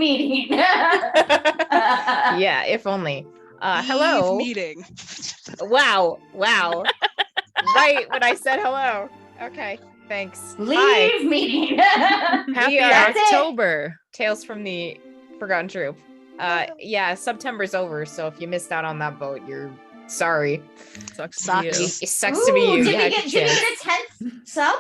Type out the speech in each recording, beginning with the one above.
meeting. Yeah, if only. Hello. Meeting. Wow. Right when I said hello. Okay, thanks. Leave meeting. Happy That's October. Tales from the Forgotten Troupe. Yeah, September's over, so if you missed out on that boat, you're sorry. Sucks. Sucks. It sucks to be you. Did You we had get your a chance. 10th sub?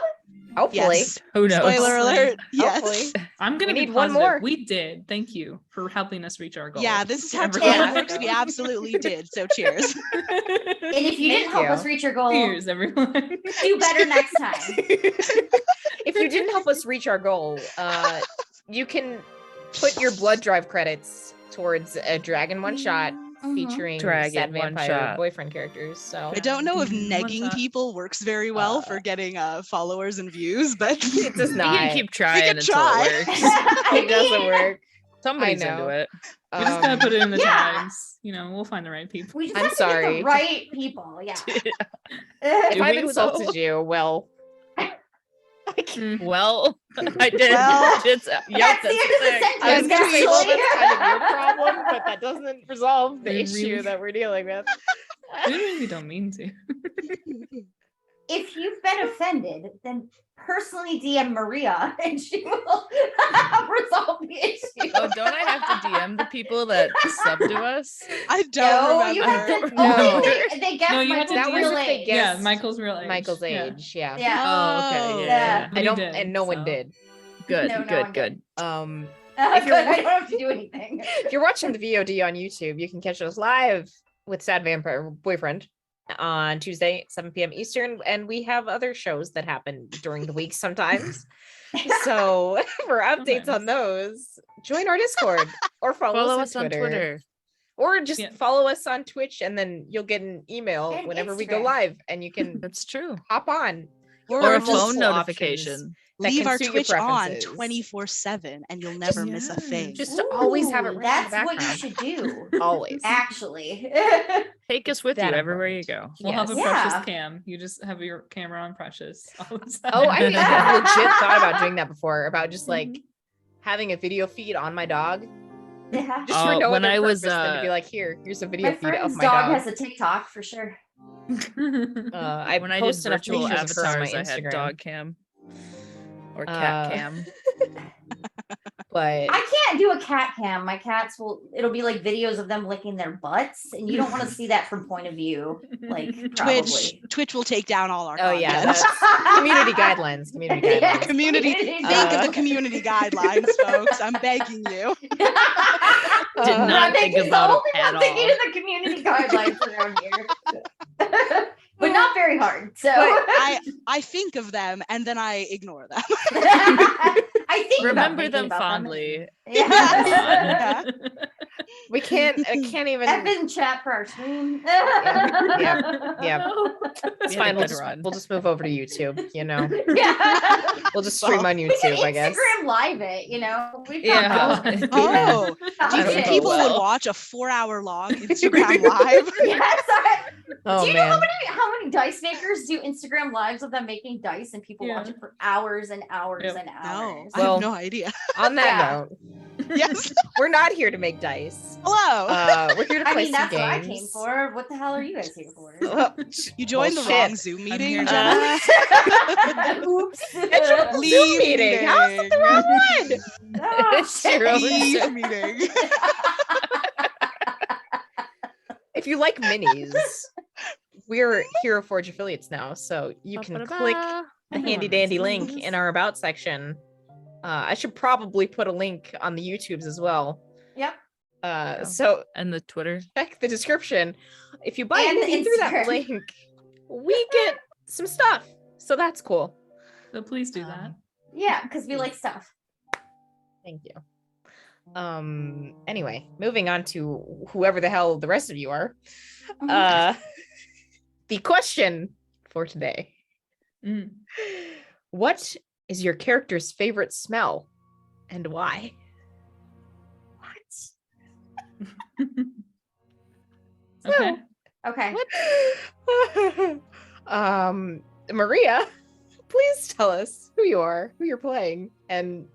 Hopefully. Yes. Who knows? Spoiler alert. Hopefully. Yes. I'm gonna We be need one positive. more. We did. Thank you for helping us reach our goal. Yeah, this is how Everyone. time works. We absolutely did. So cheers. And if you didn't help you. us reach your goal, Cheers, everyone. do better next time. If you didn't help us reach our goal, you can put your blood drive credits towards a dragon one shot featuring Dragon sad one vampire shot. boyfriend characters. So I don't know if One negging shot. people works very well for getting followers and views, but it does You not. can keep trying can until try. it works. It doesn't work. Somebody's I know. into it. We just gotta put it in the Yeah. tags. You know, we'll find the right people. We just I'm have to get sorry. the right people. Yeah. If Do I've we, insulted though? you, well, Well, I did. Well, Just, That's the end of the thing. sentence. I was gonna say, well, that's actually. kind of your problem, but that doesn't resolve the We issue really- that we're dealing with. We really don't mean to. If you've been offended, then personally DM Maria and she will resolve the issue. Oh, don't I have to DM the people that sub to us? I don't No, remember. you have to. No. Only they guess No, you have to Michael's do real it if they age. guess- Yeah, Michael's real age. Michael's Yeah. age, yeah. Yeah. Oh, okay. Yeah. Yeah. I We don't, did, and no one so. did. Good, No, no good, one good. If you're- Good, I don't have to do anything. If you're watching the VOD on YouTube, you can catch us live with Sad Vampire Boyfriend on Tuesday, 7 p.m. Eastern, and we have other shows that happen during the week sometimes. So for updates on those, join our Discord or follow, us on Twitter. Or just Yeah. follow us on Twitch, and then you'll get an email And whenever we go Instagram. live, and you can That's true. hop on. Or There Or are a phone multiple notification. options that leave can our suit your Twitch on preferences. 24/7 and you'll never miss a thing. Just to always have it Ooh, running in the that's what you background. should do. Always. Actually. Take us with That you I'm everywhere you going go. We'll have a Yes. precious Yeah. cam. You just have your camera on precious all the time. Oh, I have legit thought about doing that before, about just like Mm-hmm. having a video feed on my dog. Yeah. Just for Oh, no when other I was, purpose than to be like, here's a video My feed of friend's my dog dog. has a TikTok for sure. I When I did post enough virtual pictures of her on my avatars, I had Instagram. dog cam or cat Uh, cam. But I can't do a cat cam. My cats it'll be like videos of them licking their butts, and you don't want to see that from point of view. Like, probably. Twitch will take down all our oh yeah, content. that's community guidelines. Community Yeah. guidelines. Community, think of the community guguidelines, folks. I'm begging you. Did not Not think the about only it at one thinking all. of the community guidelines around here. But not very hard. So But I think of them and then I ignore them. I think about Remember thinking them about fondly. Yeah. Yeah. We can't. I can't even. F in chat for our stream. Yeah. It's We had a fine. good run. We'll just move over to YouTube. You know, Yeah. we'll just stream on We can YouTube, I guess. Instagram live it, you know. We've Yeah. got Oh, do you I think don't people know. would watch a 4-hour long Instagram live? Yes, Oh do you know man. how many dice makers do Instagram lives of them making dice and people watch Yeah. it for hours and hours Yep. and No, hours? I Well- have no idea. On that Yeah. note, Yes. we're not here to make dice. Hello. We're here to I play mean, some that's what I games. came for. What the hell are you guys here for? Well, You joined the Bullshit. wrong Zoom I'm meeting, here to- Jenna. Oops. Zoom Leave meeting. How's it the wrong one? Oh, It's your own Leave Zoom. meeting. If you like minis, we're Hero Forge affiliates now, so you can click Ba-ba-da-ba. the I know handy what dandy this link is. in our about section. I should probably put a link on the YouTubes as well. Yep. So And the Twitter. check the description. If you buy And the anything through that Instagram. link, we get some stuff. So that's cool. So please do that. Yeah, because we like stuff. Thank you. Anyway, moving on to whoever the hell the rest of you are. The question for today. Mm. What is your character's favorite smell and why? Okay. Okay. Maria, please tell us who you are, who you're playing, and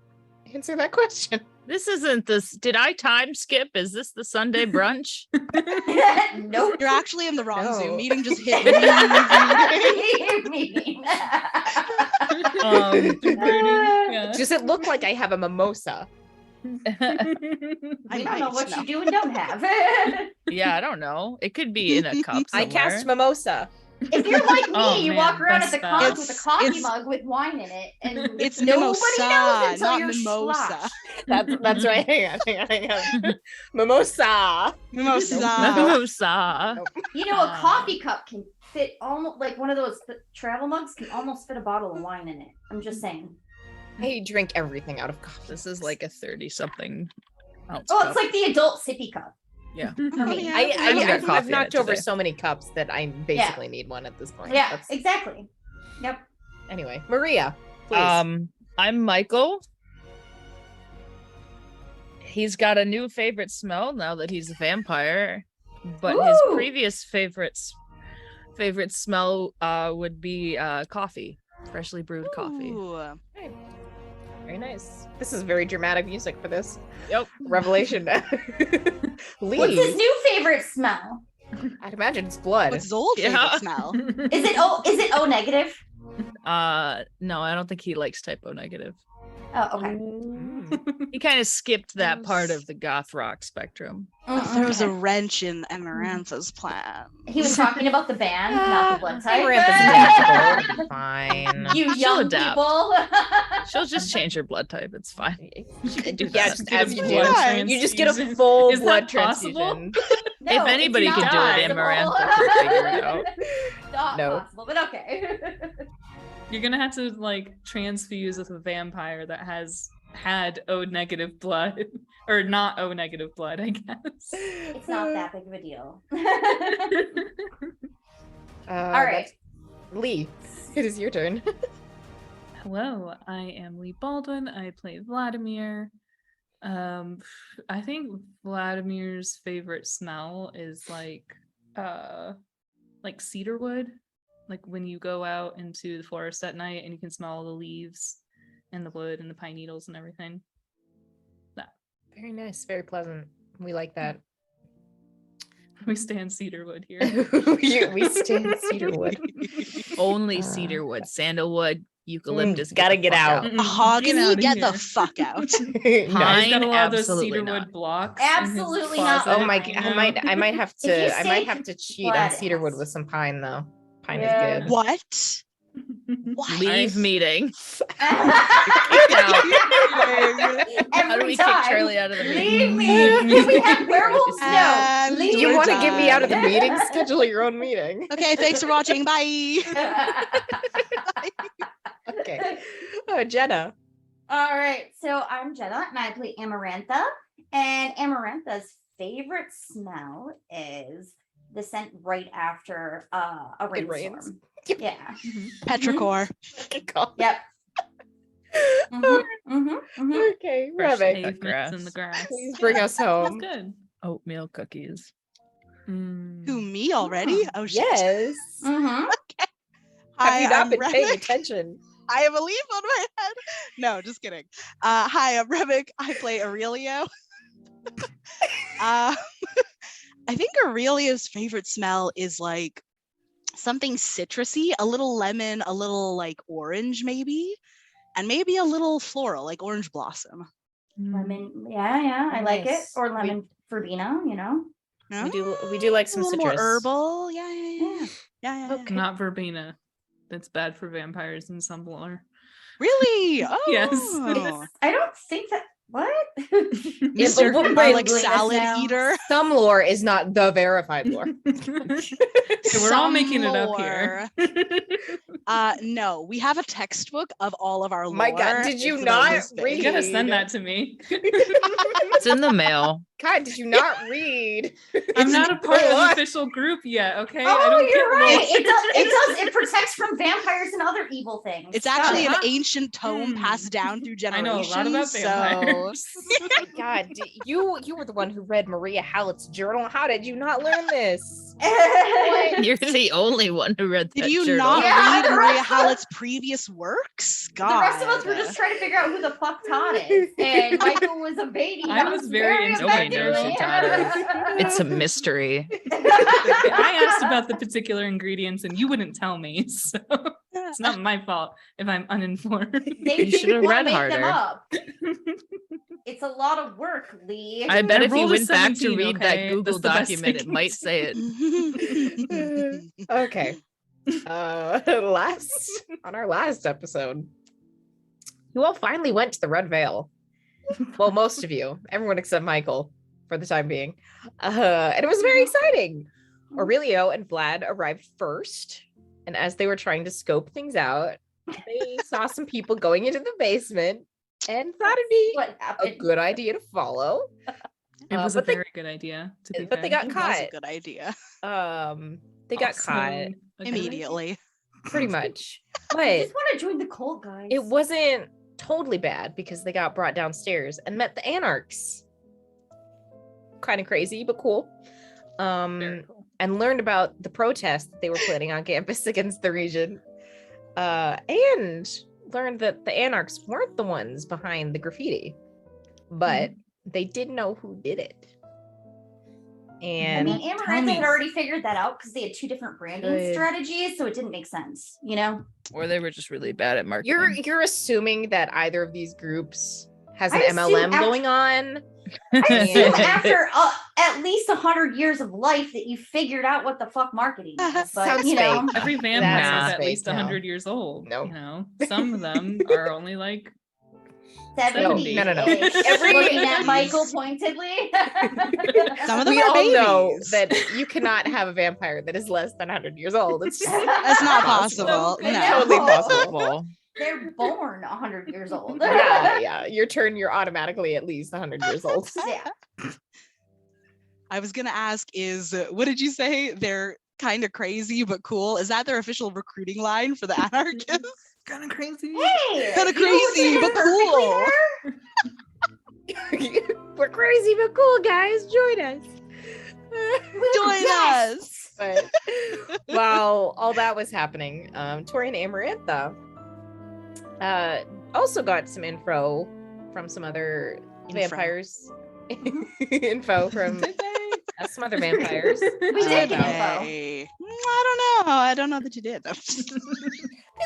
answer that question. This isn't this. Did I time skip? Is this the Sunday brunch? Nope. You're actually in the wrong No. Zoom meeting. Just hit Meeting. Yeah. Does it look like I have a mimosa? We don't know what you do and don't have. Yeah, I don't know. It could be in a cup I somewhere. cast mimosa. If you're like me, Oh, you man, walk around at that's the bad. con with a coffee It's- mug with wine in it, and It's nobody mimosa, knows until not you're mimosa. sloshed. That's right. Hang on. Mimosa. Mimosa. Mimosa. You know, a coffee cup can fit almost like one of those travel mugs can almost fit a bottle of wine in it. I'm just saying. I drink everything out of coffee. This is like a 30-something ounce. Oh, cup. it's like the adult sippy cup. Yeah. For me. yeah. I've coffee in knocked it over today. so many cups that I basically need one at this point. Yeah, That's- exactly. Yep. Anyway, Maria, please. I'm Michael. He's got a new favorite smell now that he's a vampire, but his Ooh. previous favorite smell would be coffee, freshly brewed coffee. Ooh. Very nice. This is very dramatic music for this Yep. revelation. Lee, What's his new favorite smell? I'd imagine it's blood. What's his old favorite Yeah. smell? Is it O negative? No, I don't think he likes typo negative. Oh, okay. He kind of skipped that part of the goth rock spectrum. There was a Okay. wrench in Amarantha's plan. He was talking about the band, not the blood type. Amaranth's adaptable. It'll be fine. You She'll young adapt. people. She'll just change her blood type. It's fine. Do that. just Get a as you blood do. You just get a transfusion. full Is that blood possible? transfusion. No, If it's anybody not could do it, possible. Amarantha could figure it out. Not No. possible, but okay. You're gonna have to like transfuse with a vampire that has had O negative blood, or not O negative blood, I guess. It's not that big of a deal. All right. Lee, it is your turn. Hello, I am Lee Baldwin. I play Vladimir. I think Vladimir's favorite smell is like cedarwood. Like when you go out into the forest at night and you can smell all the leaves and the wood and the pine needles and everything. Very nice, very pleasant. We like that. We stand cedarwood here. we stand cedarwood. Only Uh, cedarwood, sandalwood, eucalyptus. gotta the get fuck out. Get Mahogany, outta get the here. fuck out. Yeah, he's got Pine, a lot of those absolutely cedarwood not. blocks. in his Absolutely not. closet, Oh my! you I know? might have If you to. I might say have to cheat on Gladys. cedarwood with some pine though. Pine Yeah. is good. What? What? Leave meeting. Every How do we time. kick Charlie out of the Leave meeting? me. Can we have werewolves? No. And Leave Do you We're want to get me out of the done. meeting? Schedule your own meeting. Okay, thanks for watching. Bye. Okay. Oh, Jenna. All right, so I'm Jenna and I play Amarantha. And Amarantha's favorite smell is the scent right after a It rains. rainstorm. Yeah. Petrichor. Yep. Mhm, mhm, mhm. Okay, Fresh Rebek, cut grass. Pavements in the grass. please bring us That's home. good. Oatmeal cookies. Who, me already? Oh, shit. Yes. Mhm. Have you not I'm been paying Rebek. attention? I have a leaf on my head. No, just kidding. Hi, I'm Rebek. I play Aurelio. I think Aurelio's favorite smell is like something citrusy, a little lemon, a little like orange maybe, and maybe a little floral, like orange blossom. Lemon. Yeah, I like it. Nice. Or lemon verbena, you know. No? We do like A some little citrus. more herbal. Yeah. Okay. Not verbena. That's bad for vampires in some lore. Really? Oh. Yes. I don't think that. What? Yeah, Mr. but like Googling this salad now. eater. Some lore is not the verified lore. So we're all Some making it up here. No, we have a textbook of all of our lore. My God, did you It's not about this big. You read? gotta send that to me. It's in the mail. God, did you not read? I'm not a part of What? the official group yet, okay? I Oh, don't you're get right. lore. It protects from vampires and other evil things. It's actually an Uh-huh. ancient tome passed down through I know a generations. lot about So vampires. My God, you were the one who read Maria Hallett's journal. How did you not learn this? You're the only one who read that Did you journal. not Yeah, read the Maria rest of Hallett's previous works? The God. rest of us were just trying to figure out who the fuck Todd is, and Michael was a baby. I That was very into Nobody knows who Todd is. It's a effectively. mystery. I asked about the particular ingredients and you wouldn't tell me, so it's not my fault if I'm uninformed. They You should have didn't read make them harder. up. It's a lot of work, Lee. I bet I if you rolled a went back to 17, read okay? that Google That's the best document, I it can might say. say it. Okay. On our last episode, you all finally went to the Red Veil. Well, most of you, everyone except Michael, for the time being. And it was very exciting. Aurelio and Vlad arrived first, and as they were trying to scope things out, they saw some people going into the basement and thought it'd be What a happened? good idea to follow. It was a but they- very good idea, to be but they fair. got It was a caught. good idea. They got Also caught a good idea. Immediately. pretty much. I But just want to join the cult, guys. it wasn't totally bad because they got brought downstairs and met the anarchs. Kind of crazy, but cool. Very cool. And learned about the protest that they were planning on campus against the region. And learned that the anarchs weren't the ones behind the graffiti, but they did know who did it. I And mean, Tell Amarantha me. had already figured that out because they had two different branding Good. strategies, so it didn't make sense, you know? Or they were just really bad at marketing. you're assuming that either of these groups has an I assume MLM after- going on. I assume Yeah. after at least 100 years of life that you figured out what the fuck marketing is. But, Sounds you know, fake. Every vampire That's is at fake, least no. 100 years old. Nope. You know, some of them are only like 70. No, no. Every Every- looking at Michael pointedly. Some of them We are all know babies. that you cannot have a vampire that is less than 100 years old. It's just That's not possible. possible. I No. know. Totally possible. Well, They're born 100 years old. Yeah. You're automatically at least 100 years old. Yeah. I was gonna ask what did you say? They're kind of crazy but cool. Is that their official recruiting line for the anarchists? kind of crazy. Hey, Kinda you know what's crazy, gonna but perfectly cool. her? We're crazy but cool, guys. Join us. Join us. But while all that was happening, Tori and Amarantha also got some info from some other vampires. Info from some other vampires. We did get info. Hey. I don't know that you did. They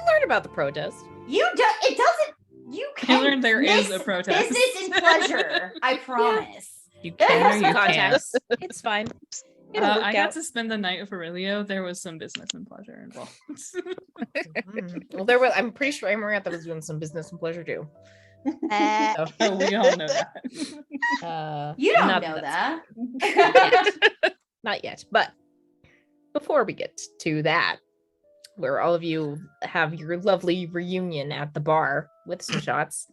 learned about the protest. It doesn't. You I can learned there is mix a protest. business and pleasure. I promise. you There can has or some you can't. Context. It's fine. It'll work I got out. to spend the night with Aurelio. There was some business and pleasure involved. Well, there was. I'm pretty sure Amarantha was doing some business and pleasure too. Eh, So, Oh, we all know that. You don't not know that's- that. Not yet, but before we get to that, where all of you have your lovely reunion at the bar with some shots,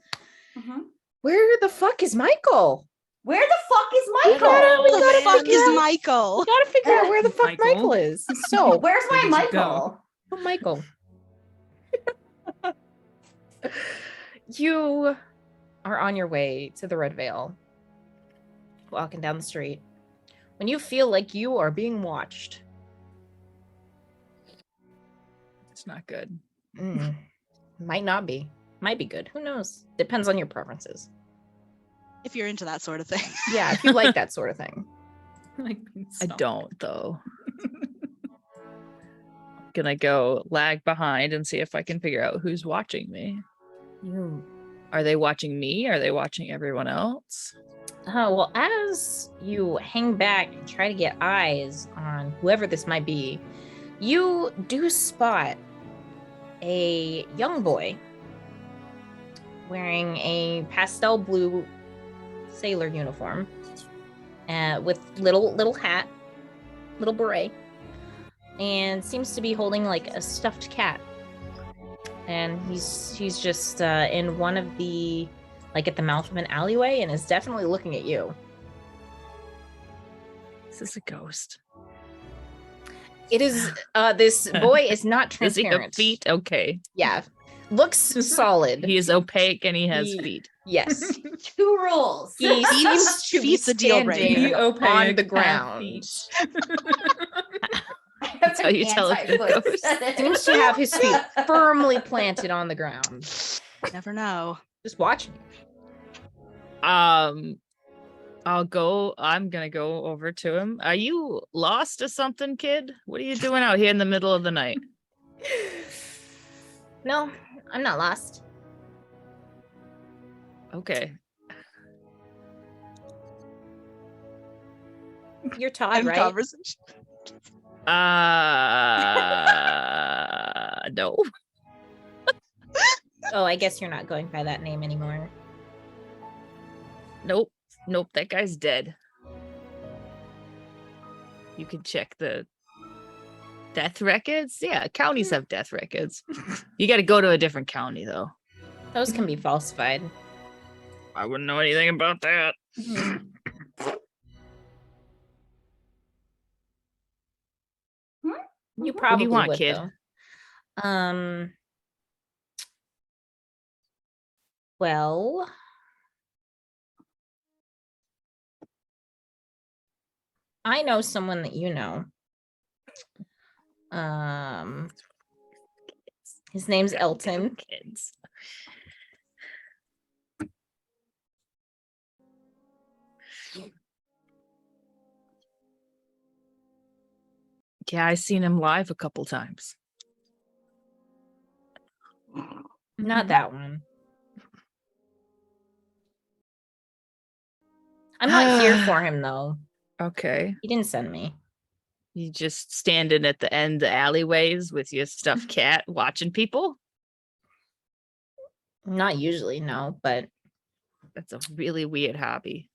Mhm. where the fuck is Michael? Where the fuck is Michael? gotta- we Who gotta the fuck figure is out- Michael? Gotta figure out where the fuck Michael? Michael is. So, Where's my Where did you Michael? oh, Michael, you are on your way to the Red Veil, walking down the street, when you feel like you are being watched. It's not good. Might not be. Might be good. Who knows? Depends on your preferences. If you're into that sort of thing. Yeah, if you like that sort of thing. Like being I stalked. don't though. Gonna go lag behind and see if I can figure out who's watching me. You. Are they watching me? Are they watching everyone else? Oh, well, as you hang back and try to get eyes on whoever this might be, you do spot a young boy wearing a pastel blue sailor uniform with little hat, little beret, and seems to be holding like a stuffed cat. And he's just in one of the, like at the mouth of an alleyway, and is definitely looking at you. Is this a ghost? It is this boy is not Does he have transparent. feet? Okay. Yeah, looks solid. He is opaque and he has He- feet. Yes, 2 rules. he seems to be Feet's a deal breaker. standing Be opaque, on the have ground. feet. That's how you tell if they're Anti-foot ghosts. fetish. Seems to have his feet firmly planted on the ground. Never know. Just watching. I'm gonna go over to him. Are you lost or something, kid? What are you doing out here in the middle of the night? No, I'm not lost. Okay. You're Todd, End right? conversation. No. Oh, I guess you're not going by that name anymore. Nope. That guy's dead. You can check the death records. Yeah, counties have death records. You got to go to a different county, though. Those can be falsified. I wouldn't know anything about that. You What probably do you want, would, kid? though. Well, I know someone that you know. His name's Elton. Kids. Yeah, I seen him live a couple times. Not that one. I'm not here for him, though. Okay. He didn't send me. You just standing at the end of the alleyways with your stuffed cat watching people? Not usually, no, but That's a really weird hobby.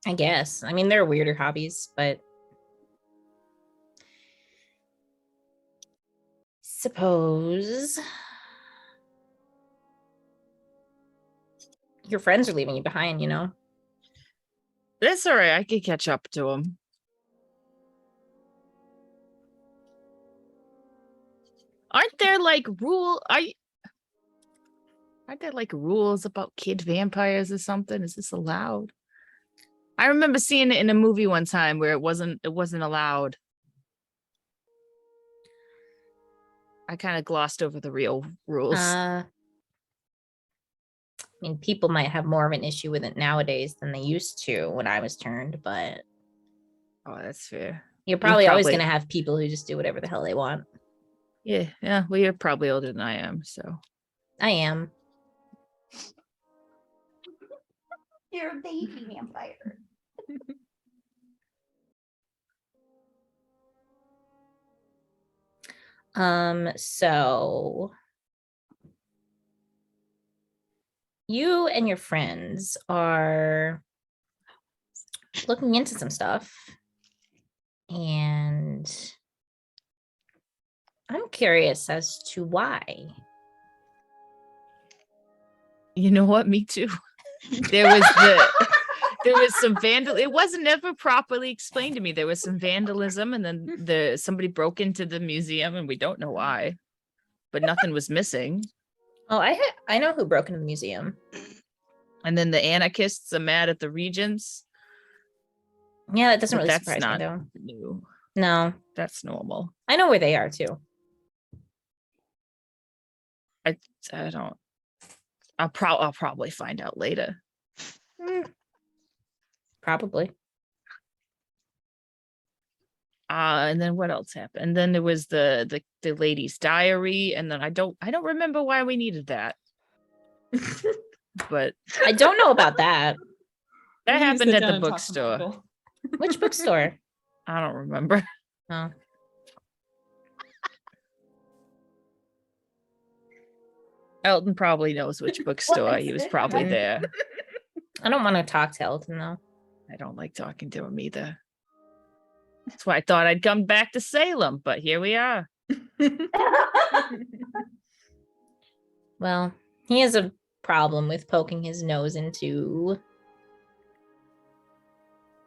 I guess. I mean, there are weirder hobbies, but suppose your friends are leaving you behind, you know? That's all right. I could catch up to him. Aren't there like rules about kid vampires or something? Is this allowed? I remember seeing it in a movie one time where it wasn't allowed. I kind of glossed over the real rules. I mean, people might have more of an issue with it nowadays than they used to when I was turned, but Oh, that's fair. you're probably always probably- going to have people who just do whatever the hell they want. Yeah. Well, you're probably older than I am, so. I am. You're a baby vampire. So you and your friends are looking into some stuff, and I'm curious as to why. You know what? Me too. There was some it wasn't never properly explained to me. There was some vandalism, and then somebody broke into the museum, and we don't know why, but nothing was missing. Oh, I know who broke into the museum. And then the anarchists are mad at the regents. Yeah, that doesn't But really that's surprise not me, though. new. No, That's normal. I know where they are too. I don't. I'll probably find out later. Probably. And then what else happened? And then there was the lady's diary, and then I don't remember why we needed that. But I don't know about that. that We need to happened sit at down the and talk bookstore. about it. Which bookstore? I don't remember. Oh. Elton probably knows which bookstore. He was probably there. I don't want to talk to Elton, though. I don't like talking to him either. That's why I thought I'd come back to Salem, but here we are. Well, he has a problem with poking his nose into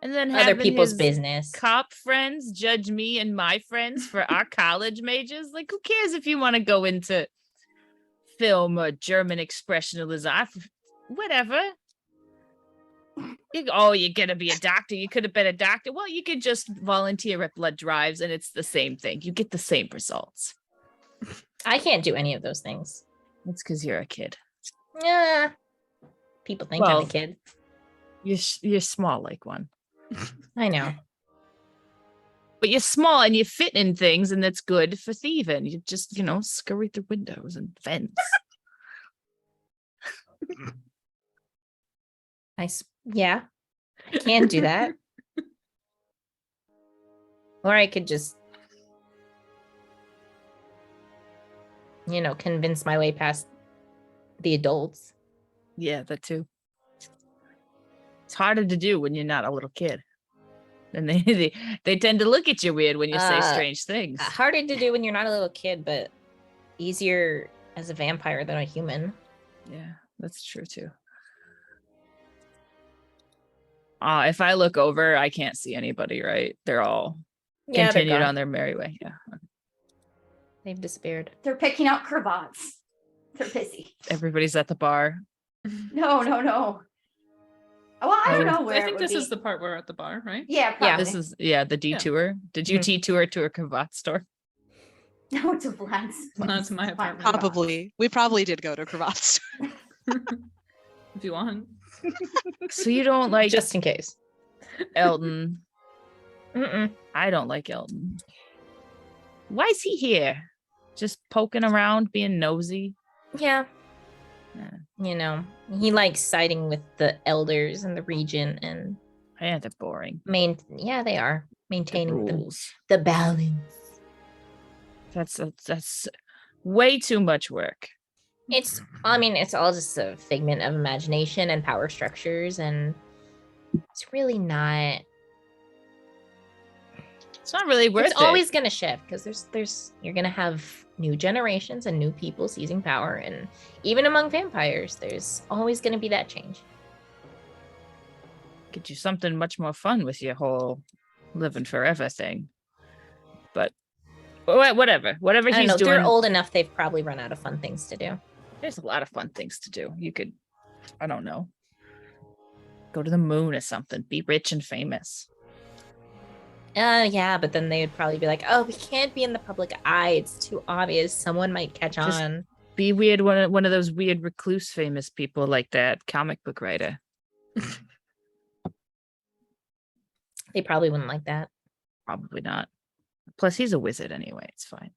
And then other having people's his business. cop friends judge me and my friends for our college majors. Like, who cares if you want to go into film or German expressionism? Whatever. You're gonna be a doctor. You could have been a doctor. Well, you could just volunteer at blood drives, and it's the same thing. You get the same results. I can't do any of those things. It's because you're a kid. Yeah. People think I'm Well, a kid. You're small like one, I know. but you're small and you fit in things, and that's good for thieving. You just scurry through windows and vents. Yeah, I can do that. Or I could just, convince my way past the adults. Yeah, that too. It's harder to do when you're not a little kid. And they tend to look at you weird when you say strange things. Harder to do when you're not a little kid, but easier as a vampire than a human. Yeah, that's true too. If I look over, I can't see anybody, right? They're all continued on their merry way. Yeah. They've disappeared. They're picking out cravats. They're busy. Everybody's at the bar. No. Well, I don't know where. I think this is the part where we're at the bar, right? Yeah, probably. This is the detour. Did you detour to a cravat store? No, to Vlad's. Not to my apartment. Probably. We probably did go to cravats. If you want. So you don't like Just in case. Elton? Mm-mm. I don't like Elton. Why is he here? Just poking around, being nosy? Yeah. Yeah. He likes siding with the elders in the region and Yeah, they're boring. they are maintaining Rules. the balance. That's way too much work. It's all just a figment of imagination and power structures, and it's really not. It's not really worth it. It's always gonna shift because you're gonna have new generations and new people seizing power, and even among vampires, there's always gonna be that change. Get you something much more fun with your whole living forever thing. But whatever I he's don't know, doing. they're old enough; they've probably run out of fun things to do. There's a lot of fun things to do. You could, I don't know, go to the moon or something. Be rich and famous. Yeah, but then they would probably be like, "Oh, we can't be in the public eye; it's too obvious. Someone might catch Just on." Be weird, one of those weird recluse famous people like that comic book writer. They probably wouldn't like that. Probably not. Plus, he's a wizard anyway. It's fine.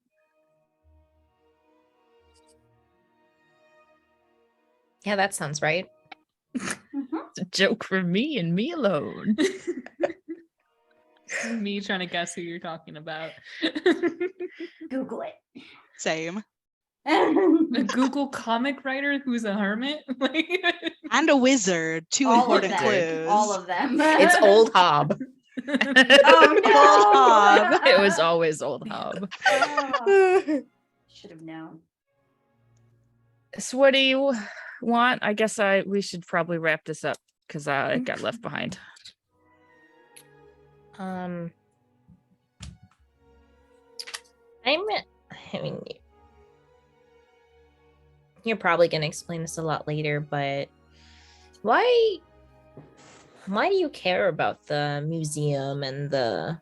Yeah, that sounds right. It's a joke for me and me alone. Me trying to guess who you're talking about. Google it. Same. A Google comic writer who's a hermit? And a wizard. Two All of important them. clues. All of them. It's old Hob. Oh no! It was always old Hob. Should have known. So what do you want? I guess we should probably wrap this up because I got left behind. I mean, you're probably going to explain this a lot later, but why do you care about the museum and the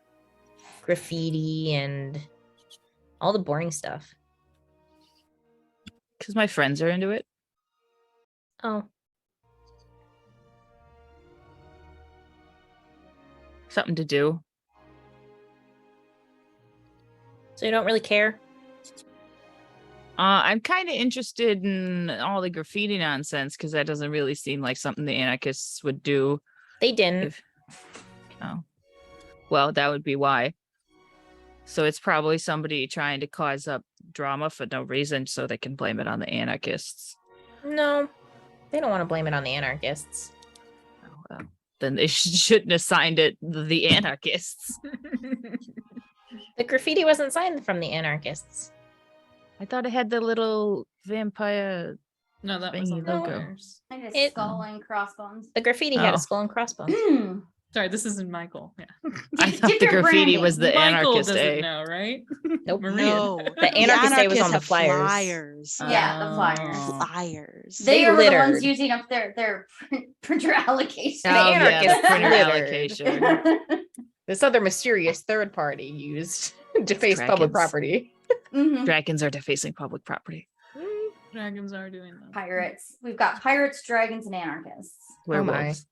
graffiti and all the boring stuff? Because my friends are into it. Oh, Something to do. so you don't really care? I'm kind of interested in all the graffiti nonsense because that doesn't really seem like something the anarchists would do. They didn't. Oh, well, that would be why. So it's probably somebody trying to cause up drama for no reason so they can blame it on the anarchists. No, they don't want to blame it on the anarchists. Oh, well, then they shouldn't have signed it the anarchists. The graffiti wasn't signed from the anarchists. I thought it had the little vampire. No, that was Thingy on the logo. wires. I just It- skull and crossbones. The graffiti had Oh. a skull and crossbones. Sorry, this isn't Michael. Yeah. I Dip thought the your graffiti branding. was the Michael anarchist doesn't A. know, right? Nope. Maria. No, The anarchist day was on the have flyers. flyers. Yeah, the flyers. Oh. Flyers. They They were the ones littered. using up their printer allocation. The Oh, yeah, the anarchists printer littered. allocation. This other mysterious third party used deface public Dragons. property. Mhm. Dragons are defacing public property. Dragons are doing that. Pirates. We've got pirates, dragons, and anarchists. Oh my. Werewolves.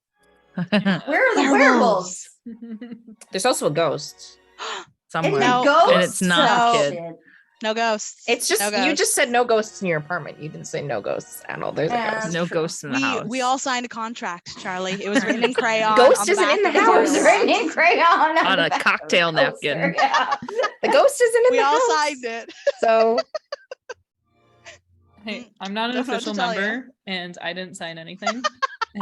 Where are the Werewolves. werewolves? There's also a ghost. Somewhere. And the No, ghosts? and it's not Oh, a kid. shit. No ghosts. It's just No you ghosts. just said no ghosts in your apartment. You didn't say no ghosts at all. There's a Yeah. ghost. No True. ghosts in the house. we all signed a contract, Charlie. It was written in crayon. Ghost on the isn't back in the of It house. was written in crayon On the a back of cocktail the poster, napkin. Yeah. The ghost isn't in We the all house. signed it. So Hey, I'm not an Don't know what to official tell ya. member, and I didn't sign anything.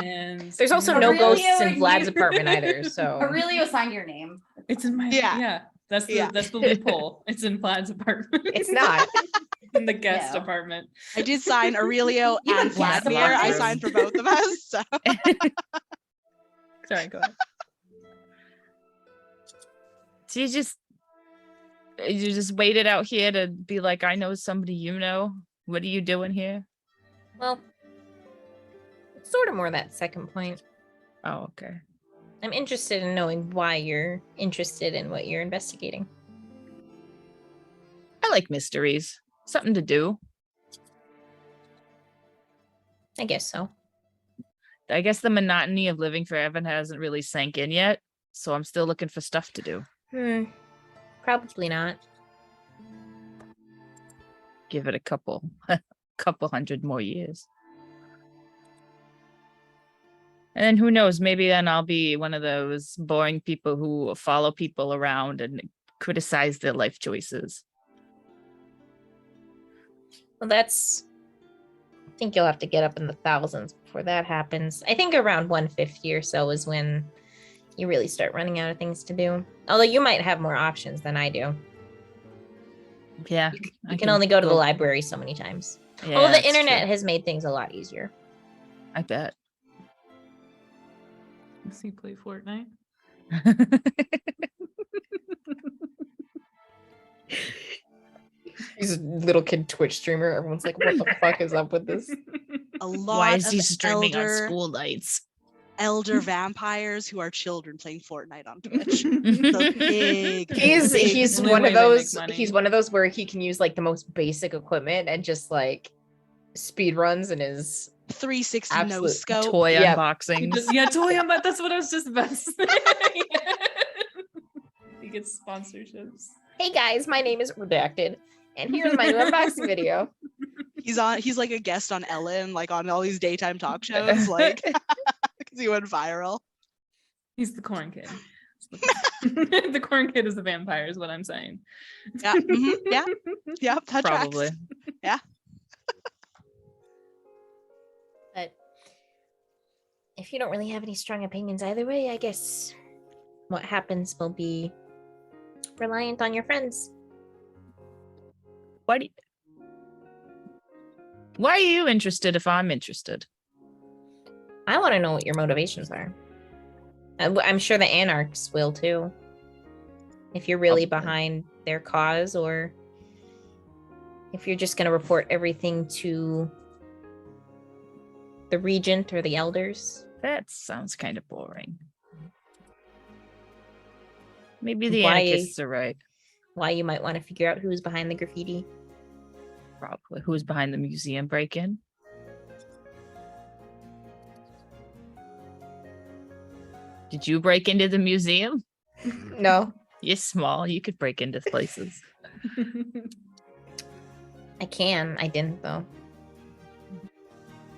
And there's also I'm no not- Aurelio, ghosts in Vlad's you- apartment either. So Aurelio signed your name. It's in my Yeah. That's the Yeah. that's the loophole. It's in Vlad's apartment. it's not. in the guest No. apartment. I did sign Aurelio You and have guest Vladimir. I apartments? signed for both of us. So. Sorry, go ahead. So you just waited out here to be like, I know somebody you know. What are you doing here? Well, it's sort of more that second point. Oh, okay. I'm interested in knowing why you're interested in what you're investigating. I like mysteries. Something to do. I guess so. I guess the monotony of living forever hasn't really sank in yet. So I'm still looking for stuff to do. Probably not. Give it a couple hundred more years. And then who knows, maybe then I'll be one of those boring people who follow people around and criticize their life choices. Well, I think you'll have to get up in the thousands before that happens. I think around 150 or so is when you really start running out of things to do. Although you might have more options than I do. Yeah. You can only go to the library so many times. Yeah, Well, the that's internet true. has made things a lot easier. I bet. Does he play Fortnite? He's a little kid Twitch streamer. Everyone's like, what the fuck is up with this? A lot Why is of he streaming on elder, school nights? elder vampires who are children playing Fortnite on Twitch. The big, He's big he's Only one way of they make those money. he's one of those where he can use like the most basic equipment and just like speed runs in his 360 no Absolute scope. Toy Yeah. unboxings. Yeah, toy on, but that's what I was just about to say. He gets sponsorships. hey guys, my name is Redacted, and here's my new unboxing video. He's like a guest on Ellen, like on all these daytime talk shows, like because he went viral. He's the corn kid. The corn kid is the vampire, is what I'm saying. Yeah, yeah, yeah. That Probably. Tracks. But if you don't really have any strong opinions either way, I guess what happens will be reliant on your friends. Why are you interested if I'm interested? I want to know what your motivations are. I'm sure the anarchs will too. If you're really Probably. behind their cause, or if you're just going to report everything to the regent or the elders. That sounds kind of boring. Maybe the Why- anarchists are right. Why you might want to figure out who's behind the graffiti. Probably. Who's behind the museum break-in? Did you break into the museum? No, You're small. You could break into places. I can. I didn't though.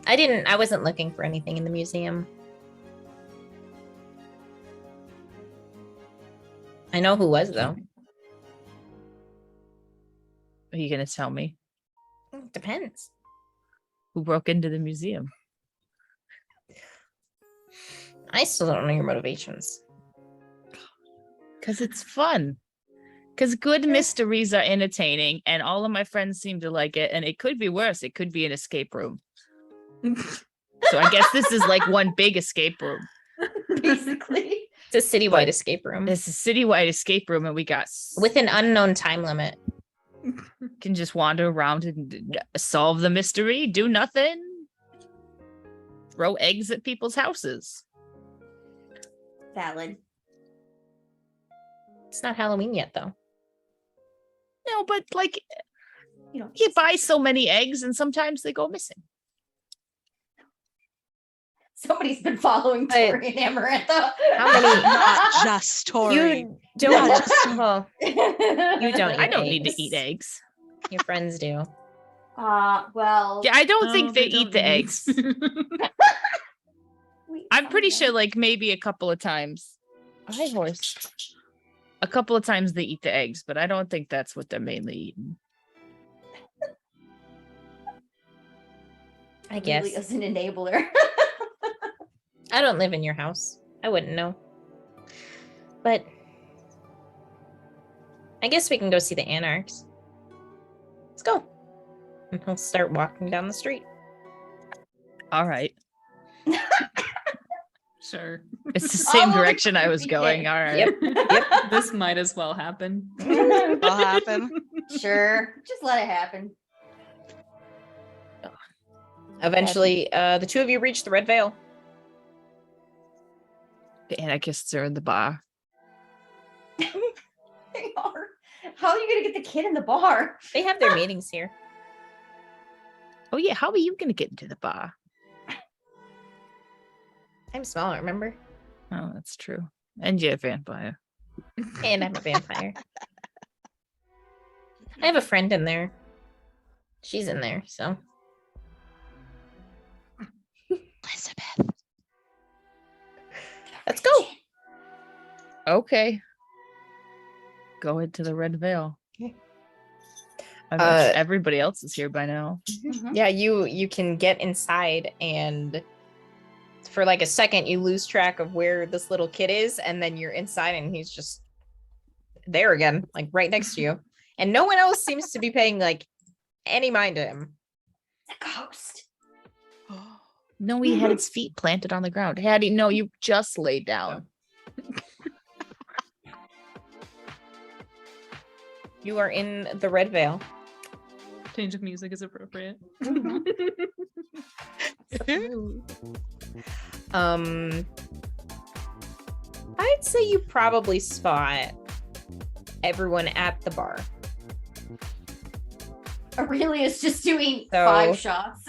I wasn't looking for anything in the museum. I know who was though. Are you going to tell me Depends. who broke into the museum? I still don't know your motivations. Because it's fun. Because good mysteries are entertaining, and all of my friends seem to like it. And it could be worse. It could be an escape room. So I guess this is like one big escape room. Basically. It's a citywide But escape room It's a citywide escape room, and we got with an unknown time limit. can just wander around and solve the mystery, do nothing, throw eggs at people's houses. Valid. It's not Halloween yet, though. No, but like You know, you buy so many eggs, and sometimes they go missing. somebody's been following But- Tori and Amarantha. How many- Not just Tori. You don't. Not just- Well, you don't. I eat don't need to eggs. eat eggs. Your friends do. Well, Yeah, I don't No, think they don't eat the need eggs. to. I'm pretty find sure, out. like maybe a couple of times. Hi, horse. A couple of times they eat the eggs, but I don't think that's what they're mainly eating. I guess. Really is an enabler. I don't live in your house. I wouldn't know. But I guess we can go see the Anarchs. Let's go. And he'll start walking down the street. All right. Sure. It's the same Follow the direction I was creepy going. kid. All right. Yep. This might as well happen. Will happen. Sure, just let it happen. Eventually, the two of you reach the Red Veil. The anarchists are in the bar. They are. How are you gonna get the kid in the bar? They have their meetings here. Oh yeah, how are you gonna get into the bar? I'm smaller, remember? Oh, that's true. And you're a vampire. And I'm a vampire. I have a friend in there. She's in there, so. Elizabeth. Let's go. Okay. Go into the Red Veil. Okay. I bet everybody else is here by now. Mhm. Yeah, you can get inside, and for like a second you lose track of where this little kid is, and then you're inside and he's just there again, like right next to you. And no one else seems to be paying like any mind to him. It's a ghost. No, he had his feet planted on the ground. Hattie, no, you just laid down. You are in the Red Veil. Change of music is appropriate. I'd say you probably spot everyone at the bar. Aurelia's just doing So- 5 shots.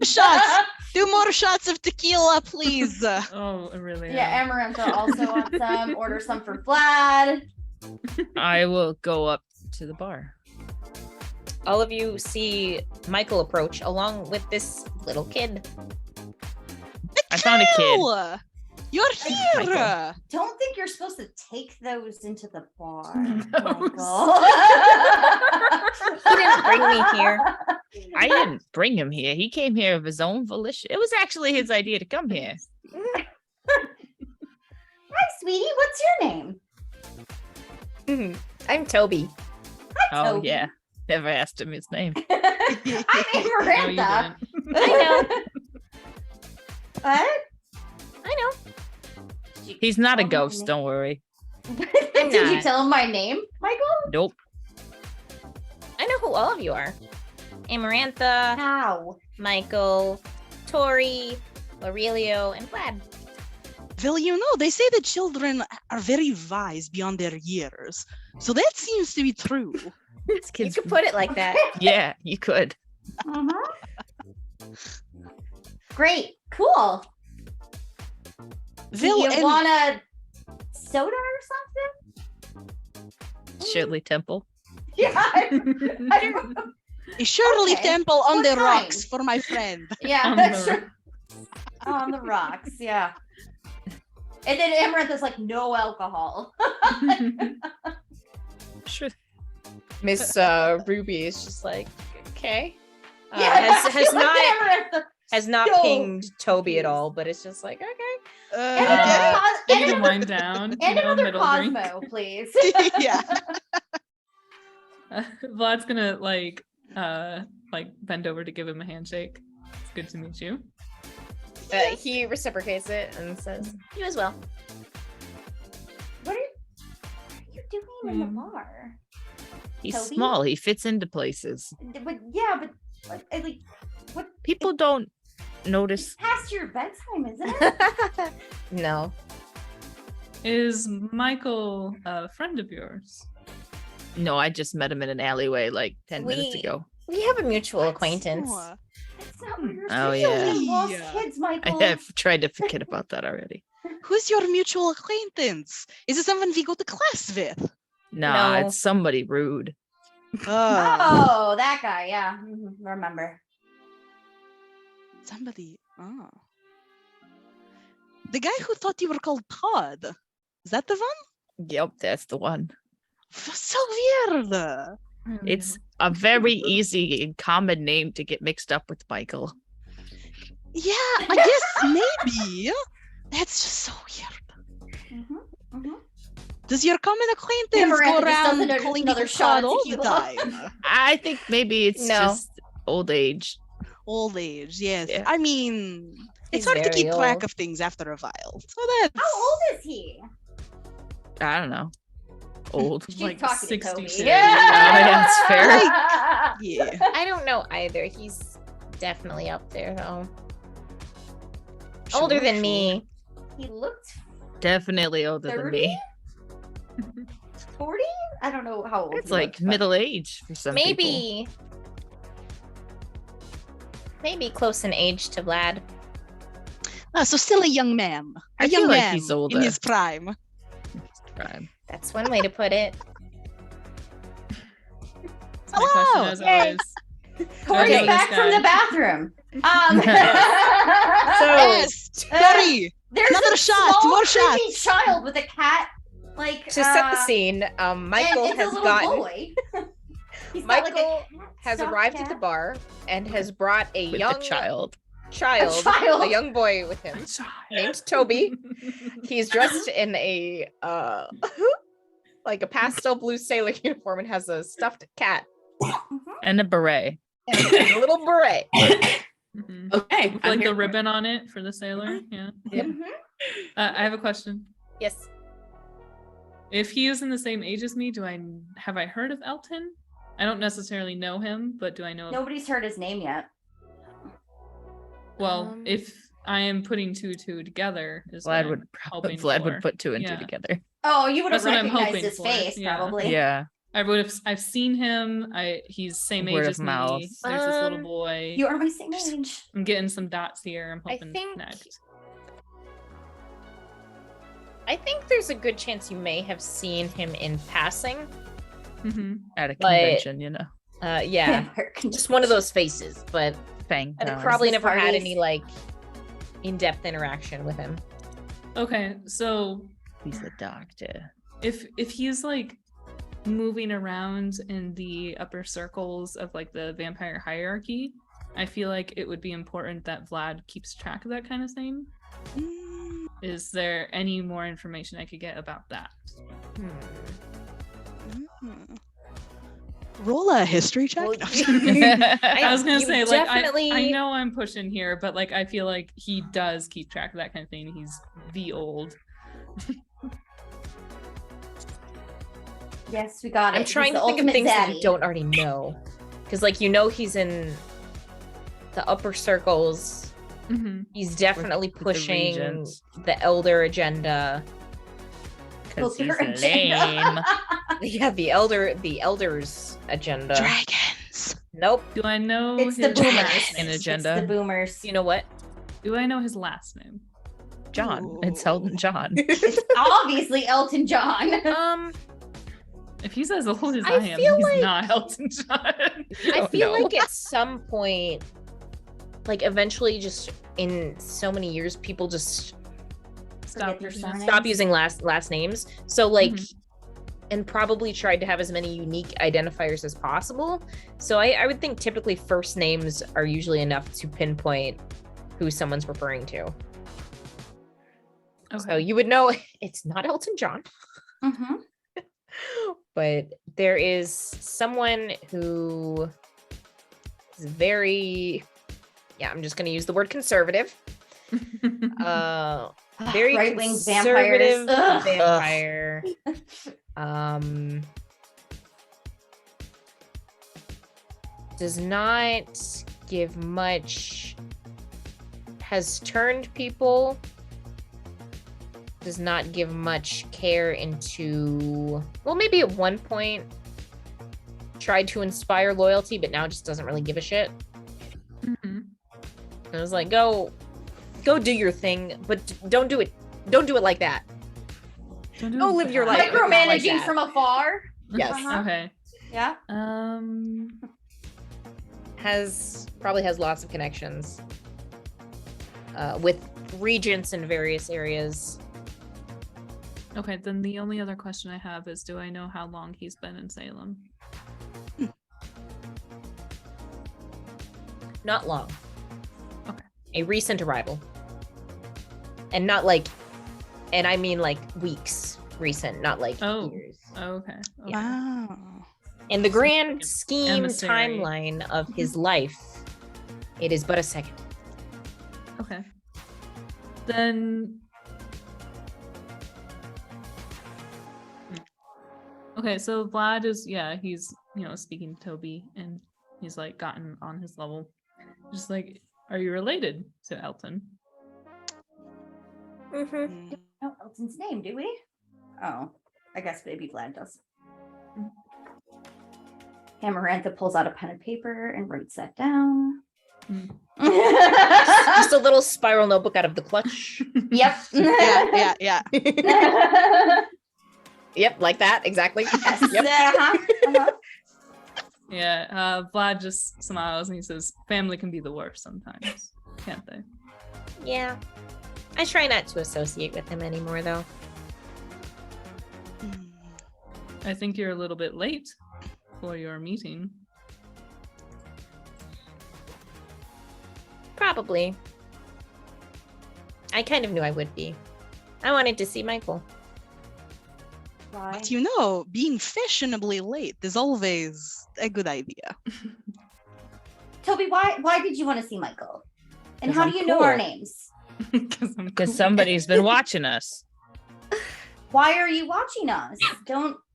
Shots. Do more shots of tequila, please. Oh, really? Yeah, Amarantha also wants some. Order some for Vlad. I will go up to the bar. All of you see Michael approach along with this little kid. I found a kid. Ew, you're here. Michael. Don't think you're supposed to take those into the bar. No. He didn't bring me here. I didn't bring him here. He came here of his own volition. It was actually his idea to come here. Hi, sweetie. What's your name? I'm Toby. Hi, Oh Toby. yeah. Never asked him his name. I'm No, you Amarantha. didn't. I know. What? I know. He's not a Oh, my ghost, name. don't worry. Did you not. tell him my name, Michael? Nope. I know who all of you are. Amarantha, How? Michael, Tori, Aurelio, and Vlad. Well, you know, they say that children are very wise beyond their years. So that seems to be true. This You kid's could put it like that. yeah, you could. Mhm. Great. Cool. Do Will you and want a soda or something? Shirley Temple. Yeah. I don't- a Shirley Okay. Temple on What the kind? rocks for my friend. yeah. On that's the true. On the rocks. Yeah. And then Amarantha's like, no alcohol. Sure. Miss Ruby is just like, okay. Yeah, Has she looked not at Amarantha. has not so pinged Toby at confused. all, but it's just like, okay. And Okay. another, You and can another, wind down. and you know, another middle drink. Cosmo, please. Yeah. Vlad's gonna like bend over to give him a handshake. It's good to meet you. He reciprocates it and says, you as well. name in the Hmm. bar? He's Toby? small. He fits into places. But yeah, but like what? People don't It's notice. past your bedtime, isn't it? No. Is Michael a friend of yours? No, I just met him in an alleyway like 10 minutes We- ago. We have a mutual acquaintance. Oh, That's not what you're Oh, supposed yeah. to do. Lost Yeah. kids, I Michael. have tried to forget about that already. who's your mutual acquaintance? Is it someone we go to class with? Nah, No. it's somebody rude. Oh, that guy. Yeah, remember. Somebody. Oh. The guy who thought you were called Todd. Is that the one? Yep, that's the one. So weird. It's a very easy and common name to get mixed up with Michael. Yeah, I guess maybe. That's just so weird. Does your common acquaintance Miranda go just does around another- calling another you shot Todd of all the tequila. time? I think maybe it's No. just old age. Old age, yes. Yeah. I mean, it's He's hard to keep very track old. of things after a while. So that's How old is he? I don't know. Old. She's Like talking to 66. Toby. Yeah, that's fair. yeah. I don't know either. He's definitely up there though. Older Sure, than sure. me. He looked Definitely older than 30? me. 40? I don't know how old. It's he like looked, but- middle age for some people. Maybe close in age to Vlad. So still a young man. A I young feel like man he's older. in his prime. Right. That's one way to put it. That's my question as Yay. always. Corey's Okay. back from the bathroom. So- Yes, Corey. There's Another a shot, small, more creepy shots. child with a cat. Like To set the scene, Michael and it's has a little gotten boy. He's got, like, a Michael cat, has stuffed arrived at the cat. bar and has brought a With young the child. child, child. a young boy with him named Toby. He's dressed in a like a pastel blue sailor uniform and has a stuffed cat And a beret. and a little beret. Mhm. Okay. With, I'm like here the for it. ribbon on it for the sailor. Yeah. Mhm. I have a question. Yes. If he is in the same age as me, have I heard of Elton? I don't necessarily know him, but do I know? Nobody's heard his name yet. Well, Um, if I am putting two together, is what Vlad I'm would hoping Vlad for. would put two and Yeah. two together. Oh, you would have That's what I'm recognized hoping his for, face, yeah. probably. Yeah. I've seen him. He's same Word age of as mouth. me. There's this little Um, boy. You are my same age. I'm getting some dots here. I'm I hoping think connect. I think there's a good chance you may have seen him in passing. Hmm. At a But- convention, you know. Yeah. Vampire Just one of those faces, but Fang. I've powers. probably Christmas never had parties. any like in-depth interaction with him. Okay, so He's the doctor. if he's like moving around in the upper circles of like the vampire hierarchy, I feel like it would be important that Vlad keeps track of that kind of thing. Mm, Is there any more information I could get about that? mm. Roll a history check. Well, No. I was gonna you say, like, definitely- I know I'm pushing here, but like, I feel like he does keep track of that kind of thing. He's the old. Yes, we got it. I'm He's trying the to think of ultimate things that zaddy. you don't already know. Because like he's in the upper circles. Mm-hmm. He's definitely with the pushing regents. the elder agenda. Because he's Culture agenda. lame. Yeah, the elders agenda. Dragons. Nope. Do I know It's the his boomers. last An name? agenda. It's the boomers. You know what? Do I know his last name? John. It's Elton John. It's obviously Elton John. If he's as old as I I am, feel he's like- not Elton John. I feel like at some point, like eventually, just in so many years, people just Forget their using surnames. stop using last names. So like, Mhm. and probably tried to have as many unique identifiers as possible. So I would think typically first names are usually enough to pinpoint who someone's referring to. So you would know it's not Elton John, Mm-hmm. but there is someone who is very, yeah, I'm just going to use the word conservative. Very Right-wing conservative vampires. Ugh. vampire. Does not give much, has turned people, does not give much care into, well, maybe at one point tried to inspire loyalty, but now just doesn't really give a shit. Mhm. I was like, go do your thing, but don't do it like that. Don't do Go live your life. Micromanaging that. from afar. Yes. Uh-huh. Okay. Yeah. Probably has lots of connections with regents in various areas. Okay, then the only other question I have is, do I know how long he's been in Salem? Not long. Okay. A recent arrival. And not like, and I mean like weeks recent, not like Oh. years. Okay. Okay. Wow. In the grand scheme Emissary. timeline of his life, it is but a second. Okay. Then. Okay, so Vlad is, he's, speaking to Toby and he's like gotten on his level. Just like, are you related to Elton? Mm. No Elton's name, do we? Oh, I guess baby Vlad does. Amarantha pulls out a pen and paper and writes that down. Mm. Just a little spiral notebook out of the clutch. Yep. Yeah. Yep, like that, exactly. Yes. Yep. Uh-huh. Yeah, Vlad just smiles and he says, family can be the worst sometimes, can't they? Yeah. I try not to associate with him anymore, though. I think you're a little bit late for your meeting. Probably. I kind of knew I would be. I wanted to see Michael. Why? But being fashionably late is always a good idea. Toby, why did you want to see Michael? And 'Cause how I'm do you know our cool. names? Because somebody's been watching us. Why are you watching us?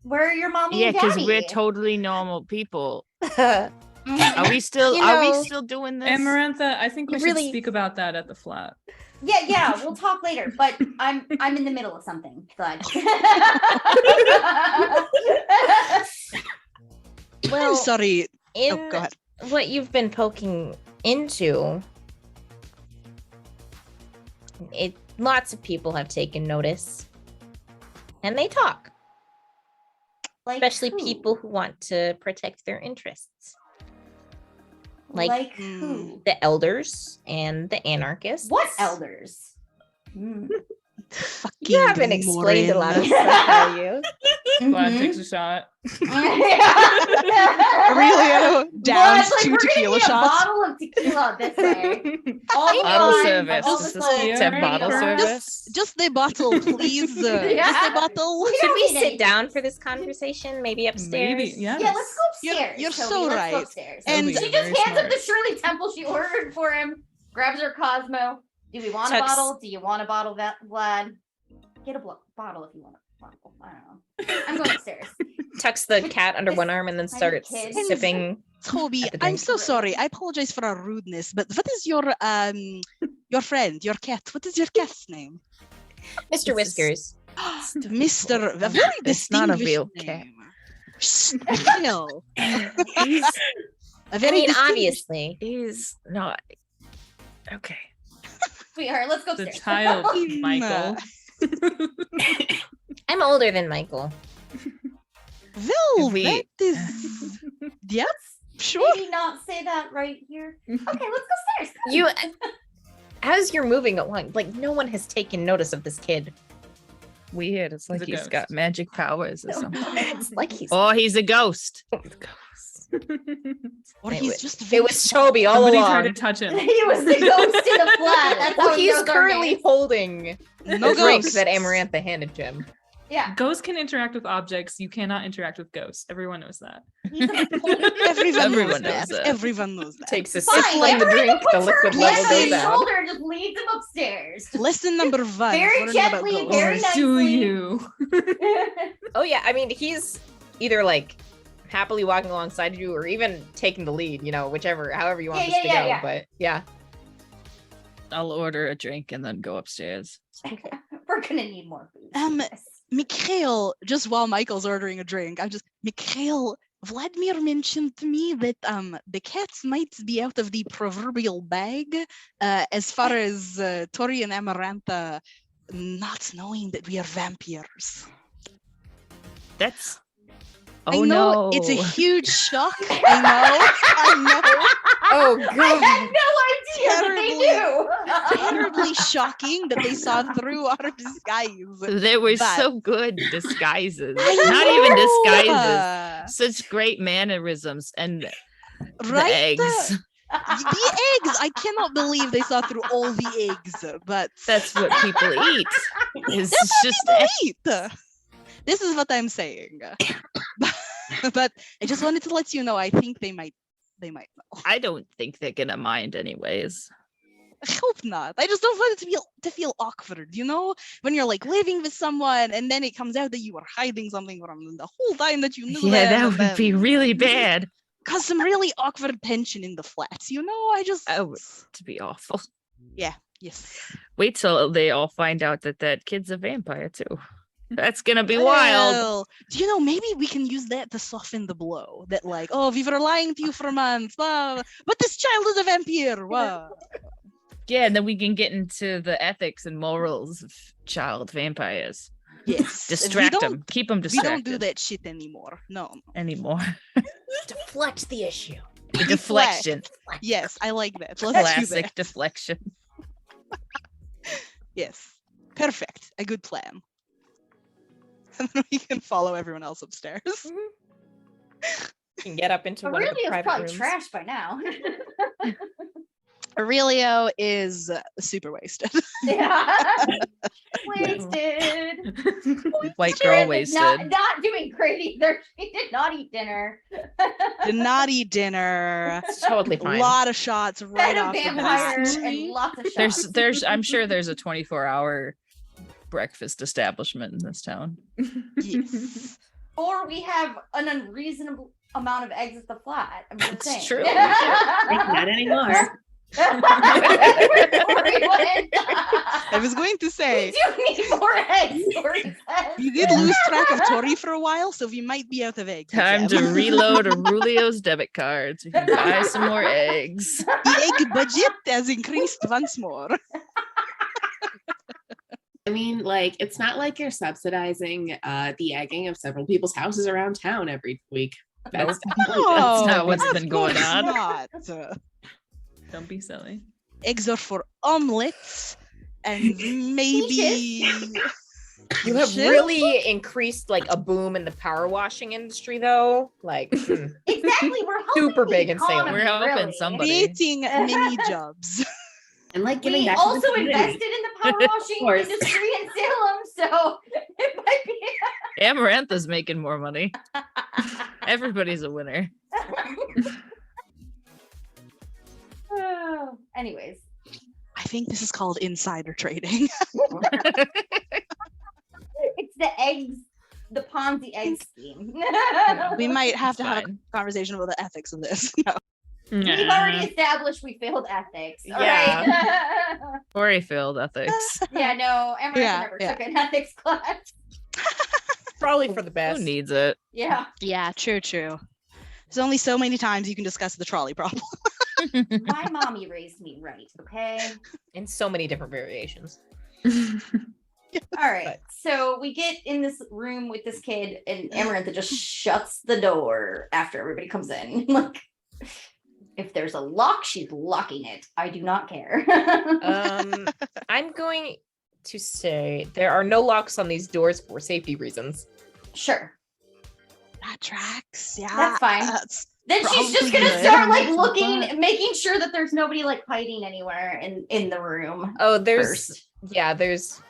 Where are your mommy Yeah, and because daddy? we're totally normal people. Mhm. Are we still? You Are we know- still doing this? Amarantha, I think we should Really- speak about that at the flat. Yeah, we'll talk later. But I'm in the middle of something. Glad. I'm Well, sorry. in Oh, go ahead. what you've been poking into, lots of people have taken notice. And they talk. Like Especially who? people who want to protect their interests. Like Hmm. who? The elders and the anarchists. What elders? Hmm. Fucking You haven't explained a lot of Morin. stuff, have you? Vlad Mhm. takes a shot. Aurelio downs Well, it's like, 2 we're gonna tequila get a shots. bottle of tequila this way. All the Bottle time, service. all Is the this time. to have bottle Yeah. service? Just the bottle, please. Just Yeah. the bottle. We Should don't we need sit anything. down for this conversation? Maybe upstairs? Maybe, yeah. Yeah, let's go You're- upstairs. you're Toby. so Let's right. go upstairs. And- She Toby, just very hands up the smart. Shirley Temple she ordered for him. Grabs her Cosmo. Do we want a Tucks- bottle? Do you want a bottle, Vlad? Get a bottle if you want a bottle. I don't know. I'm going upstairs. Tucks the cat under one arm and then Tiny starts kid. sipping. Toby, At the I'm drink. so sorry. I apologize for our rudeness, but what is your friend, your cat? What is your cat's name? Mr. Whiskers. Mr. A very It's not a distinguished real cat. name. Still. He's A I very mean, distinguished- obviously. he's not okay. Sweetheart, let's go The upstairs. child, Michael. I'm older than Michael. Well, If we- that is. Yeah, sure. Maybe not say that right here. Okay, let's go upstairs. You, as you're moving along, like no one has taken notice of this kid. Weird. It's like a he's ghost. got magic powers or something. It's like he's. Oh, he's a ghost. Or It he's was- just. It very was Toby all Somebody along. tried to touch him. He was the ghost in a flat. That's how Well, he he's knows our currently names. holding No the drink ghosts. that Amarantha handed to him. Yeah. Ghosts can interact with objects. You cannot interact with ghosts. Everyone knows that. Everyone knows knows that. that. Everyone knows that. Takes a Fine, sip from the drink, the puts her liquid hand level on goes his Listen. down. shoulder and just leads him upstairs. Lesson number 1. Very learning gently, about ghosts. very nice. Do nicely. you? Oh yeah, I mean he's either like happily walking alongside you or even taking the lead, however you want Yeah, this to yeah, go. yeah. But yeah. I'll order a drink and then go upstairs. We're gonna need more food. Mikhail, just while Michael's ordering a drink, Mikhail, Vladimir mentioned to me that the cats might be out of the proverbial bag as far as Tori and Amarantha not knowing that we are vampires. That's. I Oh know no! it's a huge shock. I know. Oh I god. had no idea that they knew. Terribly shocking that they saw through our disguise. They were but- so good disguises. I Not even know! disguises. Such great mannerisms and the Right? eggs. The eggs! I cannot believe they saw through all the eggs, but That's what people eat. It's that's just what people eat. This is what I'm saying. But I just wanted to let you know. I think they might know. I don't think they're gonna mind anyways. I hope not. I just don't want it to feel awkward, when you're like living with someone and then it comes out that you were hiding something from them the whole time that you knew Yeah, them, that would be really bad. cause some really awkward tension in the flats. I just Oh, to be awful. yes. Wait till they all find out that kid's a vampire too. That's gonna be wild. Well, maybe we can use that to soften the blow. That like, oh, we were lying to you for months, but this child is a vampire. Wow. Yeah, and then we can get into the ethics and morals of child vampires. Yes. Distract them. Keep them We distracted. don't do that shit anymore. No. anymore. Deflect the issue. Deflection. Yes, I like that. Let's do Classic that. deflection. Yes. Perfect. A good plan. And then we can follow everyone else upstairs. You can get up into one of the Aurelio's private probably rooms. trashed by now. Aurelio is super wasted. Yeah. Wasted. White girl Aranda's wasted. Not doing great either. She did not eat dinner. Did not eat dinner. It's totally A fine. lot of shots right Fed a off the vampire bat. and lots of shots. There's I'm sure there's a 24-hour breakfast establishment in this town. Yes. Or we have an unreasonable amount of eggs at the flat. I'm just It's saying. true. Not anymore. I was going to We say, do need more eggs. Tori says. we did lose track of Tori for a while, so we might be out of eggs. Time to again. reload Aurelio's debit cards. We can buy some more eggs. The egg budget has increased once more. I mean, like, it's not like you're subsidizing the egging of several people's houses around town every week. That's No, not what's of been going course on. not. Don't be silly. Eggs are for omelets and maybe You have Shit. really increased like a boom in the power washing industry, though. Like, Exactly. We're helping Super the big in Salem. economy, We're helping really. somebody. creating many jobs. and like giving We back to the also community. invested in the power washing course. industry in Salem, so it might be. Amarantha's making more money. Everybody's a winner. Anyways, I think this is called insider trading. it's the eggs, the Ponzi egg scheme. We might have to It's have a fine. conversation about the ethics of this. No. We've already established we failed ethics. All Yeah. right. Tori failed ethics. Yeah, no, Amaranth Yeah, never yeah. took an ethics class. probably for the best. Who needs it? Yeah. Yeah, true. There's only so many times you can discuss the trolley problem. My mommy raised me right, okay? In so many different variations. All right. So we get in this room with this kid, and Amarantha just shuts the door after everybody comes in. Like, if there's a lock, she's locking it. I do not care. I'm going to say there are no locks on these doors for safety reasons. Sure. That tracks. Yeah. That's fine. That's Then she's just probably gonna good. start like But- looking, making sure that there's nobody like hiding anywhere in the room. Oh, there's First. yeah, there's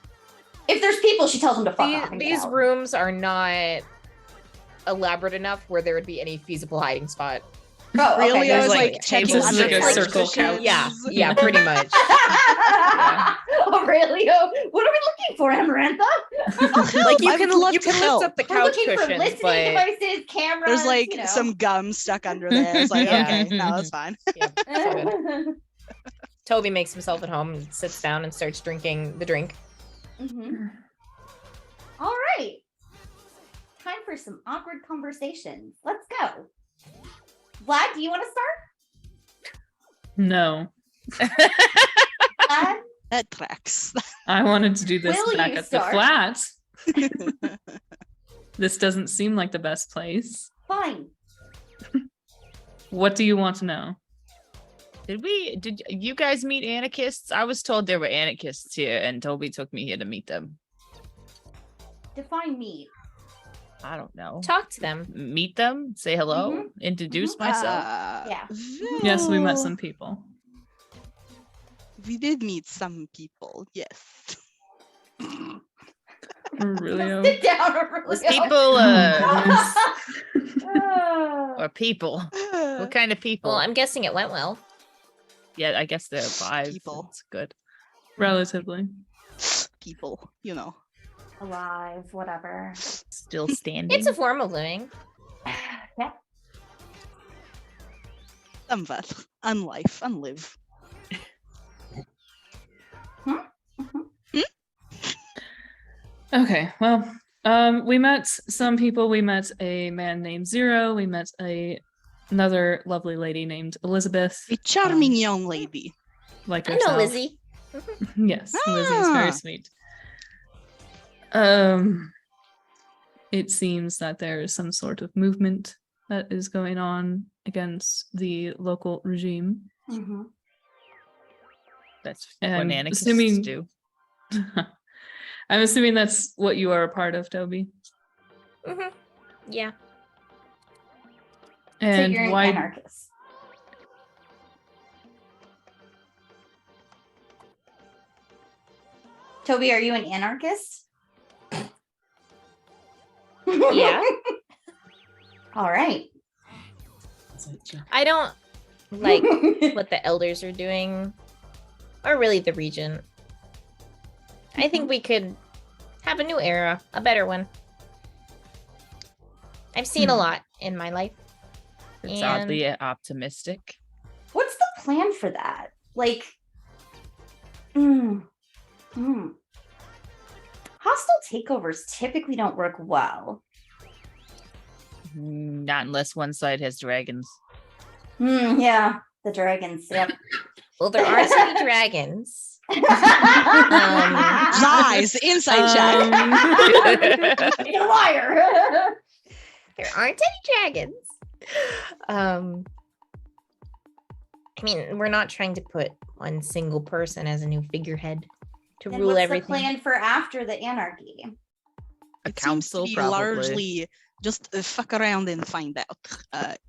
If there's people, she tells them to fuck off and get These out. rooms are not elaborate enough where there would be any feasible hiding spot. Oh, okay. Really, I there's was like like checking tables, under like a couch circle cushions. couch. Yeah, pretty much. Oh, really? Oh, what are we looking for, Amarantha? Like you I can would love you to can help. lift up the We're couch looking for cushions, listening but devices, cameras. There's like you know. some gum stuck under there. It's like, Yeah. okay, no, that's fine. yeah, it's all good. Toby makes himself at home and sits down and starts drinking the drink. Mhm. All right. Time for some awkward conversations. Let's go. Vlad, do you want to start? No, Vlad? That tracks. I wanted to do this Will back you at start? the flat. This doesn't seem like the best place. Fine. What do you want to know? Did you guys meet anarchists? I was told there were anarchists here, and Toby took me here to meet them. Define me. I don't know. Talk to them. Meet them, say hello, introduce myself. Yeah. Yes, we met well, some people. We did meet some people, yes. Aurelio. Sit down, Aurelio. Was people Oh. or people? What kind of people? Well, I'm guessing it went well. Yeah, I guess there are 5. People. It's good. Relatively. People, you know. Alive, whatever. Still standing. It's a form of living. Yeah. Somewhat. Unlife, unlive. Okay, well, we met some people. We met a man named Zero. We met another lovely lady named Elizabeth. A charming young lady. Like I herself. know Lizzie. Yes, Lizzie is very Ah. sweet. It seems that there is some sort of movement that is going on against the local regime. Mhm. That's what I'm anarchists assuming- do. I'm assuming that's what you are a part of, Toby. Yeah. So And you're an why? anarchist. Toby, are you an anarchist? Yeah. All right. I don't like what the elders are doing, or really the regent. I think we could have a new era, a better one. I've seen a lot in my life. It's And- oddly optimistic. What's the plan for that? Like, hostile takeovers typically don't work well. Not unless one side has dragons. Yeah, the dragons. Yep. Well, there aren't any dragons. Lies, inside check. You're a liar. There aren't any dragons. I mean, we're not trying to put one single person as a new figurehead to Then rule what's everything. the plan for after the anarchy? A It seems to council, be probably. largely just fuck around and find out,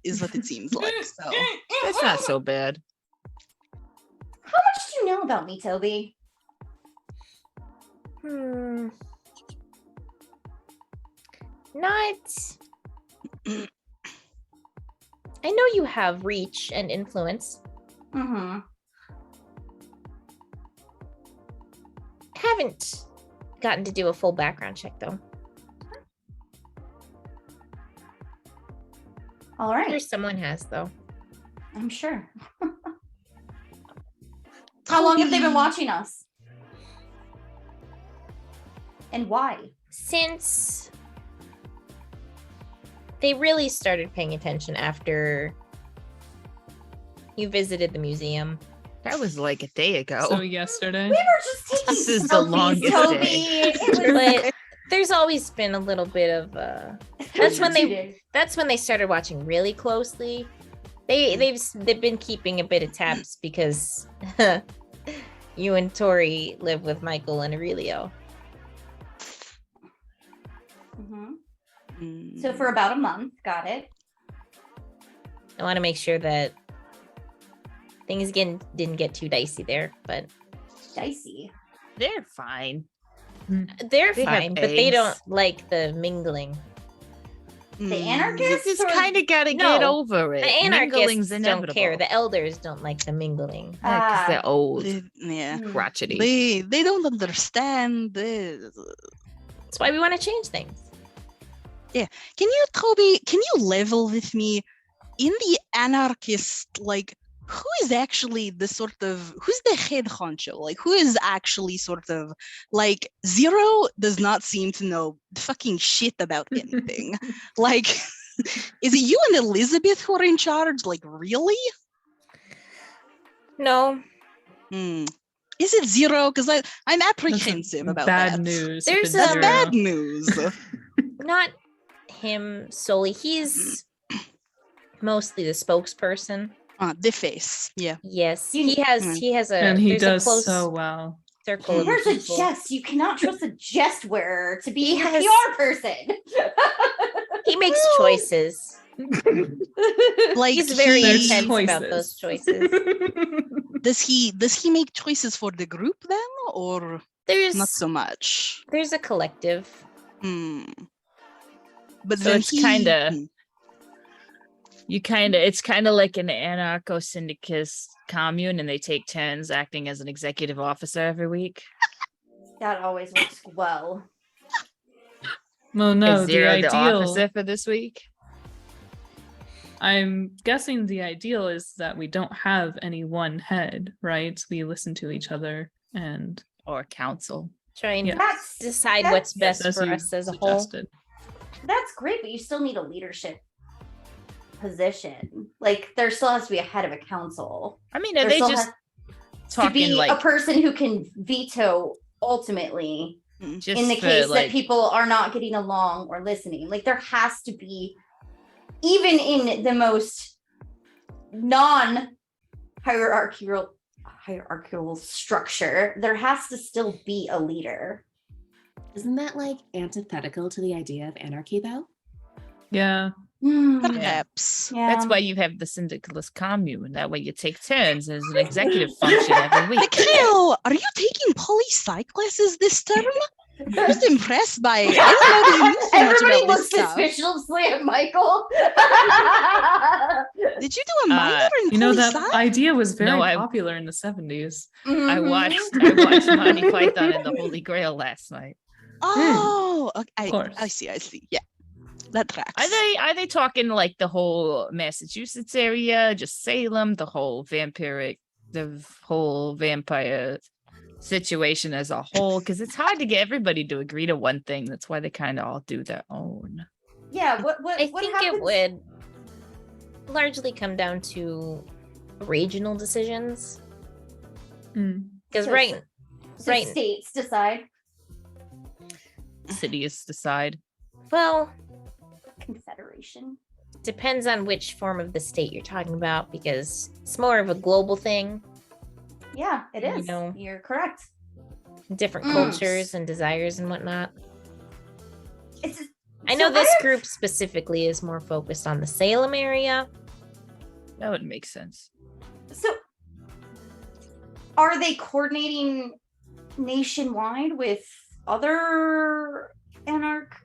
is what it seems like. So That's not so bad. How much do you know about me, Toby? Not. I know you have reach and influence. Mm-hmm. Haven't gotten to do a full background check though. All I'm right. sure someone has though. I'm sure. How long have they been watching us? And why? Since they really started paying attention after you visited the museum. That was like a day ago. So yesterday. We were just taking This is the selfies, longest Toby. day. It was- But there's always been a little bit of that's when they started watching really closely. They've been keeping a bit of tabs because you and Tori live with Michael and Aurelio. Mhm. So for about a month, got it. I want to make sure that things didn't get too dicey there, but Dicey. They're fine. They're They have fine, but they don't eggs. like the mingling. The Mm. anarchists? You just or- kind of gotta get No, over it. The Mingling's anarchists don't inevitable. care. The elders don't like the mingling. Because Ah. they're old, Yeah. Hmm. crotchety. They don't understand this. That's why we want to change things. Can you, Toby, can you level with me in the anarchist, like, who is actually the sort of, who's the head honcho? Like, who is actually sort of, like, Zero does not seem to know fucking shit about anything. Like, is it you and Elizabeth who are in charge? Like, really? No, Hmm. Is it Zero? Because I'm That's apprehensive about bad that. news. There's if it's a- That's zero. bad news. not him solely. He's mostly the spokesperson. The face. Yeah. Yes, You- he has a And he there's does a close so well. circle of Where's a people. jest? You cannot trust a jest wearer to be He a has- PR person. He makes Well, choices. Like, He's very There's intense about those choices. does he make choices for the group then, or There's not so much? there's a collective. Hmm. But So then it's kinda- hmm. It's kind of like an anarcho syndicist commune, and they take turns acting as an executive officer every week. That always works well. Well, no, Is the Zero the ideal. officer for this week? I'm guessing the ideal is that we don't have any one head, right? We listen to each other and Or council? Try and Yeah. That's decide that's- what's best as for you us as a whole. suggested. That's great, but you still need a leadership position. Like there still has to be a head of a council. I mean, are There they still just has to talking be like a person who can veto ultimately just in the for, case like, that people are not getting along or listening. Like there has to be, even in the most non-hierarchical structure, there has to still be a leader. Isn't that like antithetical to the idea of anarchy, though? Yeah. Perhaps. Yeah. That's why you have the syndicalist commune. That way you take turns as an executive function every week. Mikhail, are you taking poli-sci classes this term? I was impressed by. I didn't know that you knew so much Everybody about this looks stuff. suspiciously at Michael. Did you do a minor in You know, that poli-sci? idea was very No, I- popular in the 70s. I Mhm. watched Monty Python and the Holy Grail last night. Oh, okay. course. I see. Yeah, that tracks. Are they talking like the whole Massachusetts area, just Salem, the whole vampire situation as a whole? Because it's hard to get everybody to agree to one thing. That's why they kind of all do their own. Yeah, what I what think happens? it would largely come down to regional decisions. Mm. Because So- right, So right. states decide. Cities decide. well, Confederation. depends on which form of the state you're talking about, because it's more of a global thing. Yeah, it You is. know. You're correct. Different Mm. cultures and desires and whatnot. It's I know so this have- group specifically is more focused on the Salem area. That would make sense. So, are they coordinating nationwide with other anarchist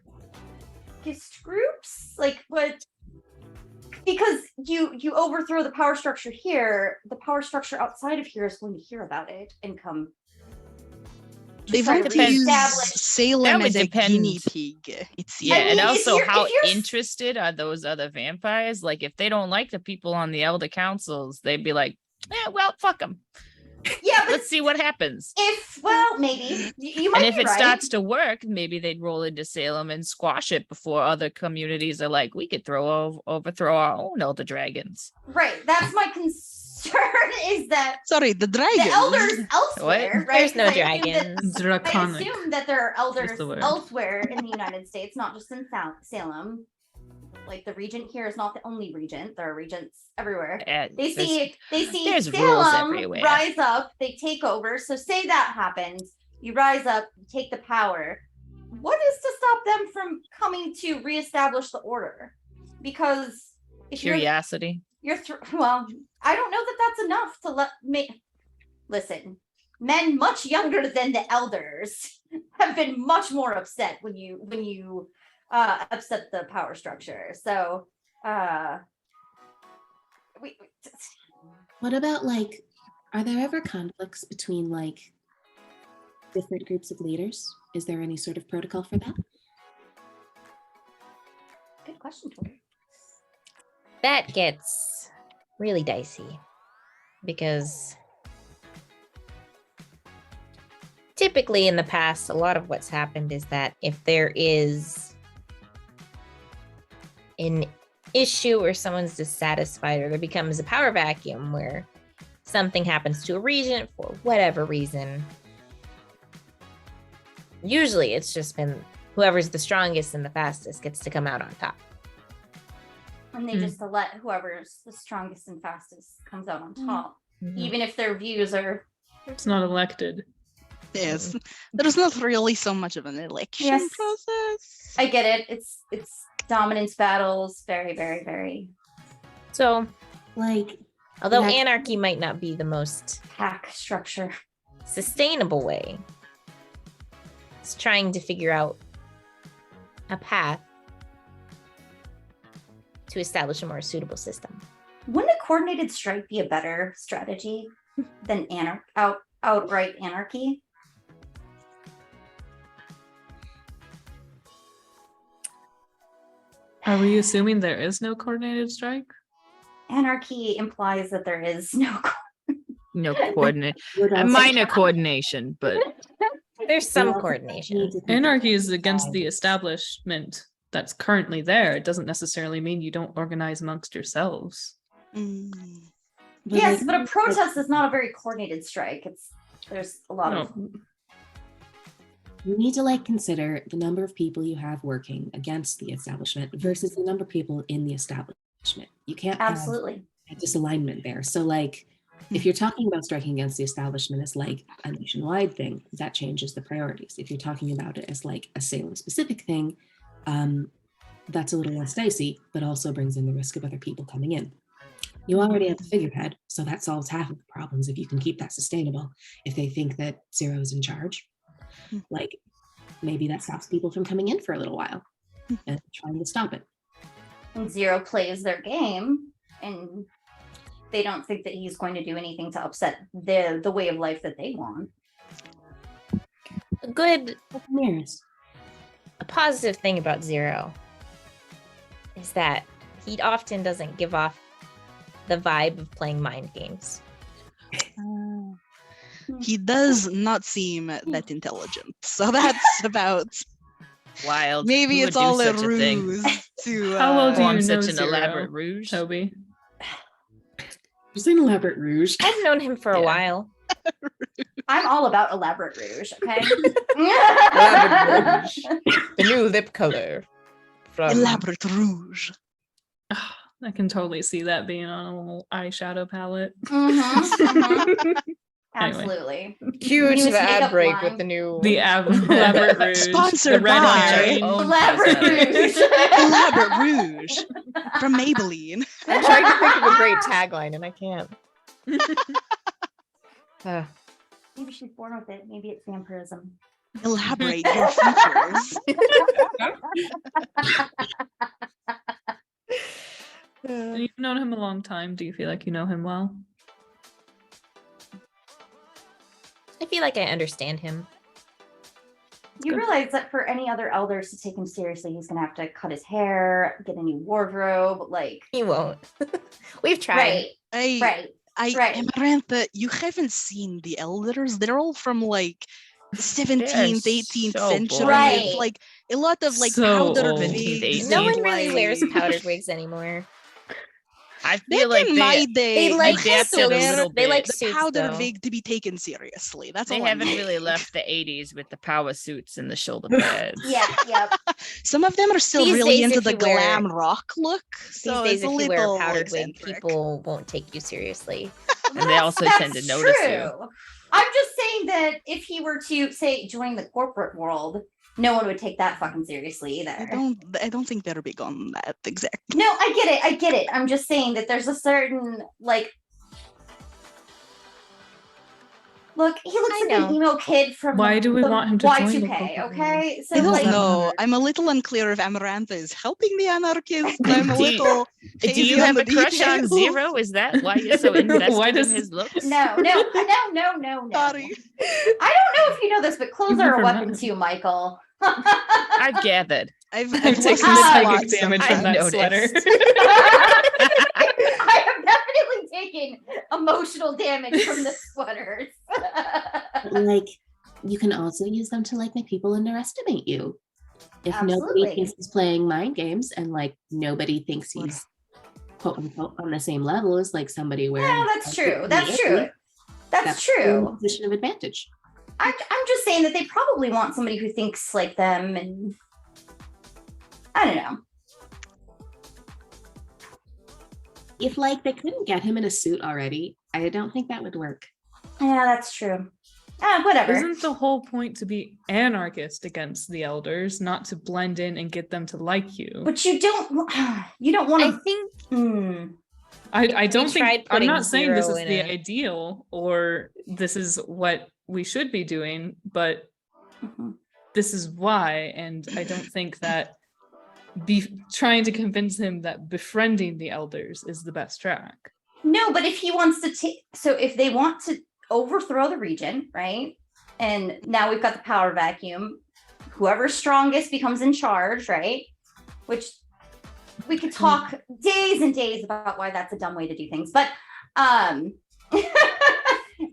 groups? Like what? Because you overthrow the power structure here, the power structure outside of here is going to hear about it and come. to They've try had to to use reestablish- Salem would as a guinea depend. pig. It seems. Yeah, I and mean, if also you're- how if you're- interested are those other vampires? Like, if they don't like the people on the elder councils, they'd be like, well, fuck them. Yeah, but Let's see what happens. maybe you might And if be it right. starts to work, maybe they'd roll into Salem and squash it before other communities are like, we could overthrow our own elder dragons. Right, that's my concern. Is that Sorry, the dragon. the elders elsewhere, right? There's no 'Cause I assume that- dragons. I Draconic. assume that there are elders the word. elsewhere in the United States, not just in Salem. Like the regent here is not the only regent. There are regents everywhere. They see there's rules Salem everywhere. rise up, they take over. So say that happens, you rise up, you take the power. What is to stop them from coming to reestablish the order? Because if curiosity. well, I don't know that that's enough to listen. men much younger than the elders have been much more upset when you upset the power structure. So What about like, are there ever conflicts between like different groups of leaders? Is there any sort of protocol for that? good question, Tori. That gets really dicey because typically in the past, a lot of what's happened is that if there is an issue or someone's dissatisfied or there becomes a power vacuum where something happens to a regent for whatever reason, usually it's just been whoever's the strongest and the fastest gets to come out on top. And they just let whoever's the strongest and fastest comes out on top, even if their views are. It's not elected. Yes, there's not really so much of an election process. I get it. It's dominance battles, very, very, very. So, Like, although Like- anarchy might not be the most Hack structure. sustainable way, it's trying to figure out a path to establish a more suitable system. Wouldn't a coordinated strike be a better strategy than outright anarchy? Are we assuming there is no coordinated strike? Anarchy implies that there is no. No coordinate. would A also- minor coordination, but There's some also coordination. need to Anarchy is against the consider- establishment that's currently there. It doesn't necessarily mean you don't organize amongst yourselves. Mm. But Yes, like- but a protest is not a very coordinated strike. There's a lot of. No, You need to like consider the number of people you have working against the establishment versus the number of people in the establishment. You can't have Absolutely. a disalignment there. So like if you're talking about striking against the establishment as like a nationwide thing, that changes the priorities. If you're talking about it as like a Salem specific thing, that's a little less dicey, but also brings in the risk of other people coming in. You already have the figurehead, so that solves half of the problems if you can keep that sustainable. If they think that Zero is in charge, like maybe that stops people from coming in for a little while and trying to stop it. And Zero plays their game, and they don't think that he's going to do anything to upset the way of life that they want. A good, Mirrors. a positive thing about Zero is that he often doesn't give off the vibe of playing mind games. He does not seem that intelligent, so that's about. wild. Maybe Who it's would do all a such thing? ruse to. How well do Form you know such an Zero, elaborate rouge. Toby? Just an elaborate rouge. I've known him for a Yeah. while. I'm all about elaborate rouge, okay? Elaborate rouge. The new lip color. From Elaborate rouge. I can totally see that being on a little eyeshadow palette. Anyway. Absolutely. Cue to Newest the ad makeup break line. with the new The elaborate rouge. Sponsored the red by- wine. Oh, Elaborate cosmetics. rouge. Elaborate rouge from Maybelline. I'm trying to think of a great tagline and I can't. Maybe she's born with it. Maybe it's vampirism. Elaborate your features. You've known him a long time. Do you feel like you know him well? I feel like I understand him. You realize that for any other elders to take him seriously, he's gonna have to cut his hair, get a new wardrobe, like He won't. We've tried. right, right. I Right. Amarantha, you haven't seen the elders. They're all from like the 17th, 18th so century. boring. Right. It's like a lot of like So powdered old. wigs. No one and, really wears like- powdered wigs anymore. I Back feel like in they, my day, They like you had to adapted a wear little They like bit. the suits, powdered though. wig to be taken seriously. That's they all. haven't I'm really saying. left the 80s with the power suits and the shoulder pads. Yeah, yep. Some of them are still These really days, into if the you wear- glam rock look. These So days, it's a if you wear a little powdered wig, eccentric. people won't take you seriously. And they also tend to notice you. I'm just saying that if he were to say join the corporate world, no one would take that fucking seriously either. I don't think they're big on that exactly. No, I get it. I'm just saying that there's a certain like Look, he looks I like an know. emo kid from Why do we the want him to join the Y2K, cult? okay? So I don't like, know. I'm a little unclear if Amarantha is helping the anarchists. I'm a Do you- little Do hazy you on have the a crush on details. Zero? Is that why you're so invested Why in does- his looks? no. Sorry. I don't know if you know this, but clothes You've are a never weapon met him. too, Michael. I've gathered. I've I've taken lost psychic psychic lots damage sometimes. from that I've sweater. noticed. I have definitely taken emotional damage from the sweaters. But, like, you can also use them to like make people underestimate you. If Absolutely. nobody thinks he's playing mind games and like nobody thinks he's quote unquote on the same level as like somebody wearing. Yeah, that's true. That's a true. That's still in a true. position of advantage. I'm just saying that they probably want somebody who thinks like them, and I don't know. If like they couldn't get him in a suit already, I don't think that would work. Yeah, that's true. Whatever. Isn't the whole point to be anarchist against the elders, not to blend in and get them to like you? But you don't want I to. think I don't tried think I'm putting not saying this Zero is in the a- ideal or this is what we should be doing, but Mhm. this is why. And I don't think that trying to convince him that befriending the elders is the best track. No, but if he wants to take, so if they want to overthrow the region, right? And now we've got the power vacuum. Whoever's strongest becomes in charge, right? Which we could talk days and days about why that's a dumb way to do things. But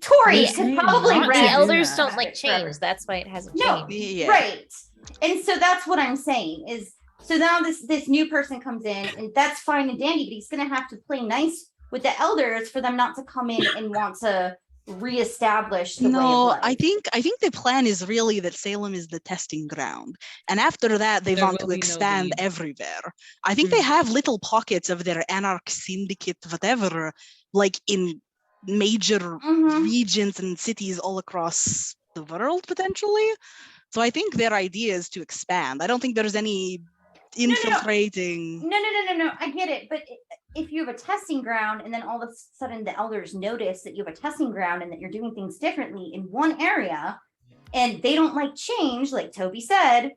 Tori They're could saying probably not to the do elders that. don't like change. That's why it hasn't No. changed. Yeah. Right. And so that's what I'm saying is, so now this new person comes in, and that's fine and dandy, but he's going to have to play nice with the elders for them not to come in and want to reestablish the way of No, life. I think the plan is really that Salem is the testing ground, and after that they There want will to be no expand lead. everywhere. I think they have little pockets of their anarch syndicate, whatever, like in major Mhm. regions and cities all across the world potentially. So I think their idea is to expand. I don't think there's any no. infiltrating. No. I get it. But if you have a testing ground and then all of a sudden the elders notice that you have a testing ground and that you're doing things differently in one area and they don't like change, like Toby said,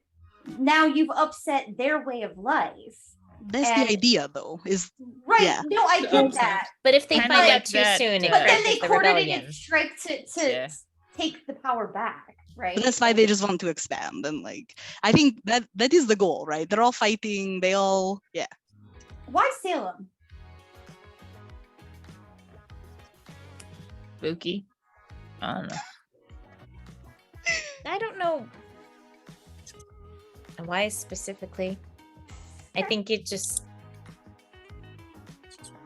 now you've upset their way of life. That's and- the idea, though. Is Right. Yeah. No, I get upset. that. But if they Kinda find like out too that, soon, it but But then crashes they the coordinated rebellion. strike to Yeah. take the power back, right? But that's why they just want to expand, and like I think that is the goal, right? They're all fighting. They all Why Salem? Spooky. I don't know. I don't know why specifically. I think it just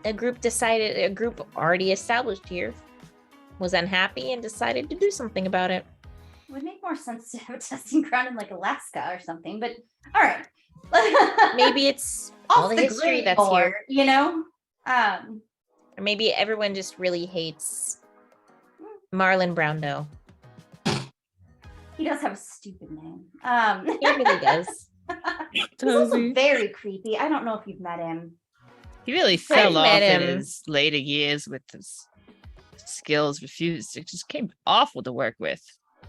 a group already established here was unhappy and decided to do something about it. It would make more sense to have a testing ground in like Alaska or something, but all right. Maybe it's Off all the history grid that's more, here. you know? Or maybe everyone just really hates Marlon Brando. He does have a stupid name. He really does. He's also Toby. very creepy. I don't know if you've met him. He really fell off met in him. his later years with his skills. Refused. It just came awful to work with.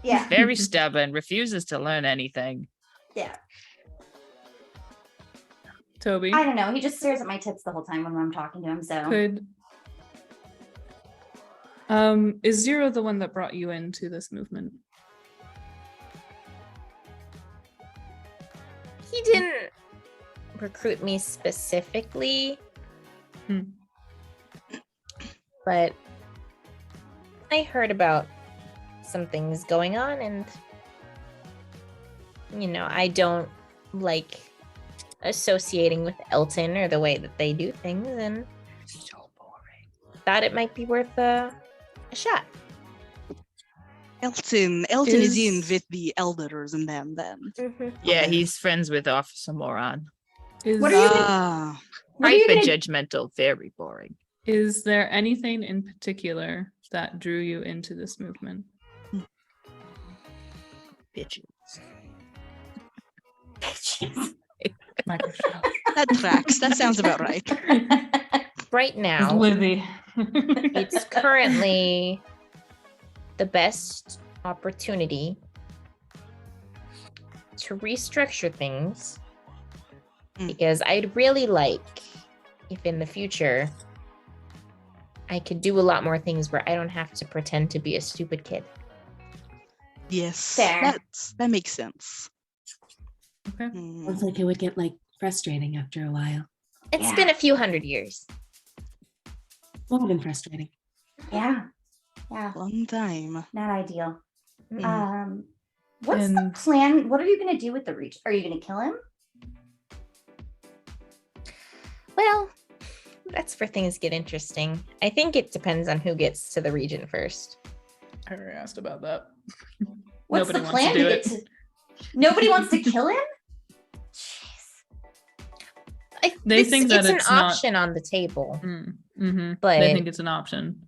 Yeah. Very stubborn. Refuses to learn anything. Yeah. Toby, I don't know. He just stares at my tits the whole time when I'm talking to him. So could is Zero the one that brought you into this movement? He didn't recruit me specifically, but I heard about some things going on, and I don't like associating with Elton or the way that they do things, and So boring. thought it might be worth a shot. Elton is in Is- with the elders and them then. Yeah, Okay. he's friends with Officer Moron. Is What are you Ah, what are you Hyper gonna- judgmental. Very boring. is there anything in particular that drew you into this movement? Bitches. Microsoft. that tracks. That sounds about right. Right now, Livy. it's currently the best opportunity to restructure things, because I'd really like if in the future I could do a lot more things where I don't have to pretend to be a stupid kid. Yes, Fair. that makes sense. Okay. Sounds like it would get like frustrating after a while. It's Yeah. been a few hundred years. More than frustrating. Yeah. Yeah. Long time. Not ideal. Mm. What's the And- plan? What are you gonna do with the Regent? Are you gonna kill him? Well, that's where things get interesting. I think it depends on who gets to the Regent first. I already asked about that. What's Nobody the wants plan to do get it. to? Nobody wants to kill him? Jeez. They think that it's it's an not- option on the table, Mm-hmm. but They think it's an option.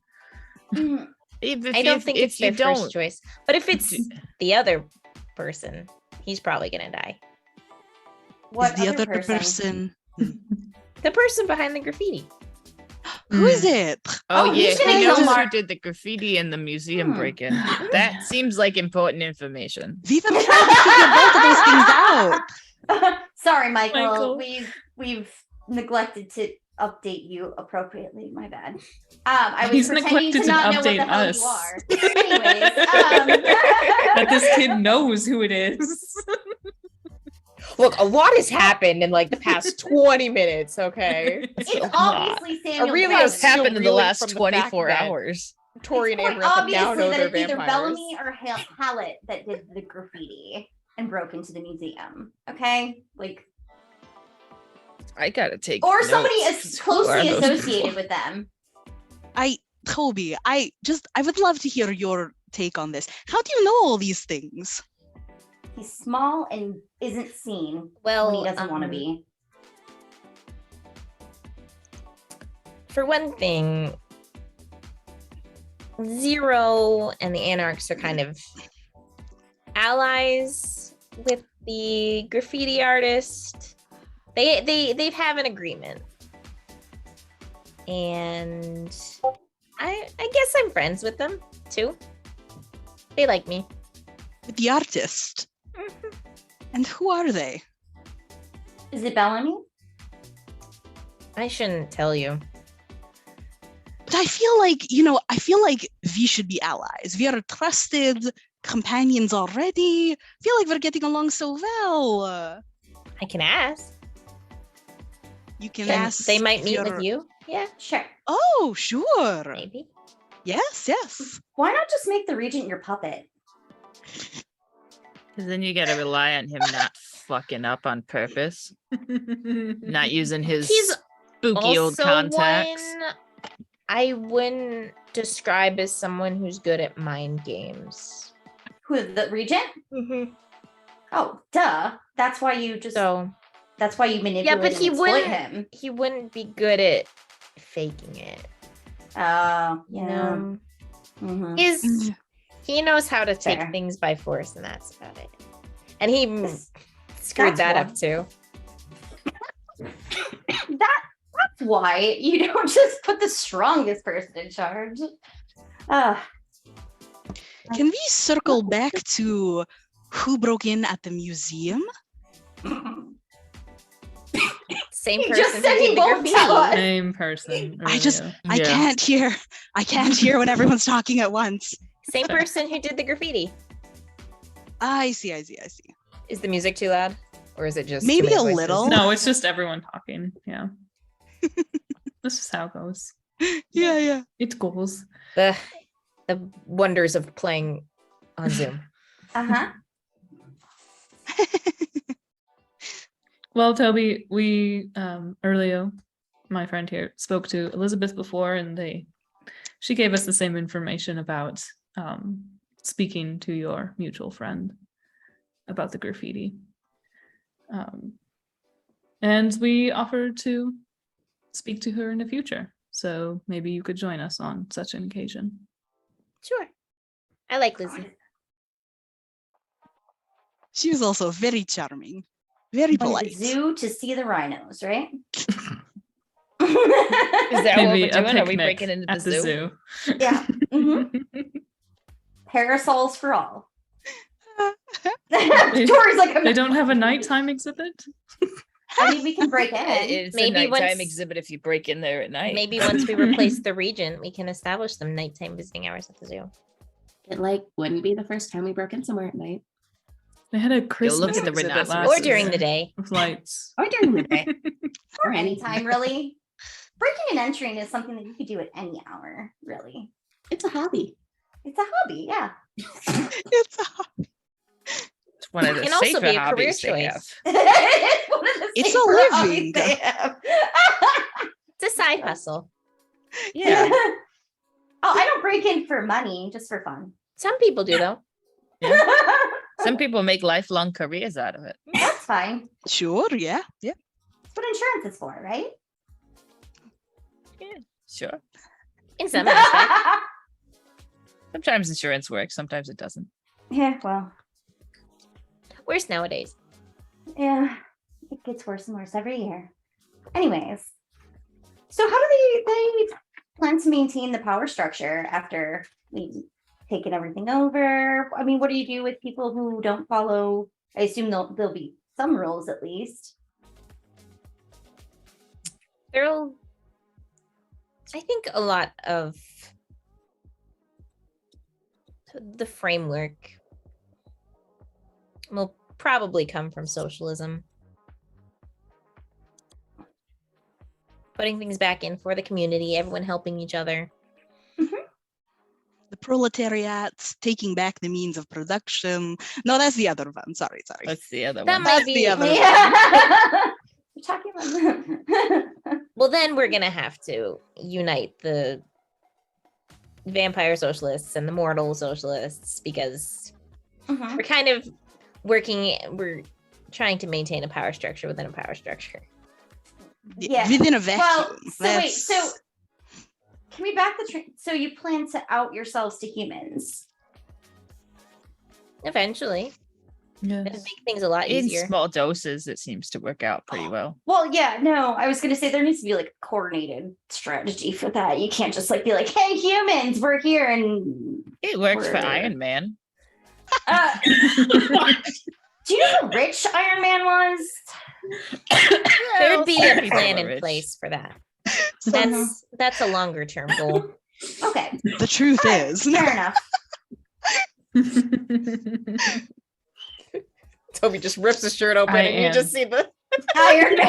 Mm, I don't think it's their first choice. But if it's the other person, he's probably gonna die. What Is the other person? The person behind the graffiti. Who is it? Oh, yeah, he's gonna he kill knows who Mark. did the graffiti and the museum Hmm. break-in. That seems like important information. We've been trying to figure both of those things out. Sorry, Michael. Michael. We've neglected to update you appropriately. My bad. I was He's pretending to neglected to not know what the update hell us. you are. Anyways, But this kid knows who it is. Look, a lot has happened in like the past 20 minutes, okay? it's obviously Samuel. Aurelius Bellamy. still happened in the reeling last from the fact 24 that- hours. Tori and It's Amber quite up and down obviously know that they're it's either vampires. Bellamy or Hallett that did the graffiti and broke into the museum. Okay, like, I gotta take or somebody notes. is Who are closely those associated people? with them. Toby, I would love to hear your take on this. How do you know all these things? He's small and isn't seen Well, when he doesn't want to be. For one thing, Zero and the Anarchs are kind of allies with the graffiti artist. They have an agreement. And I guess I'm friends with them too. They like me. With the artist. And who are they? Is it Bellamy? I shouldn't tell you. But I feel like we should be allies. We are trusted companions already. I feel like we're getting along so well. I can ask. You can And ask. they might if meet with you're- you. Yeah, Sure. Oh, sure. maybe. Yes. Why not just make the Regent your puppet? Because then you gotta rely on him not fucking up on purpose, not using his He's spooky old Also contacts. one I wouldn't describe as someone who's good at mind games. Who, the Regent? Oh, duh. That's why you just. So That's why you manipulate yeah, but and he exploit wouldn't. him. He wouldn't be good at faking it. Oh, You yeah. know, Mhm. he knows how to take Fair. things by force, and that's about it. And he This- screwed that's that why. up too. That's why you don't just put the strongest person in charge. Can we circle back to who broke in at the museum? Same You person just who said he did the won't tell graffiti. us. Same person. I just- Aurelio. I can't hear. I can't hear when everyone's talking at once. Same person who did the graffiti. I see. Is the music too loud, or is it just too Maybe many a voices? little. No, it's just everyone talking. Yeah. This is how it goes. Yeah. It goes. The wonders of playing on Zoom. Uh-huh. Well, Toby, we Aurelio, my friend here, spoke to Elizabeth before, and she gave us the same information about speaking to your mutual friend about the graffiti. And we offered to speak to her in the future. So maybe you could join us on such an occasion. Sure. I like Lizzie. She was also very charming, very Went to polite. the zoo to see the rhinos, right? Is that Maybe what a we're doing? Are we picnic breaking into at the zoo? zoo. Yeah. Mhm. Parasols for all. Tori's like, They don't have a nighttime exhibit. I mean, we can break in. It's Maybe a nighttime once- exhibit if you break in there at night. Maybe once we replace the regent, we can establish some nighttime visiting hours at the zoo. It like wouldn't be the first time we broke in somewhere at night. They had a Christmas at the exhibit rhinoceros. last Or during year the day. with lights. Or during the day. Or anytime, really. Breaking and entering is something that you could do at any hour, really. It's a hobby. It's a hobby, yeah. It's a It's one of the Can also safer be a career hobbies they choice. have. It's one of the It's a safer hobbies living. they have. It's a side hustle. Yeah. Oh, I don't break in for money, just for fun. Some people do though. Some people make lifelong careers out of it. That's fine. sure, yeah. That's what insurance is for, right? Sure. In some aspects. Sometimes insurance works, sometimes it doesn't. Yeah, well, Worse nowadays. yeah. It gets worse and worse every year. Anyways. So how do they plan to maintain the power structure after we've taken everything over? I mean, what do you do with people who don't follow? I assume there'll be some rules at least. There'll, I think a lot of the framework will probably come from socialism. Putting things back in for the community, everyone helping each other. The proletariat taking back the means of production. No, that's the other one. Sorry. That's the other That one. might That's be the other Yeah. You're talking about Well, then we're gonna have to unite the vampire socialists and the mortal socialists because Mhm. we're kind of we're trying to maintain a power structure within a power structure. Yeah. Within a vacuum. Well, so wait, That's- so can we back the train? So you plan to out yourselves to humans? Eventually, Yes. it'll make things a lot In easier. small doses, it seems to work out pretty well. Well, yeah, no, I was gonna say there needs to be like a coordinated strategy for that. You can't just like be like, hey, humans, we're here and It works for Word. Iron Man. do you know how rich Iron Man was? There'd be some a people plan are in rich. place for that. Mhm. That's a longer term goal. Okay, the truth is. fair enough. Toby just rips his shirt open I and you am. just see the Iron Man.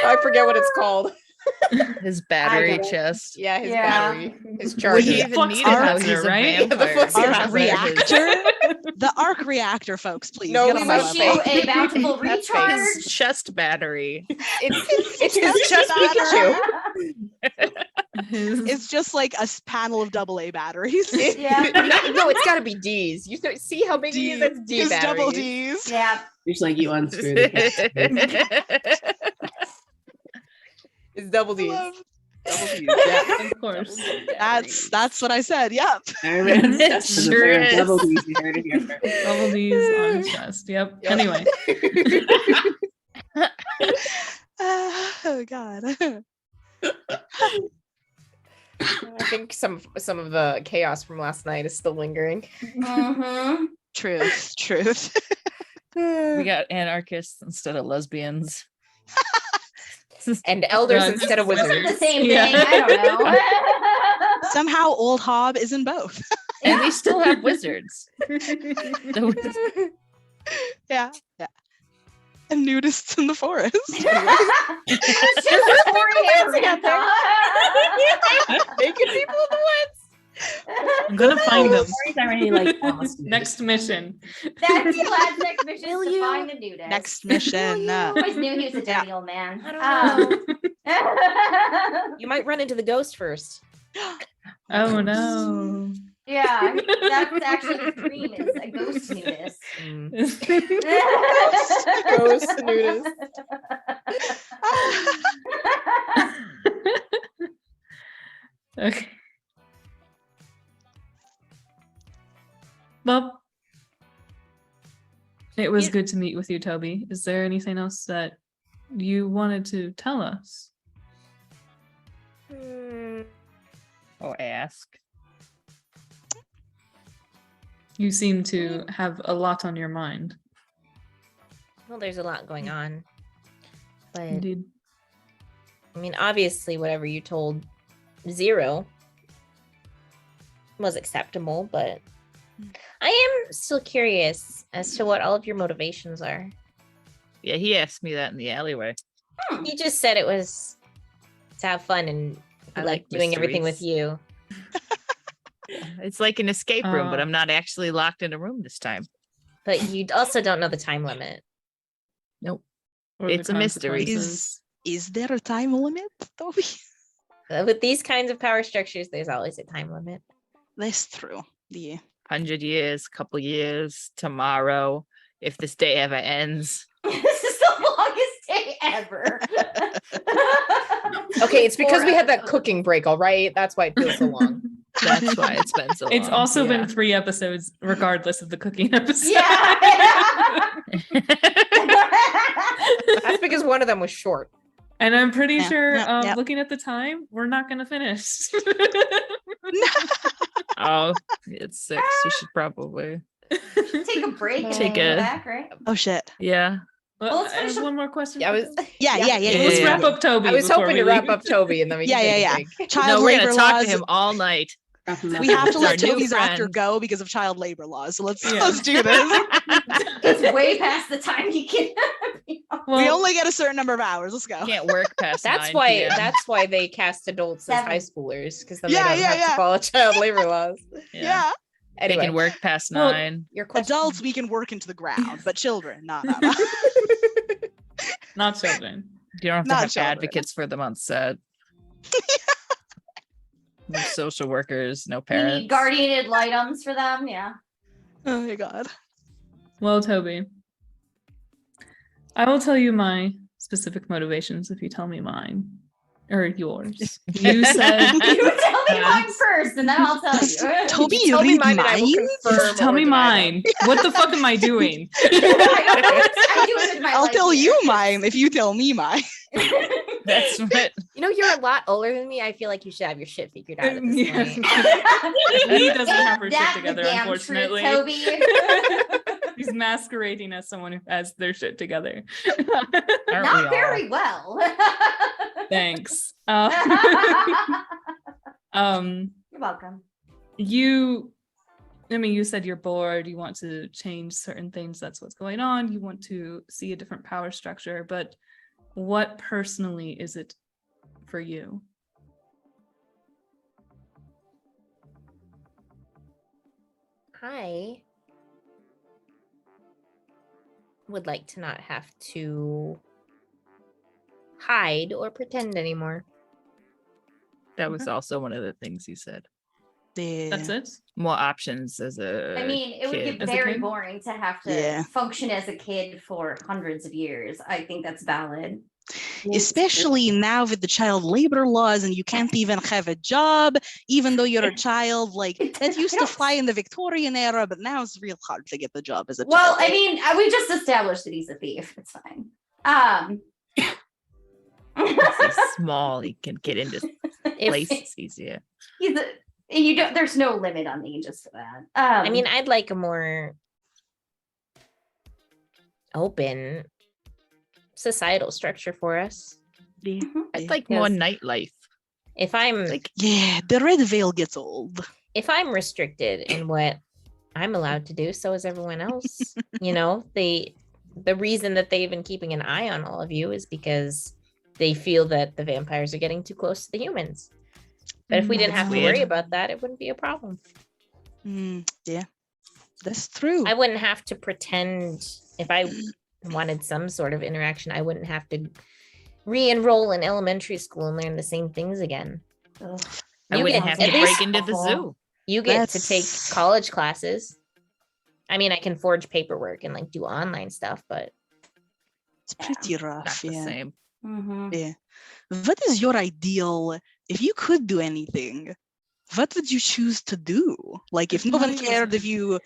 I forget what it's called. His battery get it. chest. Yeah, his Yeah. battery, his Would charger. he Yeah. even Flux need it though? capacitor, He's a right? The vampire. flux He's Arc not where his- reactor? The arc reactor, folks, please. No, get we on my must level. Issue a bountiful That's recharge. his chest battery. It's his chest Pikachu. His- It's just like a panel of AA batteries. Yeah. No, it's got to be D's. You see how big he is? That's D His batteries. double Ds. Yeah. Just like you unscrew the case. It's double D's. Love- Double D's. Yeah. of course. That's what I said. Yep. Iron Man's It chest is a sure pair of is. double D's. You heard it here first. Double D's on his chest. Yep. Yep. Anyway. Oh God. I think some of the chaos from last night is still lingering. Mhm. Truth. We got anarchists instead of lesbians. And elders Yeah, instead of this is- Those are wizards. the same Yeah. thing. I don't know. Somehow old Hob is in both. And we still have wizards. The wiz- Yeah. And nudists in the forest. It's just a story Amanda. Naked people in the woods. I'm gonna find them. Story's already like almost Next mission. That's the last next mission is Will to you? find the nudist. Next mission. I always knew he was a dirty old man. I don't You might run into the ghost first. Oh no. Yeah, that's actually the dream is a ghost nudist. Ghost nudist. Okay. Well, it was good to meet with you, Toby. Is there anything else that you wanted to tell us? Or ask. You seem to have a lot on your mind. Well, there's a lot going on. But Indeed. I mean, obviously, whatever you told Zero was acceptable, but I am still curious as to what all of your motivations are. Yeah, he asked me that in the alleyway. He just said it was to have fun and I like like doing everything with mysteries. you. It's like an escape room, but I'm not actually locked in a room this time. But you also don't know the time limit. Nope. Or the It's a mystery. consequences. Is there a time limit, Toby? With these kinds of power structures, there's always a time limit. That's true. Yeah. 100 years, couple years, tomorrow, if this day ever ends. This is the longest day ever. Okay, it's because we had that cooking break, all right? That's why it feels so long. That's why it's been so long. It's also Yeah. been 3 episodes, regardless of the cooking episode. Yeah. That's because one of them was short. And I'm pretty Yeah, sure, yeah. looking at the time, we're not going to finish. Oh, it's 6. We should probably. Take a break and Take then a- go back, right? Oh shit. Yeah. Well, let's I finish have up- one more question. Yeah, I was. Yeah. Let's Yeah. wrap up Toby. I was before hoping we to wrap leave. up Toby, and then we can Yeah, take yeah, a break. Child No, we're labor gonna talk laws. to him all night. We have to It's our let new Toby's after friend. go because of child labor laws. So let's Yeah. let's do this. It's way past the time you can. Well, We only get a certain number of hours. Let's go. Can't work past That's 9 why. PM. That's why they cast adults as 7. high schoolers, because then Yeah, they don't yeah, have yeah. to follow child labor laws. Yeah. They Anyway, can work past Well, 9. your question. Adults, we can work into the ground, but children, no. not children. You don't have to Not have children. advocates for them on set. No social workers, no You parents. need guardian ad litem's for them. Yeah. Oh my god. Well, Toby, I will tell you my specific motivations if you tell me mine or yours. You said You tell me mine Yes. first, and then I'll tell you. Toby, You you tell me read mine, and I will mine? confirm tell or me deny them. mine. What the fuck am I doing? I don't know what I do with my I'll life tell here. you mine if you tell me mine. That's what You know, you're a lot older than me. I feel like you should have your shit figured out at this Yeah. point. He doesn't have her shit That's the together, damn unfortunately. Truth, Toby. He's masquerading as someone who has their shit together. aren't we Not all? very well. Thanks. You're Um, welcome. you said you're bored, you want to change certain things, that's what's going on, you want to see a different power structure, but what personally is it for you? I would like to not have to hide or pretend anymore. That was also one of the things he said. That's it? More options as a I mean, it would kid. get As a very kid? boring to have to Yeah. function as a kid for hundreds of years. I think that's valid. Especially now with the child labor laws and you can't even have a job, even though you're a child. Like that used to fly in the Victorian era, but now it's real hard to get the job as a Well, child. I mean, we just established that he's a thief. It's fine. He's small. He can get into If, places easier. He's a, you don't. There's no limit on the ages for that. I mean, I'd like a more open societal structure for us. I'd like more Yes. nightlife. If I'm Like Yeah, the red veil gets old. if I'm restricted in what I'm allowed to do, so is everyone else. You know, the reason that they've been keeping an eye on all of you is because they feel that the vampires are getting too close to the humans. But if we didn't That's have to weird. worry about that, it wouldn't be a problem. Yeah, that's true. I wouldn't have to pretend if I wanted some sort of interaction, I wouldn't have to re-enroll in elementary school and learn the same things again. Ugh. I You wouldn't get- have to at break least- into the awful. zoo. You get to take That's- college classes. I mean, I can forge paperwork and like do online stuff, but It's pretty Not rough. the Yeah. same. Mhm. Yeah. What is your ideal? If you could do anything, what would you choose to do? Like, if no one cared, if you.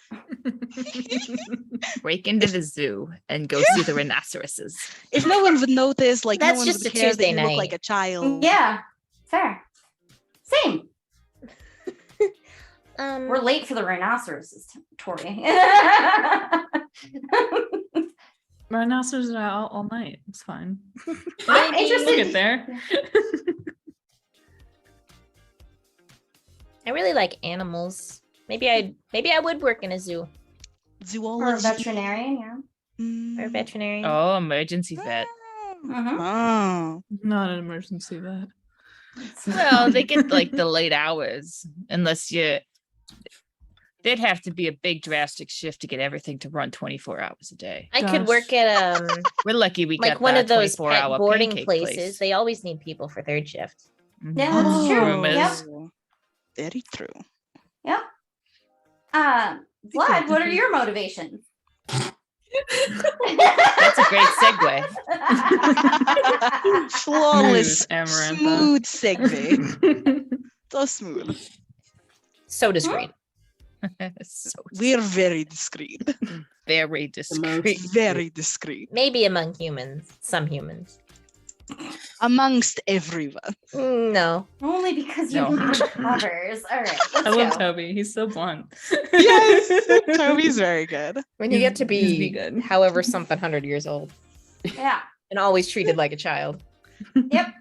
Break into the zoo and go see the rhinoceroses. If no one would notice, like, That's no one just would a care that Tuesday you look like night. a child. Yeah. Fair. Same. We're late for the rhinoceroses, Tori. Rhinoceros are out all night. It's fine. I'm Maybe- interested. We'll get there. I really like animals. Maybe I would work in a zoo Or a Zoology. veterinarian, yeah. or a veterinarian. Oh, emergency vet. Mhm. Oh. Not an emergency vet. Well, they get like the late hours, unless they'd have to be a big drastic shift to get everything to run 24 hours a day. I could work at We're lucky we like got one that of those 24-hour pet boarding pancake places. place. They always need people for third shift. Mhm. Yeah, that's true. Room is- Yep. Very true. Yep. Vlad, what are your motivations? That's a great segue. Flawless, Smooth, Amarantha. smooth segue. So smooth. So discreet. So We're very discreet. very discreet. Very discreet. Maybe among humans, some humans. Amongst everyone. No. Only because you No. read covers. All right, let's I love go. Toby. He's so blunt. Yes. Toby's very good. When you get to He's be good. however something 100 years old Yeah. and always treated like a child. Yep.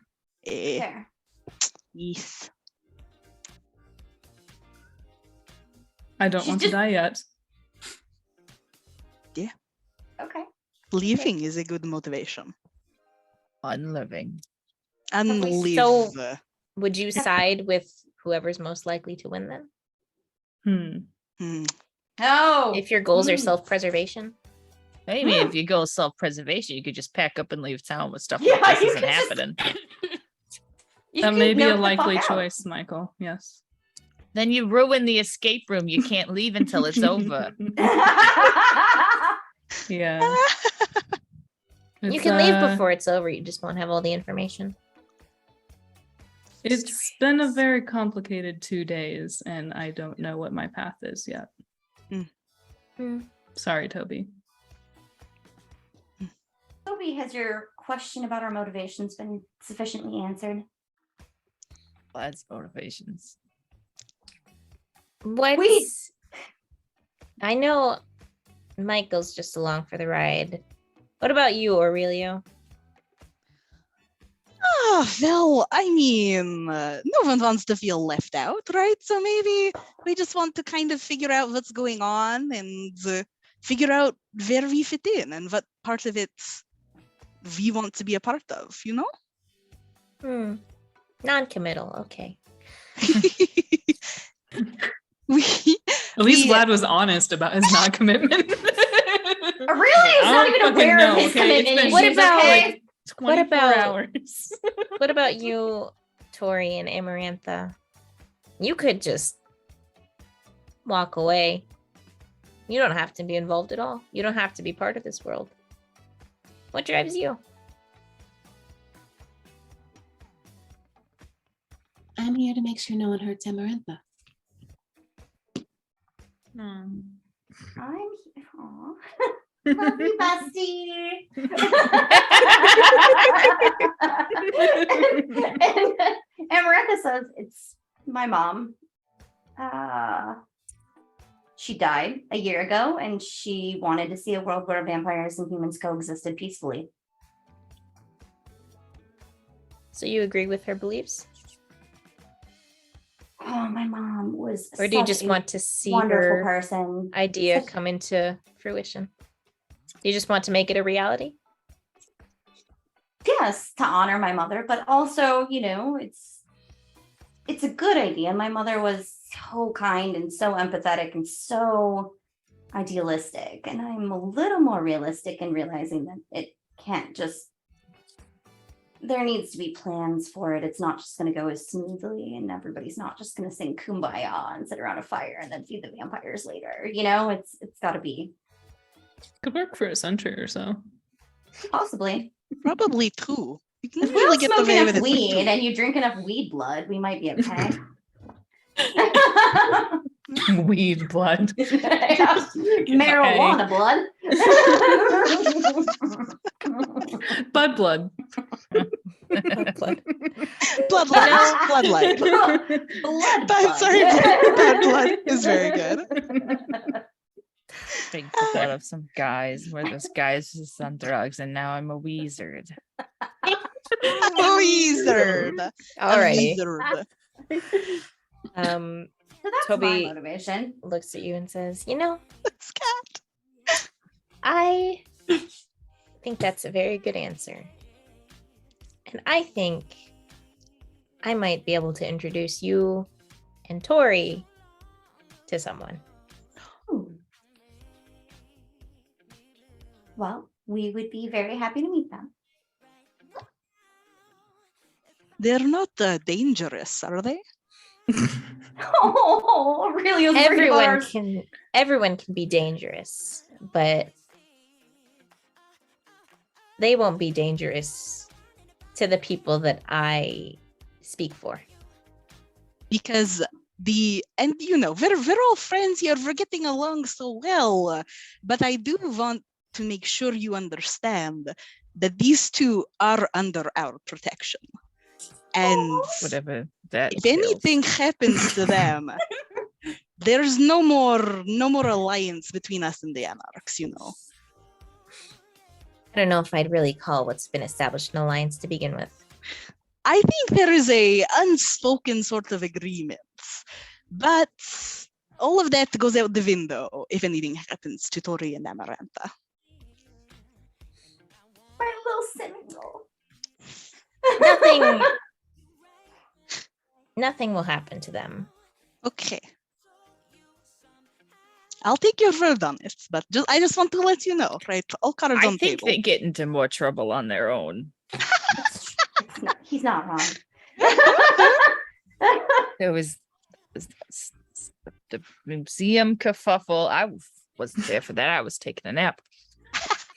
Eh, There. yes. I don't She's want just- to die yet. Okay. Living is a good motivation. Unliving. And Okay, so- live. Would you side with whoever's most likely to win then? Hmm. No. If your goals are Mm. self-preservation? Maybe if you go self-preservation, you could just pack up and leave town with stuff Yeah, like this you isn't could just- happening. You That can may be knock a the fuck likely out. choice, Michael. Yes. Then you ruin the escape room. You can't leave until it's over. Yeah. You It's, can leave before it's over. You just won't have all the information. It's been a very complicated 2 days, and I don't know what my path is yet. Hmm. Sorry, Toby. Toby, has your question about our motivations been sufficiently answered? Vlad's motivations. What? Wait. I know Michael's just along for the ride. What about you, Aurelio? Well, I mean, no one wants to feel left out, right? So maybe we just want to kind of figure out what's going on and figure out where we fit in and what part of it we want to be a part of, you know? Non-committal. Okay. we At least We- Vlad was honest about his non-commitment. Aurelio's I not don't even fucking aware know, of his okay? It's commitment been- issues, What about, okay? like, 24 about- hours. What about you, Tori and Amarantha? You could just walk away. You don't have to be involved at all. You don't have to be part of this world. What drives you? I'm here to make sure no one hurts Amarantha. Hmm. I'm aw. Love you, bestie. and Amarantha says, it's my mom. She died a year ago, and she wanted to see a world where vampires and humans coexisted peacefully. So you agree with her beliefs? Oh, my mom was Or do you such just a want to see wonderful her person. idea Such- come into fruition? Do you just want to make it a reality? Yes, to honor my mother, but also, you know, it's a good idea. My mother was so kind and so empathetic and so idealistic, and I'm a little more realistic in realizing that it can't just, there needs to be plans for it. It's not just going to go as smoothly, and everybody's not just going to sing kumbaya and sit around a fire and then feed the vampires later. You know, it's got to be Could work for a century or so. possibly. probably two. You can If we really all get smoke away enough with it. weed and you drink enough weed blood, we might be okay. Weed blood. Marijuana blood. Bud blood. Blood. Bloodlight. Blood. Sorry, bad blood is very good. Drink the blood of some guys where those guys is on drugs, and now I'm a wizard. Wizard. Alrighty. Wizard. So that's Toby- my motivation. Looks at you and says, This cat. I think that's a very good answer. And I think I might be able to introduce you and Tori to someone. Ooh. Well, we would be very happy to meet them. They're not dangerous, are they? Oh, really? Everyone can be dangerous, but they won't be dangerous to the people that I speak for. Because we're all friends here, we're getting along so well. But I do want to make sure you understand that these two are under our protection. And Whatever that if entails. anything happens to them, there's no more alliance between us and the Anarchs, I don't know if I'd really call what's been established an alliance to begin with. I think there is a unspoken sort of agreement, but all of that goes out the window if anything happens to Tori and Amarantha. My little Seminole. Nothing will happen to them. Okay. I'll take your word on it, but I just want to let you know, right? All cards I on think table. they get into more trouble on their own. He's not wrong. There was the museum kerfuffle. I wasn't there for that. I was taking a nap.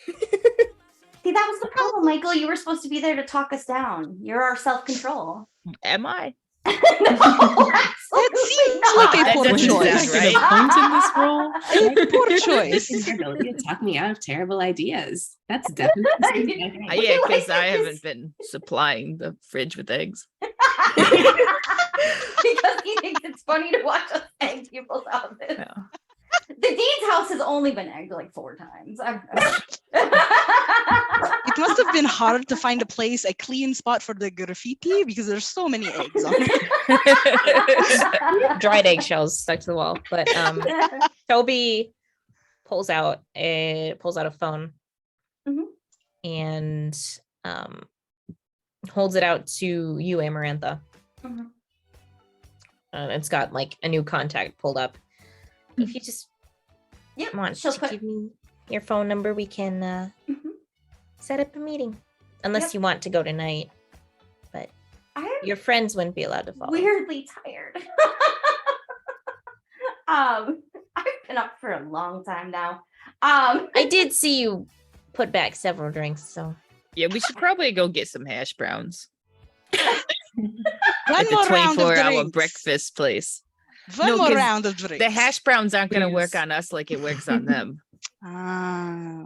See, that was the problem, Michael. You were supposed to be there to talk us down. You're our self-control. Am I? No, It seems like a That poor doesn't choice. sound right. A point in this role. A poor choice. Your ability to talk me out of terrible ideas. That's definitely something I think. Yeah, like because I this- haven't been supplying the fridge with eggs. Because he thinks it's funny to watch us egg people's houses. Yeah. The Dean's house has only been egged like 4 times. It must have been hard to find a clean spot for the graffiti because there's so many eggs on it. Dried eggshells stuck to the wall. But Toby pulls out a phone Mhm. and holds it out to you, Amarantha. Mhm. It's got like a new contact pulled up. If you just Yep, want she'll to put- give me your phone number, we can Mhm. set up a meeting. Unless Yep. you want to go tonight. I'm Your friends wouldn't be allowed to follow. weirdly tired. I've been up for a long time now. I did see you put back several drinks, so Yeah, we should probably go get some hash browns One at the more round of 24-hour drinks. breakfast place. One No, more 'cause round of drinks. The hash browns aren't going to work Please. on us like it works on them. Ah.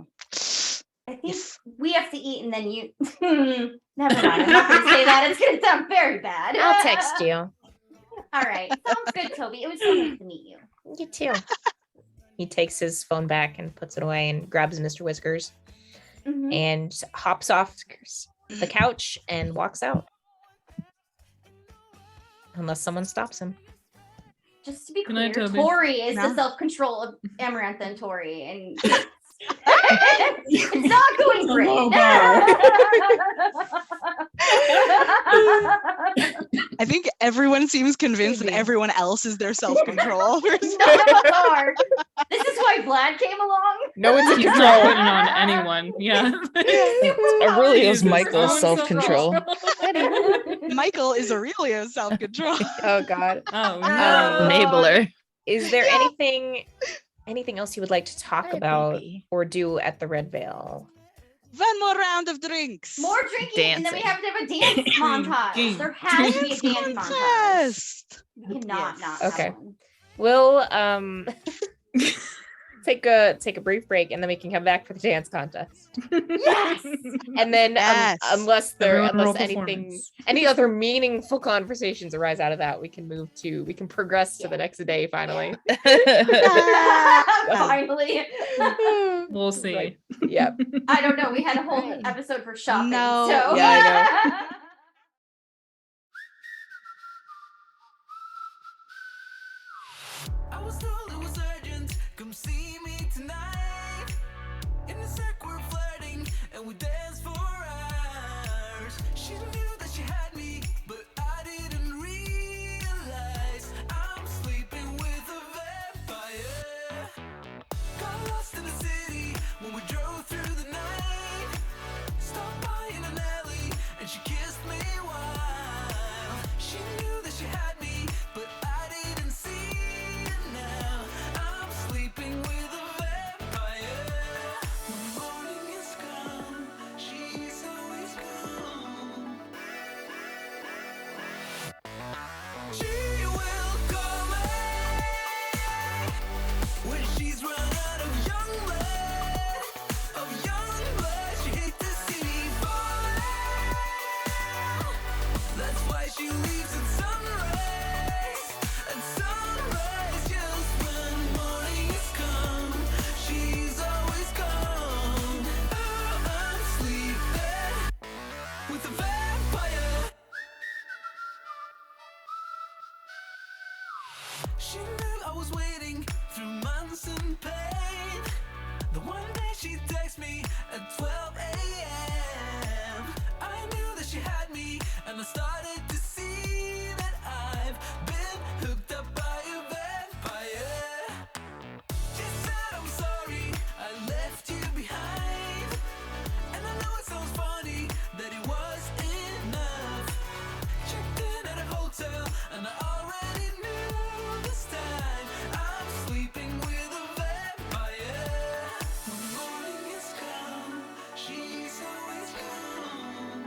I think If- we have to eat and then you. Never mind. I'm not going to say that. It's going to sound very bad. I'll text you. All right. Sounds good, Toby. It was so nice to meet you. You too. He takes his phone back and puts it away and grabs Mr. Whiskers Mhm. and hops off the couch and walks out. Unless someone stops him. Just to be Good night, clear, Toby. Tori is Yeah. the self-control of Amarantha and Tori, and it's not going great. low I think everyone seems convinced that Maybe. everyone else is their self-control. None of us are. This is why Vlad came along. No one's in He's not control. putting on anyone. Yeah. Aurelio's He's Michael's own self-control. Michael is Aurelio's self-control. Oh God. Oh no. Enabler. Is there anything else you would like to talk about or do at the Red Veil? One more round of drinks. More drinking, and then we have to have a dance montage. Drinking. There has to be a dance montage. contest. We cannot Yes. not. Okay. Have one. We'll take a brief break, and then we can come back for the dance contest. Yes. And then Yes. unless Everyone roll anything, performance. any other meaningful conversations arise out of that, we can progress to the Yeah. next day finally. Finally. We'll see. Right. Yep. I don't know. We had a whole episode for shopping. No, So yeah, I I was told it was urgent. Come see me tonight. In the circle we're flirting and we dance for hours. She knew that she had me, but I didn't realize I'm sleeping with a vampire. Got lost in the city when we drove through the night. Stopped by in an alley and she kissed me while she knew that she had me, but I didn't see it now. I'm sleeping with a vampire. When morning is come, she's always gone. She will call me when she's run out of young blood, She hates to see me falling. That's why she leaves at sunrise. Just when morning has come, she's always gone. Oh, I'm sleeping with a vampire. She knew I was waiting through months and pain. The one day she texted me at 12 a.m. I knew that she had me, and I started to see that I've been hooked up by a vampire. She said, I'm sorry, I left you behind. And I know it sounds funny that it was enough. Checked in at a hotel, and I already knew this time I'm sleeping with a vampire. When morning has come, she's always gone.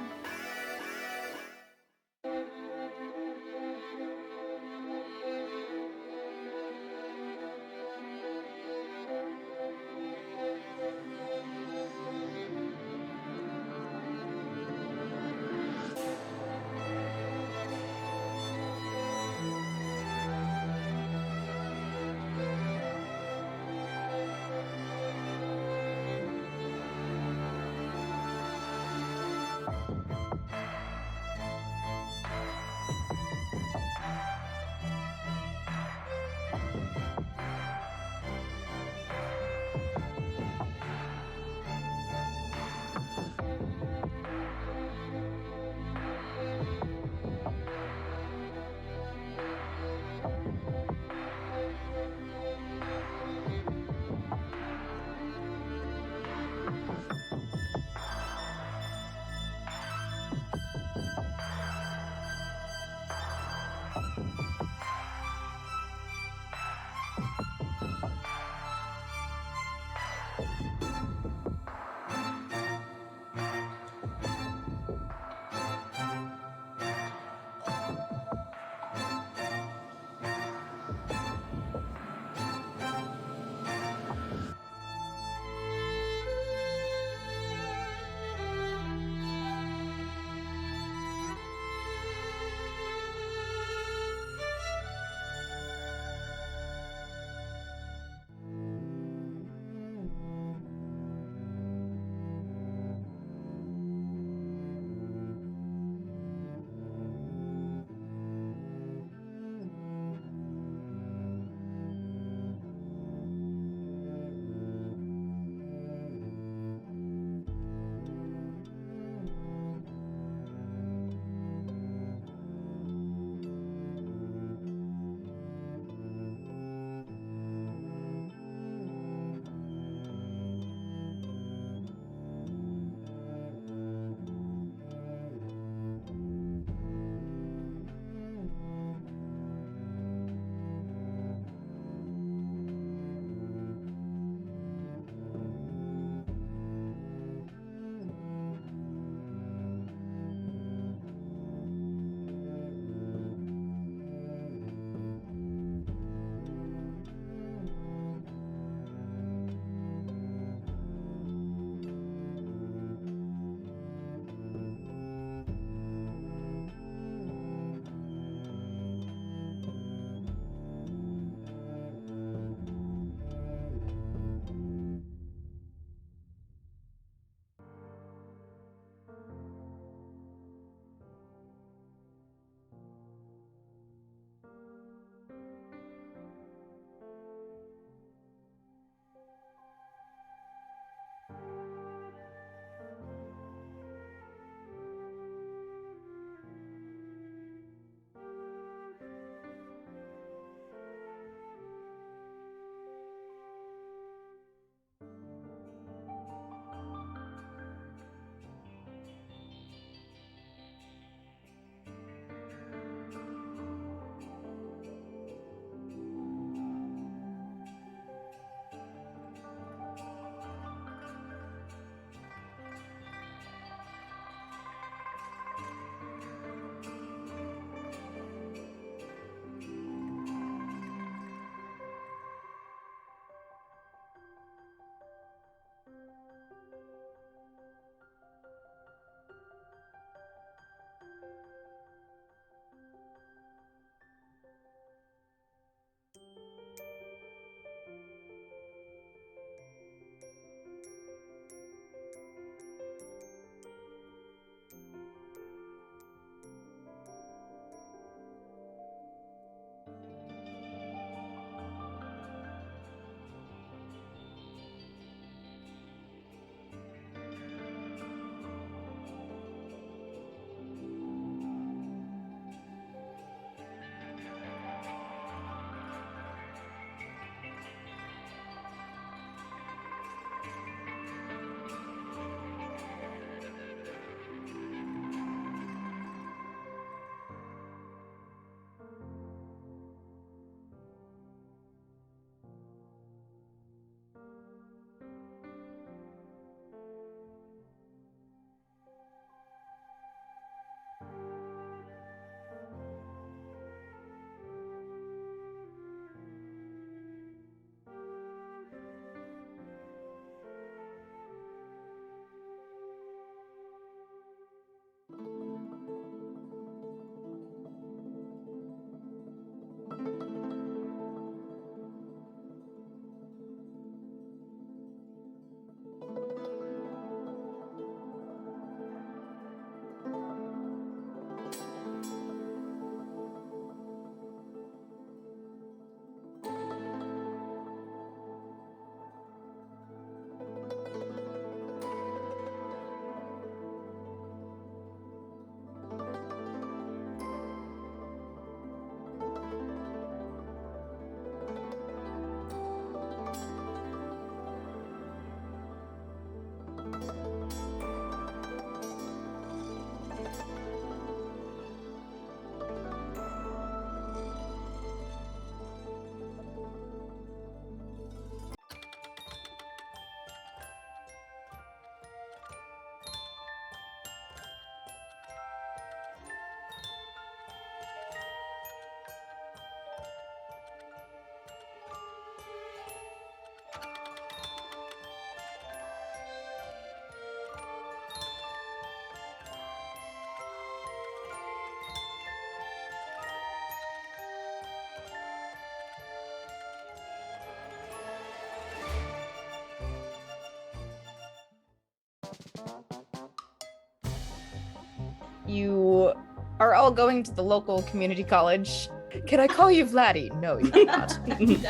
You are all going to the local community college. Can I call you Vladdy? No, you cannot.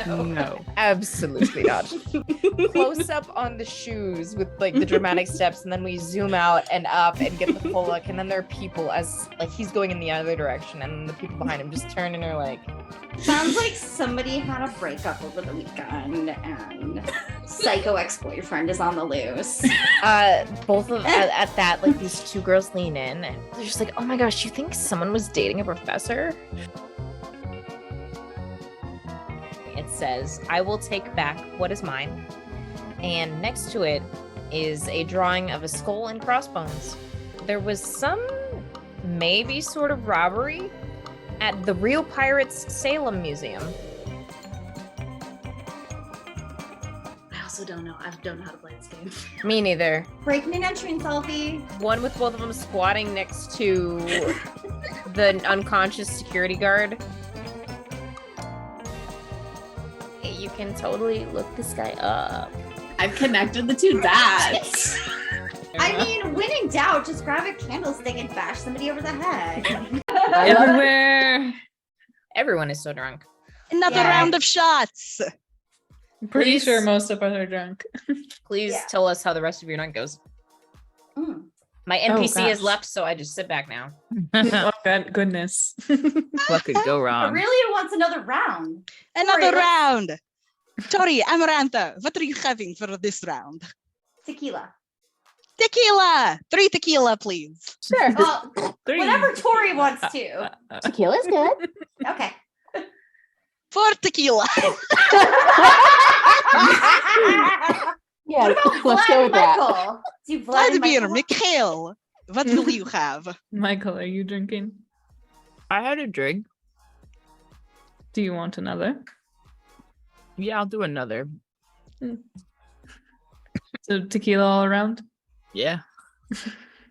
No. Absolutely not. Close up on the shoes with like the dramatic steps, and then we zoom out and up and get the full look, and then there are people as like he's going in the other direction, and the people behind him just turn and are like, Sounds like somebody had a breakup over the weekend and psycho ex-boyfriend is on the loose. both of at that, like these two girls lean in and they're just like, oh my gosh, you think someone was dating a professor? It says, I will take back what is mine. And next to it is a drawing of a skull and crossbones. There was some maybe sort of robbery at the Real Pirates Salem Museum. I also don't know. I don't know how to play this game. Me neither. Breaking an entry in selfie. One with both of them squatting next to the unconscious security guard. You can totally look this guy up. I've connected the two dots. I mean, when in doubt, just grab a candlestick and bash somebody over the head. Everywhere. Everyone is so drunk. Another Yeah. round of shots. I'm pretty Please. sure most of us are drunk. Please Yeah. tell us how the rest of your night goes. Mm. My NPC has gosh. left, so I just sit back now. Oh, God, goodness. What could go wrong? Aurelia wants another round. Another let's- round. Tori, Amaranta, what are you having for this round? Tequila. Tequila. 3 tequila, please. Sure. Well, Three. whatever Tori wants to. Tequila's good. Okay. 4 tequila. What about Vlad and Michael? Do Vlad and Vladimir, Michael- Mikhail, what will you have? Michael, are you drinking? I had a drink. Do you want another? Yeah, I'll do another. So tequila all around? Yeah.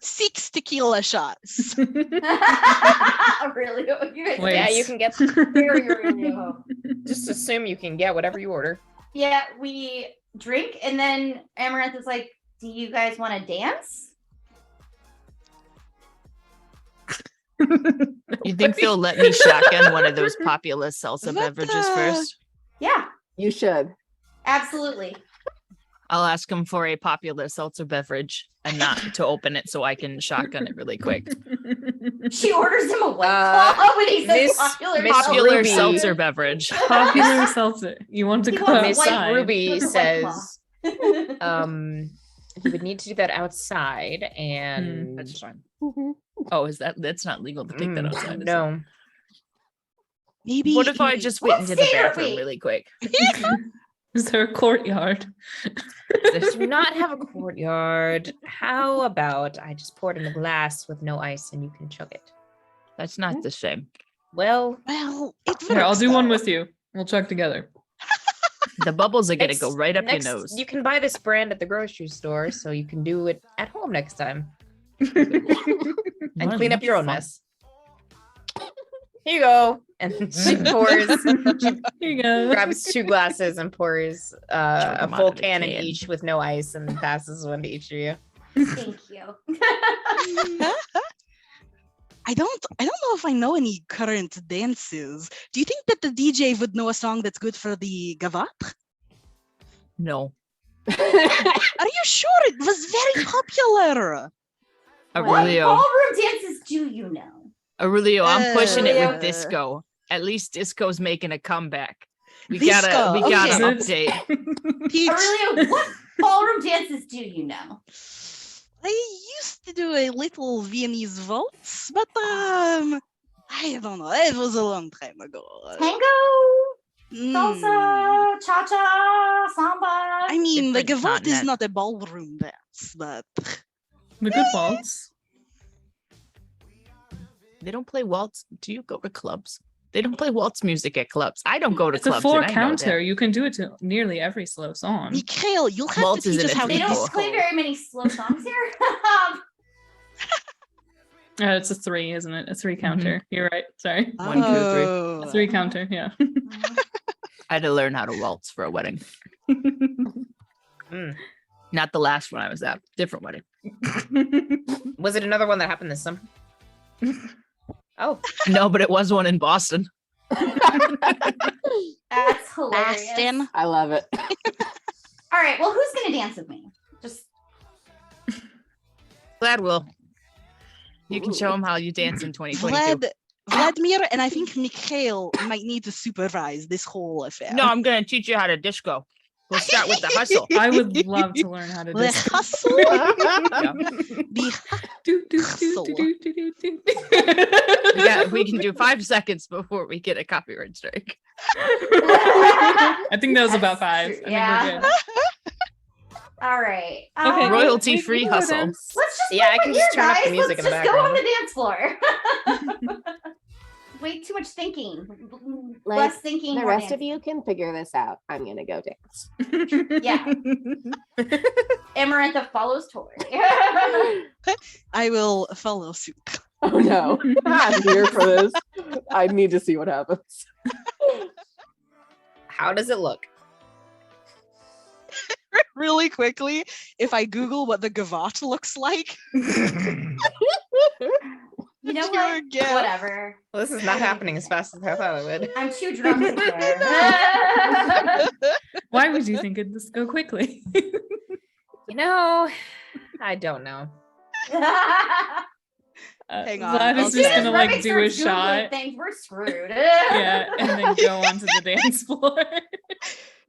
6 tequila shots. Really? You guys Wait. Yeah, you can get. very Aurelia. Just assume you can get whatever you order. Yeah, we drink and then Amaranth is like, do you guys want to dance? You think they'll let me shotgun one of those popular salsa What beverages the- first? Yeah, You should. absolutely. I'll ask them for a popular seltzer beverage and not to open it so I can shotgun it really quick. She orders him a white Uh, claw when he says Miss- popular. Miss Popular Ruby. seltzer beverage. Popular seltzer. You want to He go wants Miss white outside. Ruby White says, claw. you would need to do that outside, and That's fine. Oh, that's not legal to take that outside? is it? No. Maybe. What if I in- just went What into the state are bathroom we? really quick? Is there a courtyard? Does not have a courtyard. How about I just pour it in a glass with no ice and you can chug it? That's not the same. Well, Well, it Here, I'll works, do one though. with you. We'll chug together. The bubbles are gonna go next- right up next- your nose. You can buy this brand at the grocery store, so you can do it at home next time and Well, clean up your own that's mess. Here you go. And she pours, Here you go. grabs 2 glasses and pours a them out full of the can in can. each with no ice and then passes one to each of you. Thank you. I don't know if I know any current dances. Do you think that the DJ would know a song that's good for the gavat? No. Are you sure? It was very popular. What Aurelio. ballroom dances do you know? Aurelio, I'm pushing it Uh, with disco. At least disco's making a comeback. We Disco, gotta okay. update. Peach, Aurelia, what ballroom dances do you know? I used to do a little Viennese waltz, but I don't know. It was a long time ago. Tango, Mm. salsa, cha-cha, samba. I mean, the Different gavat is continent. not a ballroom dance, but The good waltz. They don't play waltz. Do you go to clubs? They don't play waltz music at clubs. I don't go to It's a clubs. 4 and I know counter. that. You can do it to nearly every slow song. Mikhail, you'll have Waltz to is teach in us a how to They don't disco. play very many slow songs here. It's a 3, isn't it? A 3 counter. You're right. Sorry. 1, 2, 3. Oh. A 3 counter. Yeah. I had to learn how to waltz for a wedding. Mm. Not the last one I was at. Different wedding. Was it another one that happened this summer? Oh, No, but it was one in Boston. That's hilarious. Aston. I love it. All right, well, who's gonna dance with me? Just Glad will. You can show him how you dance in 2022. Vladimir and I think Mikhail might need to supervise this whole affair. No, I'm gonna teach you how to disco. We'll start with the hustle. I would love to learn how to The disco. hustle. The Do, do, do, hustle. do, do, do, do, do. We can do 5 seconds before we get a copyright strike. I think that was about That's 5. true, I think yeah. we're good. all right. Okay, Royalty-free we can go hustle. dance. Let's just Yeah, I keep can it just here, turn up the guys. music Let's in the just go on background. the dance floor. Way too much thinking. Like, Less thinking. The more rest of dancing. you can figure this out. I'm gonna go dance. Yeah. Amarantha follows Tori. I will follow suit. Oh no, I'm here for this. I need to see what happens. how does it look? Really quickly, if I Google what the gavotte looks like, You know Sure, what? yeah. Whatever. Well, this is not happening as fast as I thought it would. I'm too drunk to care. Why would you think it'd just go quickly? You know, I don't know. Hang on, Vlad I'll is just check. gonna like do a shot. Things we're screwed. Yeah, and then go onto the dance floor.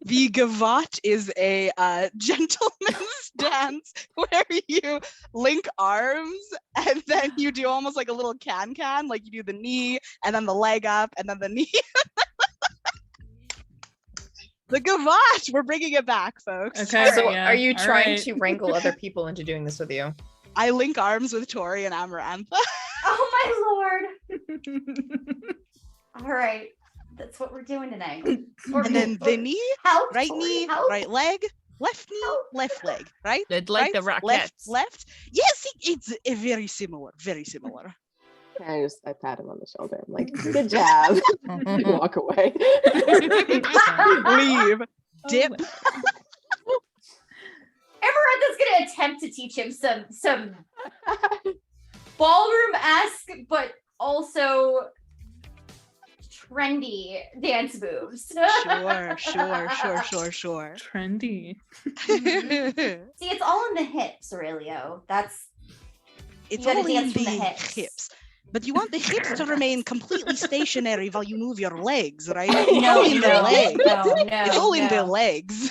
The gavotte is a gentleman's dance where you link arms and then you do almost like a little can, like you do the knee and then the leg up and then the knee. The gavotte, we're bringing it back, folks. Okay. So yeah, are you all trying right. to wrangle other people into doing this with you? I link arms with Tori and Amarantha. Oh my lord. All right. That's what we're doing tonight. And then the knee, Help, right Tori, knee, help. right leg, left knee, Help. left leg, right? They'd like the right, Rockettes. left. Yes, it's very similar, very similar. I pat him on the shoulder. I'm like, good job. I walk away. Leave, dip. Amarantha's gonna attempt to teach him some ballroom-esque, but also trendy dance moves. Sure. Trendy. See, it's all in the hips, Aurelio. It's gotta all in dance the from the hips. But you want the hips to remain completely stationary while you move your legs, right? No, It's all in the legs. no, It's all in the no. legs.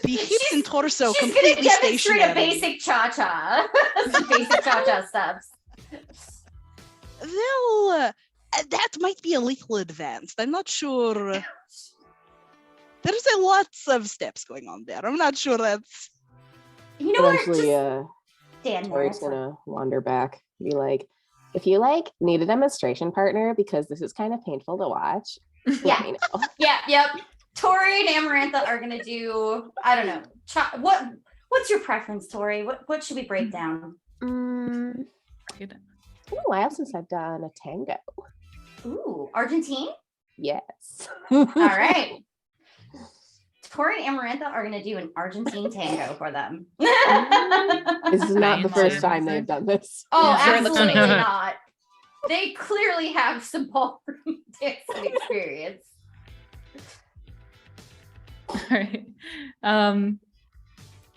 The hips and torso She's gonna completely demonstrate stationary. a basic cha-cha. Some basic cha-cha steps. Well, that might be a little advanced. I'm not sure. There's a lots of steps going on there. I'm not sure that's. You know what? Eventually, Just stand Tori's there. gonna wander back, be like, if you like need a demonstration partner because this is kind of painful to watch, Yeah. let me know. Yep. Tori and Amarantha are gonna do. I don't know. What's your preference, Tori? What should we break down? It's been a while since I've done a tango. Ooh, Argentine. Yes. All right. Tori and Amarantha are gonna do an Argentine tango for them. This is not the first Fancy. time they've done this. Oh, Yeah, sure, it looks absolutely funny. not. They clearly have some ballroom dancing experience. All right.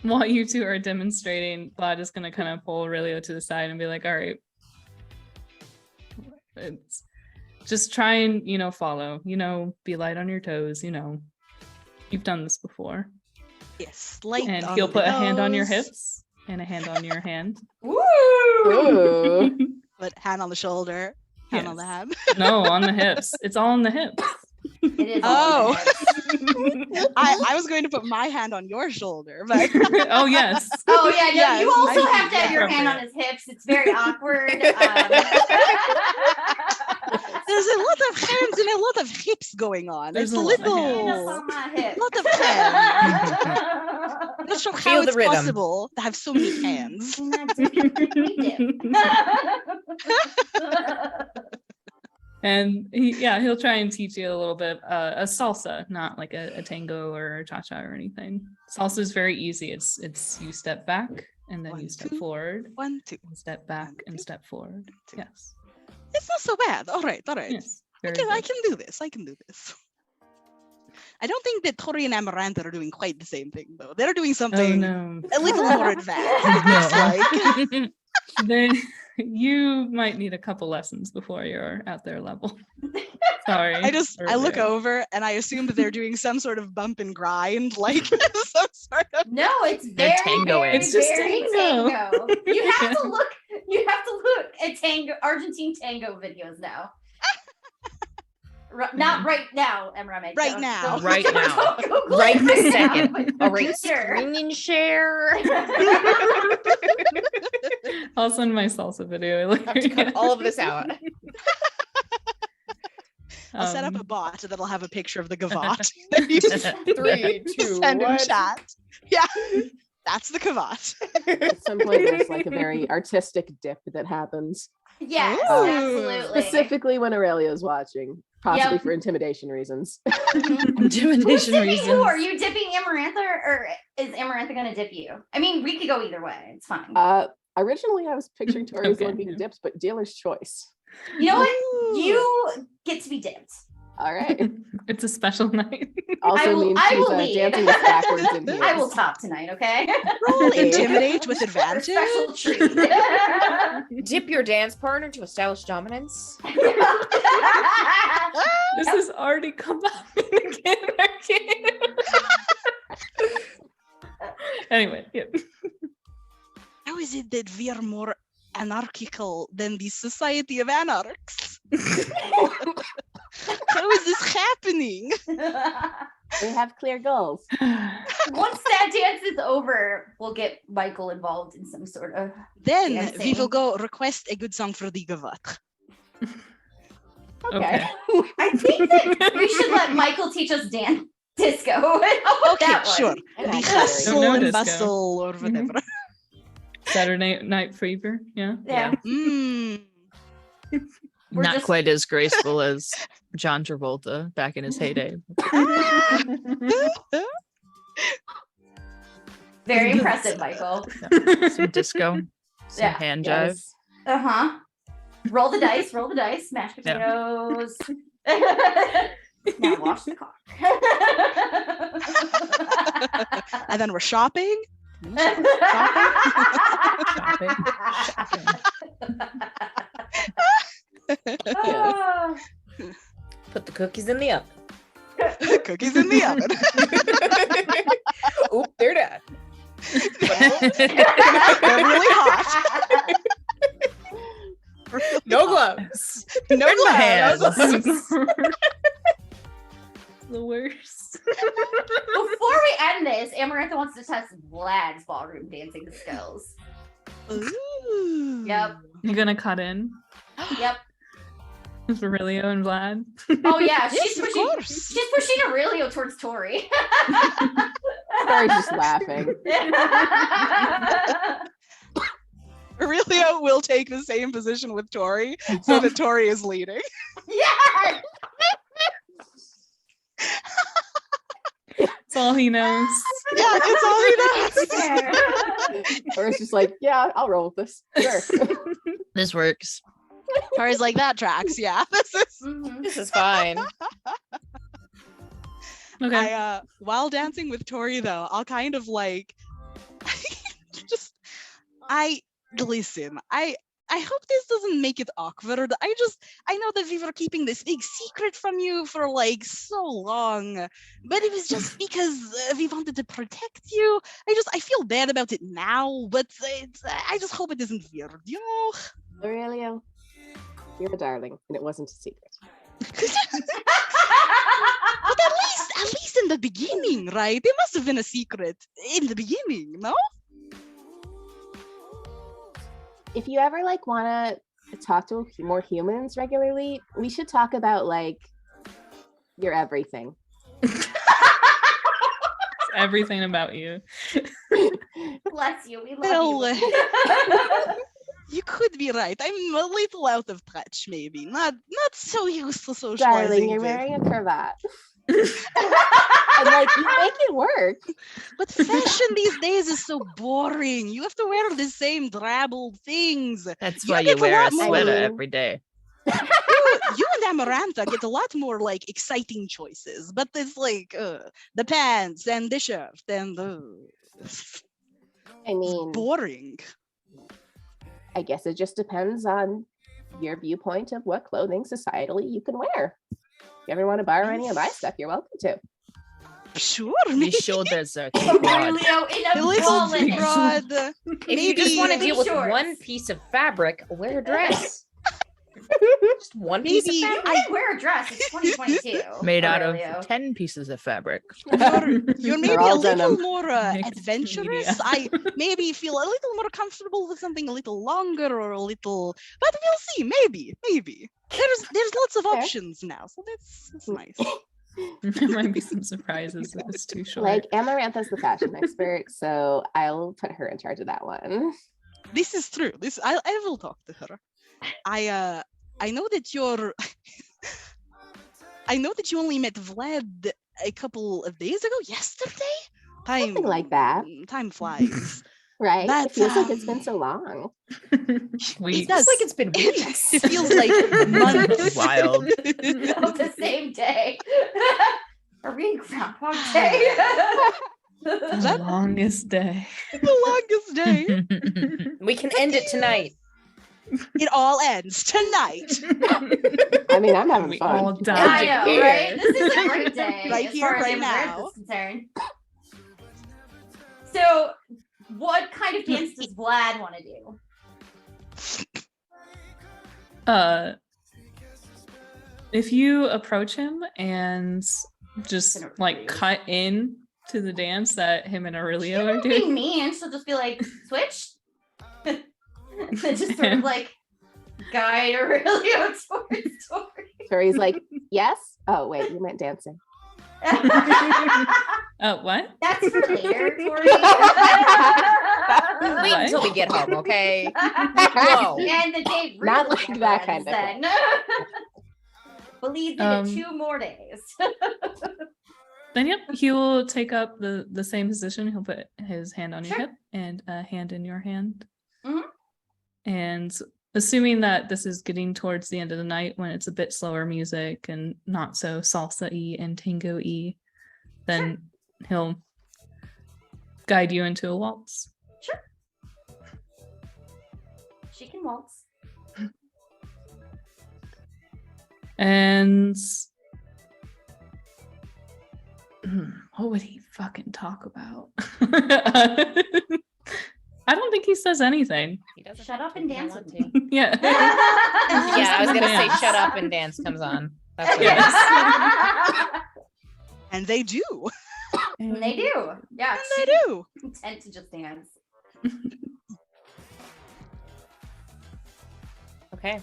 While you two are demonstrating, Vlad is gonna kind of pull Aurelio to the side and be like, all right. It's just try and, follow, be light on your toes, You've done this before. Yes, light. And on he'll the put a hand on your nose, hips and a hand on your hand. Woo! Ooh. Put hand on the shoulder, hand on the Yes. hand. No, on the hips. It's all on the hips. It is. Oh. all good. I was going to put my hand on your shoulder, but Oh, yes. Oh yeah, no, Yes, you also I have to have think your that's hand on his hips. It's very awkward. there's a lot of hands and a lot of hips going on. There's It's a a lot of little. Hand up on my hip. Lot of hands. Not sure how Feel the it's rhythm. possible to have so many hands. And I dip. And he'll try and teach you a little bit a salsa, not like a tango or a cha-cha or anything. Salsa is very easy. It's you step back and then 1, you step 2, forward, 1, 2. and step back, 1, and 2, step forward. 2. Yes. It's not so bad. All right. Yes. Very I good. can do this. I don't think that Tori and Amarantha are doing quite the same thing, though. They're doing Oh something no. a little more advanced. No. You might need a couple lessons before you're at their level. Sorry. I look Aurelio. over and I assume that they're doing some sort of bump and grind, like some sort of. No, it's They're very, tangoing. very, It's just very tango. tango. You have Yeah. to look. You have to look at Argentine tango videos now. Not right now, Emrame. Right Don't- now. don't- Right now. don't Google Right it this now, second. but All right, consider. screen and share. I'll send my salsa video I have to cut later. all of this out. I'll set up a Um, bot that'll have a picture of the gavotte. 3, 2, Send in 1. chat. Yeah, that's the gavotte. At some point, there's like a very artistic dip that happens, Yes, Ooh. absolutely. specifically when Aurelio's watching, possibly Yep. for intimidation reasons. Who's Intimidation dipping reasons. you? Are you dipping Amarantha or is Amarantha going to dip you? I mean, we could go either way. It's fine. Originally, I was picturing Tori as the Okay, one being yeah. dipped, but dealer's choice. You know what? Ooh. You get to be dipped. All right. It's a special night. Also will- means I she's will lead. dancing with backwards in heels. I will top tonight, okay? Roll Okay. intimidate with For advantage. special treat. Dip your dance partner to establish dominance. This has already come up again. Anyway, yeah. How is it that we are more anarchical than the Society of Anarchs? How is this happening? They have clear goals. Once that dance is over, we'll get Michael involved in some sort of. Then we Dancing. will go request a good song for the gavotte. Okay. I think that we should let Michael teach us dance disco. How about Okay, that one? sure. And The actually- hustle know and disco. bustle or whatever. Saturday Night Fever. Yeah. Yeah. Mm. We're Not just- quite as graceful as John Travolta back in his heyday. Very impressive, Michael. Some disco, some Yeah. hand jive. Yes. Uh-huh. Roll the dice, mashed potatoes. Now wash the car. And then we're shopping. Shopping. Ah. Put the cookies in the oven. Cookies in the oven. Oop, they're done. They're really hot. No gloves. No hands. gloves. The worst. Before we end this, Amarantha wants to test Vlad's ballroom dancing skills. Ooh. Yep. You're gonna cut in Yep. for Aurelio and Vlad. Oh yeah, Yes, she's of pushing. course. She's pushing Aurelio towards Tori. Tori's just laughing. Aurelio will take the same position with Tori so that Tori is leading. Yes. That's all he knows. Yeah, it's all he knows. Fair. Tori's just like, yeah, I'll roll with this. Sure. This works. Tori's like, that tracks. Yeah, this is. Mhm. This is fine. Okay. While dancing with Tori, though, I'll kind of like, listen. I hope this doesn't make it awkward. I know that we were keeping this big secret from you for like so long, but it was just because we wanted to protect you. I feel bad about it now, but I just hope it isn't weird, you know? Aurelio, you're a darling, and it wasn't a secret. But at least in the beginning, right? It must have been a secret in the beginning, no? If you ever like want to talk to more humans regularly, we should talk about like your everything. Everything about you. Bless you. We love Well, you. You could be right. I'm a little out of touch, maybe. Not so used to socializing. Darling, you're with- wearing a cravat. And like you make it work. But fashion these days is so boring. You have to wear the same drab old things. That's You why you get a wear a lot more- sweater I mean- every day. You and Amarantha get a lot more like exciting choices, but it's like the pants and the shirt and I mean, boring. I guess it just depends on your viewpoint of what clothing societally you can wear. If you ever want to borrow any of my stuff, you're welcome to. Sure, These maybe shoulders are too broad. Aurelio in a a little wallet. too broad. If you just want to Maybe- deal with shorts. one piece of fabric, wear a dress. Just one piece of Maybe fabric. I wear a dress. It's 2022. Made out Aurelio. of 10 pieces of fabric. you're maybe all a little denim. more Mixed adventurous. media. I maybe feel a little more comfortable with something a little longer or a little, but we'll see. Maybe there's lots of Fair. options now, so that's nice. There might be some surprises if it's too short. Like Amarantha's the fashion expert, so I'll put her in charge of that one. This is true. I will talk to her. I know that you're. I know that you only met Vlad a couple of days ago. Yesterday. Something like that. Time flies. Right? But, It feels like it's been so long. It Weeks. does. Like it's been weeks. It feels like months. Wild. Of the same day. Are we in Groundhog Day? The longest day. The longest day. We can end it tonight. It all ends tonight. I mean, I'm having We fun. all I died. know, right? This is a great day. Right as here, far as right Amaranth now. is concerned. So, what kind of dance does Vlad want to do? If you approach him and just Gonna like refuse. cut in to the dance that him and Aurelio are She'll be doing, mean. She'll just be like, switch. Just sort of like guide Aurelio towards Tori. Tori's like, yes? Oh, wait, you meant dancing. oh, what? That's for later, Tori. Wait What? until we get home, okay? Whoa. And the day really Not like never that ends kind of then. Believe in it 2 more days. Then yep, he will take up the same position. He'll put his hand on your Sure. hip and a hand in your hand. Mhm. And assuming that this is getting towards the end of the night when it's a bit slower music and not so salsa-y and tango-y, then he'll guide you into a waltz. Sure. She can waltz. And what would he fucking talk about? I don't think he says anything. He doesn't Shut up and dance with me. Yeah. Yeah, I was gonna say Dance. shut up and dance comes on. That's what it Yes. is. And they do. And they do. Yeah. And they do. Content to just dance. Okay.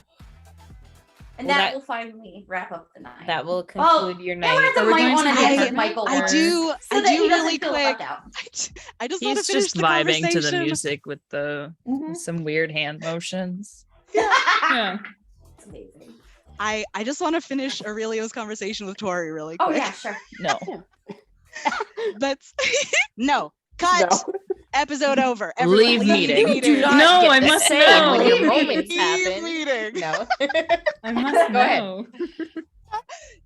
And Well, that that- will finally wrap up the night. That will conclude your night. Amarantha Are we might going want to to dance the with Michael. I first, do. so I that he do doesn't really feel quick. left out. I just want to He's finish just the vibing to the conversation. music with the some weird hand motions. Yeah. It's amazing. I just want to finish Aurelio's conversation with Tori really Oh quick. yeah, sure. No. But no. Cut. No. Episode over. Everyone Leave leave meeting. Do not No, get I to must say know. when your Leave moments Leave happen. meeting. No. I must Go ahead. know.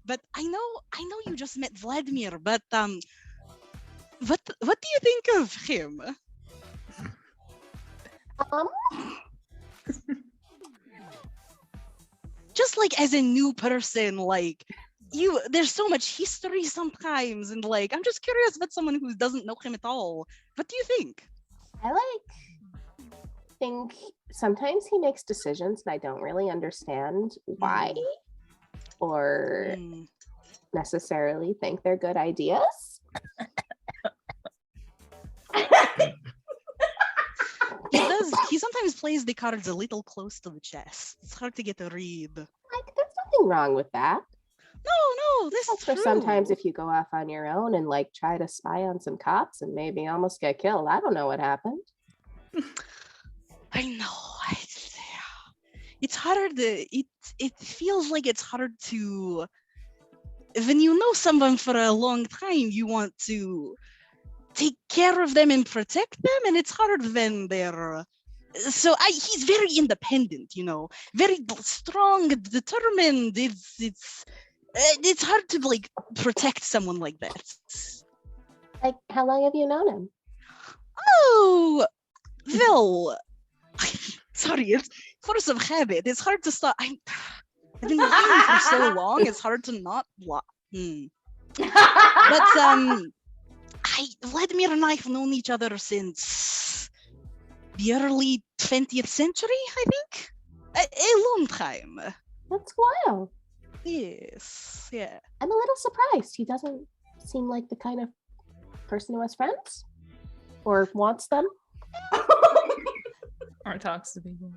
But I know you just met Vladimir, but what do you think of him? Um, Just like as a new person, like there's so much history sometimes, and like I'm just curious about someone who doesn't know him at all. What do you think? I think sometimes he makes decisions and I don't really understand why or Hmm. necessarily think they're good ideas. He sometimes plays the cards a little close to the chest. It's hard to get a read. Like, there's nothing wrong with that. No, this That's is for true. sometimes if you go off on your own and like try to spy on some cops and maybe almost get killed. I don't know what happened. I know. It's hard to it feels like it's hard to when you know someone for a long time, you want to take care of them and protect them, and it's hard when they're he's very independent, very strong, determined. It's hard to like protect someone like that. Like, how long have you known him? Oh, well, sorry, it's force of habit. It's hard to stop. I've been with him for so long. It's hard to not block. But Vladimir and I have known each other since the early 20th century, I think. A long time. That's wild. Yes, yeah. I'm a little surprised. He doesn't seem like the kind of person who has friends or wants them. Or talks to people.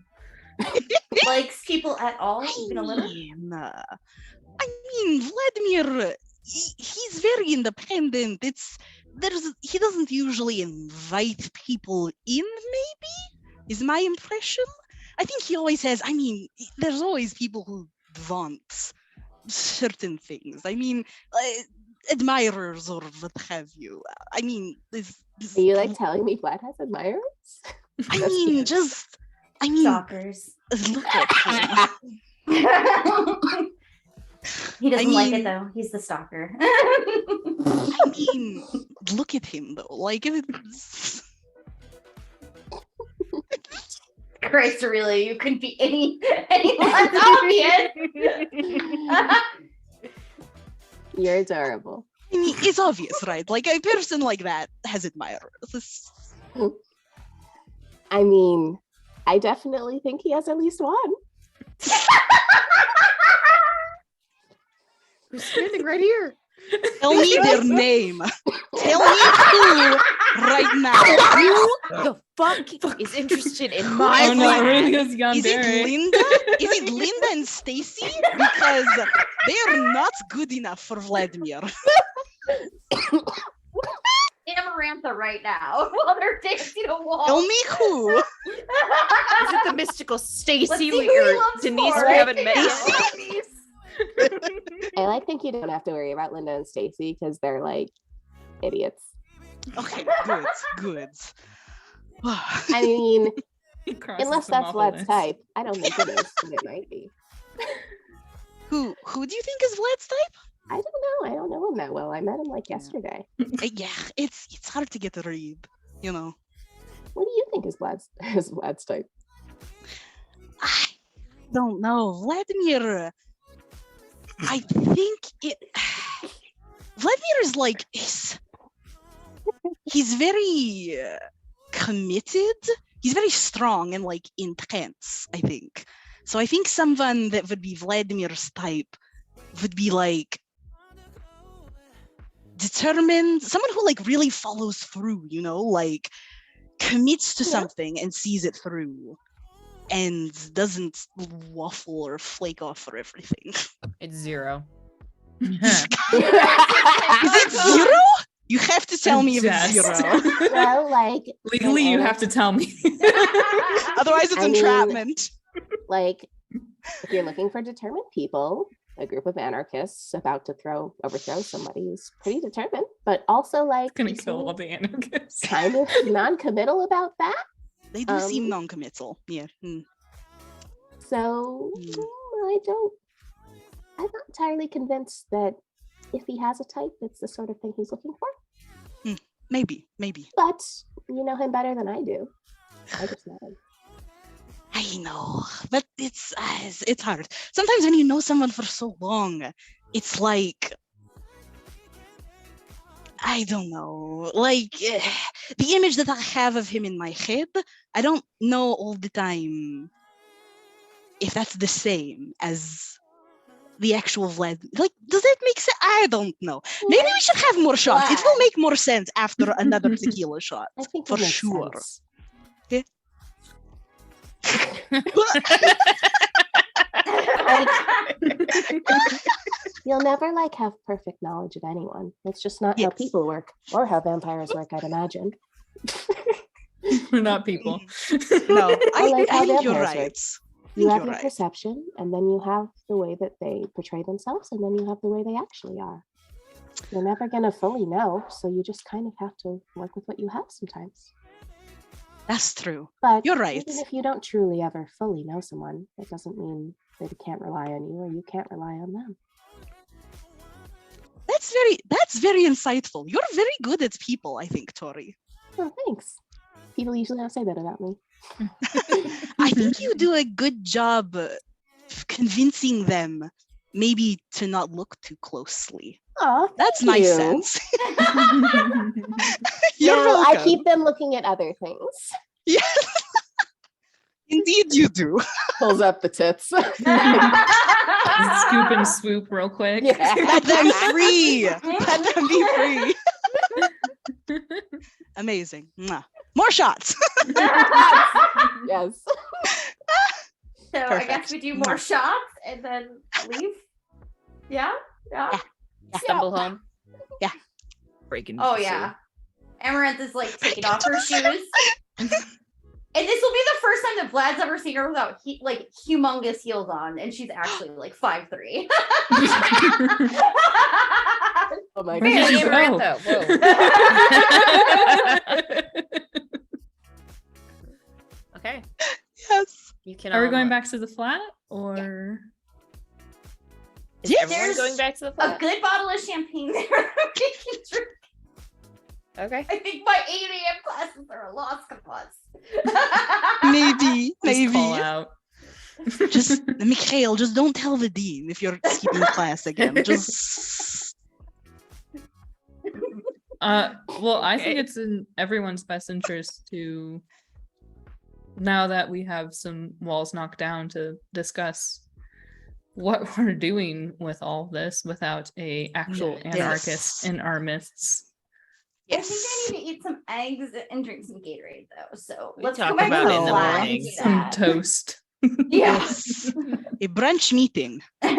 Likes people at all, even a little? I mean, Vladimir, he's very independent. He doesn't usually invite people in, maybe, is my impression. I think he always has, there's always people who want certain things. Admirers or what have you. Are you like telling me Vlad has admirers? Stalkers. Look at him. He doesn't like it though. He's the stalker. Look at him though. Like Christ, really, you couldn't be any less obvious. You're adorable. It's obvious, right? Like a person like that has admirers. I definitely think he has at least one. Who's standing right here? Tell me their name. Tell me who right now. Who the fuck is interested in my Oh no, Rudio's gone Is berry. it Linda? Is it Linda and Stacy? Because they're not good enough for Vladimir. Amarantha right now while they're dancing a wall. Tell me who. Is it the mystical Stacy Let's see who he or loves Denise more. we haven't met Stacy. I think you don't have to worry about Linda and Stacy because they're like idiots. Okay, good. He crosses Unless them that's off the Vlad's list. type. I don't think it is, but it might be. Who do you think is Vlad's type? I don't know. I don't know him that well. I met him like yesterday. Yeah, it's hard to get a read, What do you think is Vlad's type? I don't know. Vladimir, I think Vladimir is like, he's very committed. He's very strong and like intense, I think. So I think someone that would be Vladimir's type would be like determined, someone who like really follows through, like commits to something and sees it through and doesn't waffle or flake off for everything. It's 0. Is it 0? You have to tell me if it's Yes. 0. Well, like Legally, you have to tell me. Otherwise, it's entrapment. Like, if you're looking for determined people, a group of anarchists about to overthrow somebody is pretty determined, but also like Gonna kill all the anarchists. kind of non-committal about that. They do seem non-committal. Yeah. So I'm not entirely convinced that if he has a type, it's the sort of thing he's looking for. Maybe. But you know him better than I do. I just know him. I know, but it's hard. Sometimes when you know someone for so long, it's like, I don't know, like the image that I have of him in my head, I don't know all the time if that's the same as the actual Vlad. Like, does that make sense? I don't know. Maybe we should have more shots. It will make more sense after another tequila shot. I think For it makes sure. sense. Okay. You'll never like have perfect knowledge of anyone. It's just not how people work or how vampires work, I'd imagine. We're not people. No, I like how I think you're vampires right. You have you're your right. perception, and then you have the way that they portray themselves, and then you have the way they actually are. You're never going to fully know, so you just kind of have to work with what you have sometimes. That's true. But You're right. even if you don't truly ever fully know someone, that doesn't mean they can't rely on you or you can't rely on them. That's very insightful. You're very good at people, I think, Tori. Oh, thanks. People usually don't say that about me. I think you do a good job convincing them maybe to not look too closely. Oh, That's my sense. You're I welcome. keep them looking at other things. Yeah. Indeed you do. Pulls up the tits. Scoop and swoop real quick. Yeah. Let them free. Let them be free. Amazing. Mwah. More shots. Yes. So I Perfect. guess we do more shots and then leave. Yeah? Yeah. Stumble home. Breaking. Oh yeah. Amaranth is like taking off her shoes. And this will be the first time that Vlad's ever seen her without like humongous heels on, and she's actually like 5'3". Oh my Where Hey, did you god. go? Amarantha, whoa. Okay. Yes. You can. Are we going back to the flat or? Is Yes. everyone There's going back to the A flat? good bottle of champagne there that we can drink. Okay. I think my 8 a.m. classes are a lost cause. Maybe. Just call Maybe. out. Just Mikhail, just don't tell the dean if you're skipping class again. Just Well, I think Okay. it's in everyone's best interest to, now that we have some walls knocked down, to discuss what we're doing with all this without a actual Yes. anarchist in our midst. I think I need to eat some eggs and drink some Gatorade though. So We let's talk go back about to it in the class morning. and do Some that. toast. Yes. a brunch meeting. Yeah,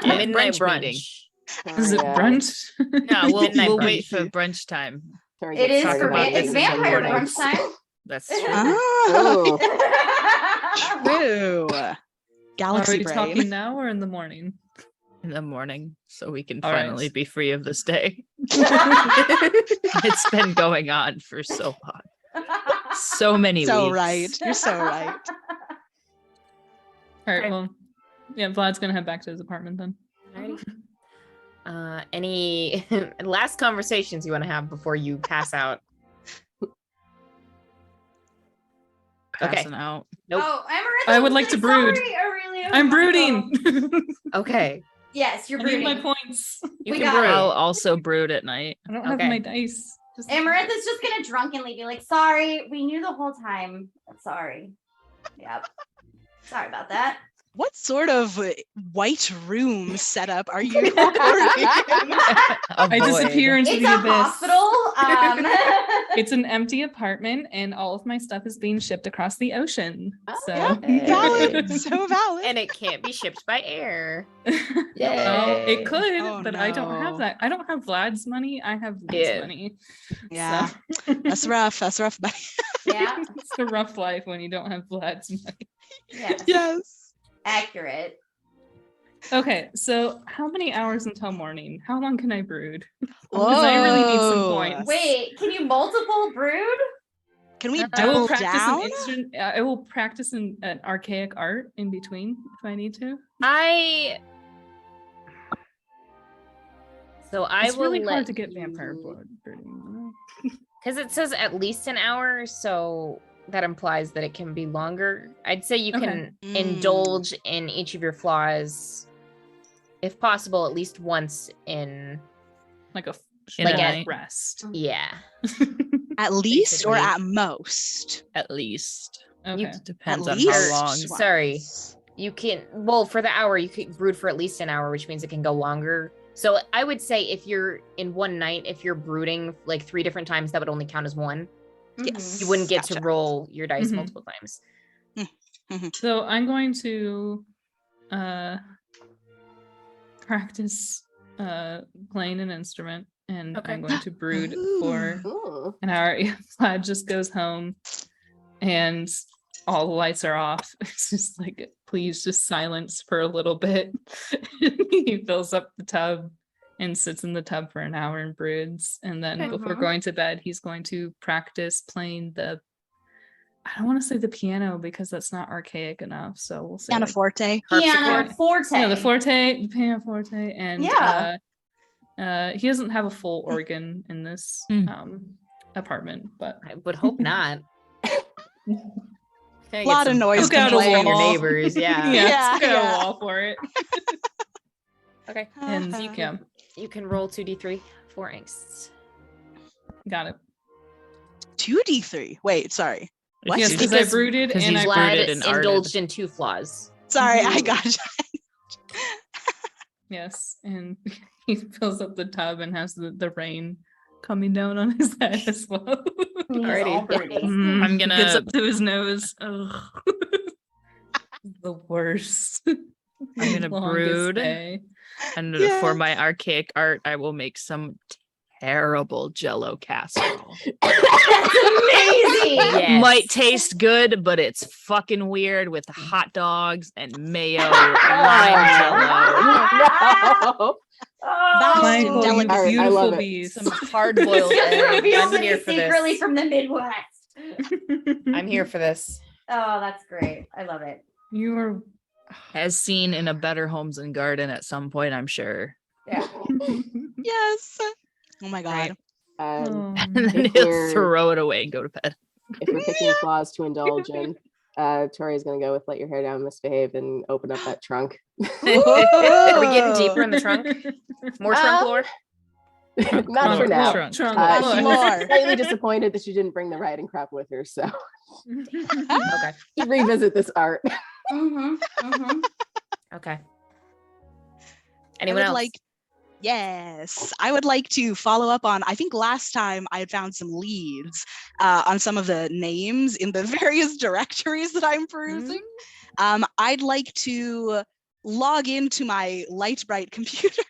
Midnight brunch meeting. brunch. Is it Yeah. brunch? No, we'll Midnight wait brunch. for brunch time. Tori It gets is talk for started about on it's this in the vampire morning. brunch time. That's true. Ah, Ooh. true. Are Galaxy we brain. talking now or in the morning? In the morning, so we can All right. finally be free of this day. It's been going on for so long. So many So weeks. right. You're so right. All right. Okay. Well, yeah, Vlad's gonna head back to his apartment then. Alrighty. Any last conversations you want to have before you pass out? Okay. Passing out. Nope. Oh, Amaranth. I would like to brood. Sorry, Aurelio. I'm Oh. brooding. Okay. Yes, you're I need brooding. my points. You We can got brew. it. I'll also brood at night. I don't have Okay. my dice. Just- Amaranth is just gonna drunkenly be like, "Sorry, we knew the whole time. Sorry." Yep. Sorry about that. What sort of white room setup are you recording? I disappear into It's the a abyss. hospital. It's an empty apartment, and all of my stuff is being shipped across the ocean. Oh, So yeah. Valid. So valid. And it can't be shipped by air. well, Yay. it could, Oh, but I don't have no. that. I don't have Vlad's money. I have Lee's Yeah. money. Yeah. So That's rough. That's rough. Buddy. Yeah. it's a rough life when you don't have Vlad's money. Yes. Yes. Accurate. Okay, so how many hours until morning? How long can I brood? Because I really need some Whoa. points. Wait, can you multiple brood? Can we I will double practice down? I will practice an archaic art in between if I need to. So I It's will really let hard to get vampire blood brooding. because it says at least an hour, so that implies that it can be longer. I'd say you can Mm. indulge in each of your flaws, if possible, at least once in Like a In a short night. rest. yeah. At least or Basically. at most? At least. Okay. You- It depends on least how long. twice. Sorry. You can for the hour, you can brood for at least an hour, which means it can go longer. So I would say if you're in one night, if you're brooding like 3 different times, that would only count as one. Yes. You wouldn't get to Gotcha. roll your dice Mhm. multiple times. So I'm going to practice playing an instrument, and Okay. I'm going to brood for Ooh. an hour. Vlad just goes home and all the lights are off. It's just like, please just silence for a little bit. He fills up the tub and sits in the tub for an hour and broods. And then before going to bed, he's going to practice playing I don't want to say the piano because that's not archaic enough. So we'll say Pianoforte. Pianoforte. yeah, the pianoforte, and he doesn't have a full organ in this apartment, but I would hope not. A lot of noise Look out complaints. from your neighbors. Yeah. yeah, Yeah, got yeah. a wall for it. Okay. And So you can roll 2d3 for angst. got it. 2d3. Wait, sorry. What? Yes, because I brooded because and he's I brooded Vlad and arted. indulged in 2 flaws. Sorry, I got yes, and he fills up the tub and has the rain coming down on his head as well. He's Alrighty. all broody. I'm Gets gonna up to his nose. Ugh. The worst. I'm gonna Longest brood. day. and Yes. for my archaic art, I will make some terrible Jello casserole. That's amazing. Yes. Might taste good, but it's fucking weird with hot dogs and mayo, lime Jello. No. Oh, Michael, you All right, I beautiful love it. beast. Some hard-boiled just eggs. revealed I'm that here he's for secretly this. from the Midwest. I'm here for this. Oh, that's great. I love it. You are As seen in a Better Homes and Garden at some point, I'm sure. Yeah. Yes. Oh my god. Right. And then If he'll we're- throw it away and go to bed. If we're picking flaws to indulge in, Tori's gonna go with let your hair down, misbehave, and open up that trunk. Are we getting deeper in the trunk? More trunk lore? Not for now. Trunk. She Floor. was slightly disappointed that she didn't bring the riding crop with her, so Okay. revisit this art. Okay. I Anyone would else? like Yes, I would like to follow up on. I think last time I had found some leads on some of the names in the various directories that I'm perusing. I'd like to log into my Lightbright computer.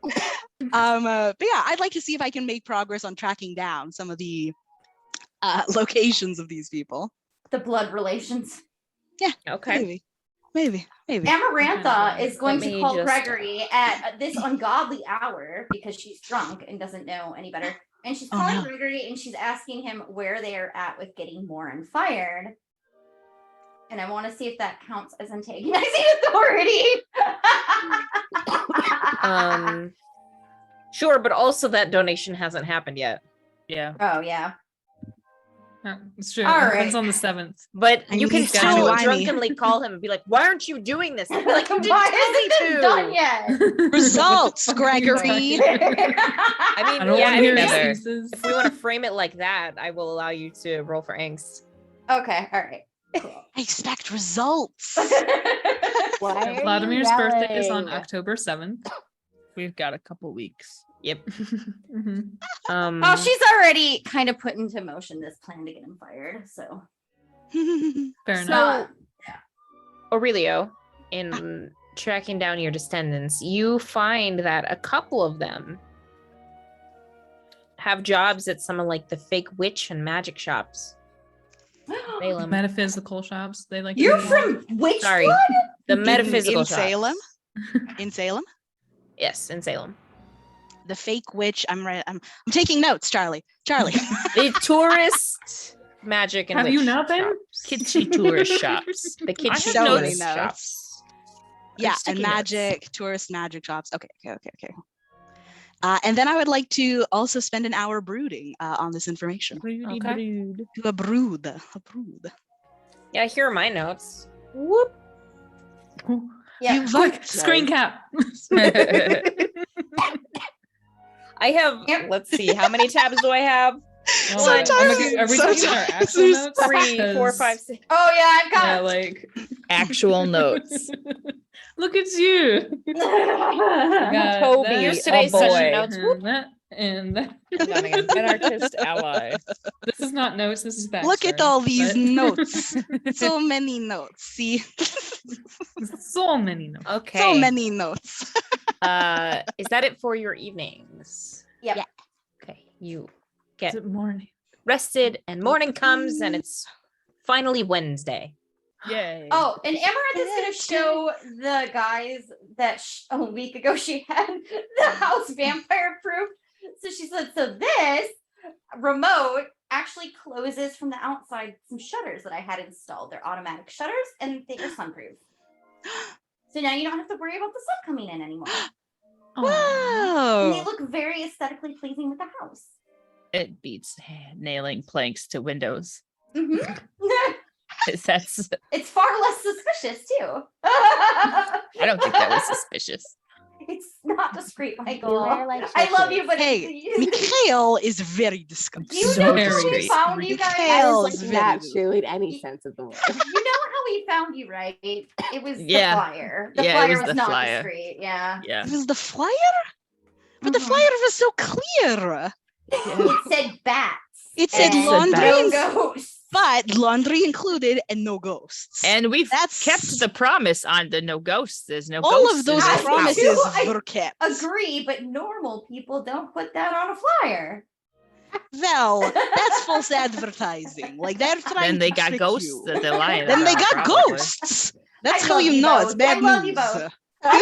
But yeah, I'd like to see if I can make progress on tracking down some of the locations of these people. The blood relations. Okay. Maybe. Amarantha is going Let to me call just- Gregory at this ungodly hour because she's drunk and doesn't know any better. And she's calling no. Gregory and she's asking him where they are at with getting Morin fired. And I want to see if that counts as antagonizing authority. Sure, but also that donation hasn't happened yet. Yeah. Oh, yeah. It's true. All It happens right. on the 7th. But I you can need still timey-wimey. drunkenly call him and be like, "Why aren't you doing this?" And be like, "You didn't Why tell me isn't to." this done yet? Results, Gregory. I I mean, don't yeah, want to hear Heather. excuses. if we want to frame it like that, I will allow you to roll for angst. Okay, all right. I expect results. Why are you Vladimir's birthday is on yelling? October 7th. We've got a couple weeks. Yep. Mhm. Oh, she's already kind of put into motion this plan to get him fired. So, Fair So- enough. Aurelio, in tracking down your descendants, you find that a couple of them have jobs at some of like the fake witch and magic shops. Salem. Metaphysical shops. They like. you're to- from which Sorry, one? the metaphysical in shops. Salem? In Salem? Yes, in Salem. The fake witch. I'm taking notes, Charlie. Charlie. The tourist magic and Have you witch not been? shops. Kitschy tourist shops. The I kitschy have so many tourist notes. shops. Yeah, and sticky notes. magic, tourist magic shops. Okay. And then I would like to also spend an hour brooding on this information. Broody Okay. brood. To a brood. Yeah, here are my notes. Whoop. Yeah. You Quick, vote. screen cap. I have, Yep. let's see, how many tabs do I have? Are we talking our sometimes actual there's notes? 3, 4, 5, 'Cause- 6. Oh yeah, I've got. Yeah, like Actual notes. look at you. Got Toby, that, here's today's and session that, notes. and that, and that. Hang on again. Anarchist ally. This is not notes. This is backstory. Look at all these but- notes. So many notes. See? so many notes. Okay. So many notes. Is that it for your evenings? Yep. Yeah. Okay. You Is get it morning? rested and morning comes and it's finally Wednesday. Yay. Oh, and Amaranth is going to show the guys that a week ago she had the house vampire proof. So she said, so this remote actually closes from the outside some shutters that I had installed. They're automatic shutters and they are sunproof. So now you don't have to worry about the sun coming in anymore. And they Wow. look very aesthetically pleasing with the house. It beats nailing planks to windows. Mhm. That's. It's far less suspicious too. I don't think that was suspicious. It's not discreet, Michael. You wear, like, I love you, but Hey, Mikhail is very do disgusting. you so know how very we found you guys? Mikhail That is is very like not good. true in any sense of the word. You know how we found you, right? It was Yeah. the flyer. The Yeah, it flyer was was the not flyer. discreet. Yeah. Yeah. It was the flyer? But the Mhm. flyer was so clear. It said bats. It said and laundry, no and- ghosts. but laundry included and no ghosts. And we've That's kept the promise on the no ghosts. There's no all ghosts of those in this I promises do, house. I were kept. Agree, but normal people don't put that on a flyer. Well, that's false advertising. Like they're trying Then they to got trick ghosts you. that they're lying Then they about, got probably. ghosts. That's I how love you you know it's both. bad I love you news. both.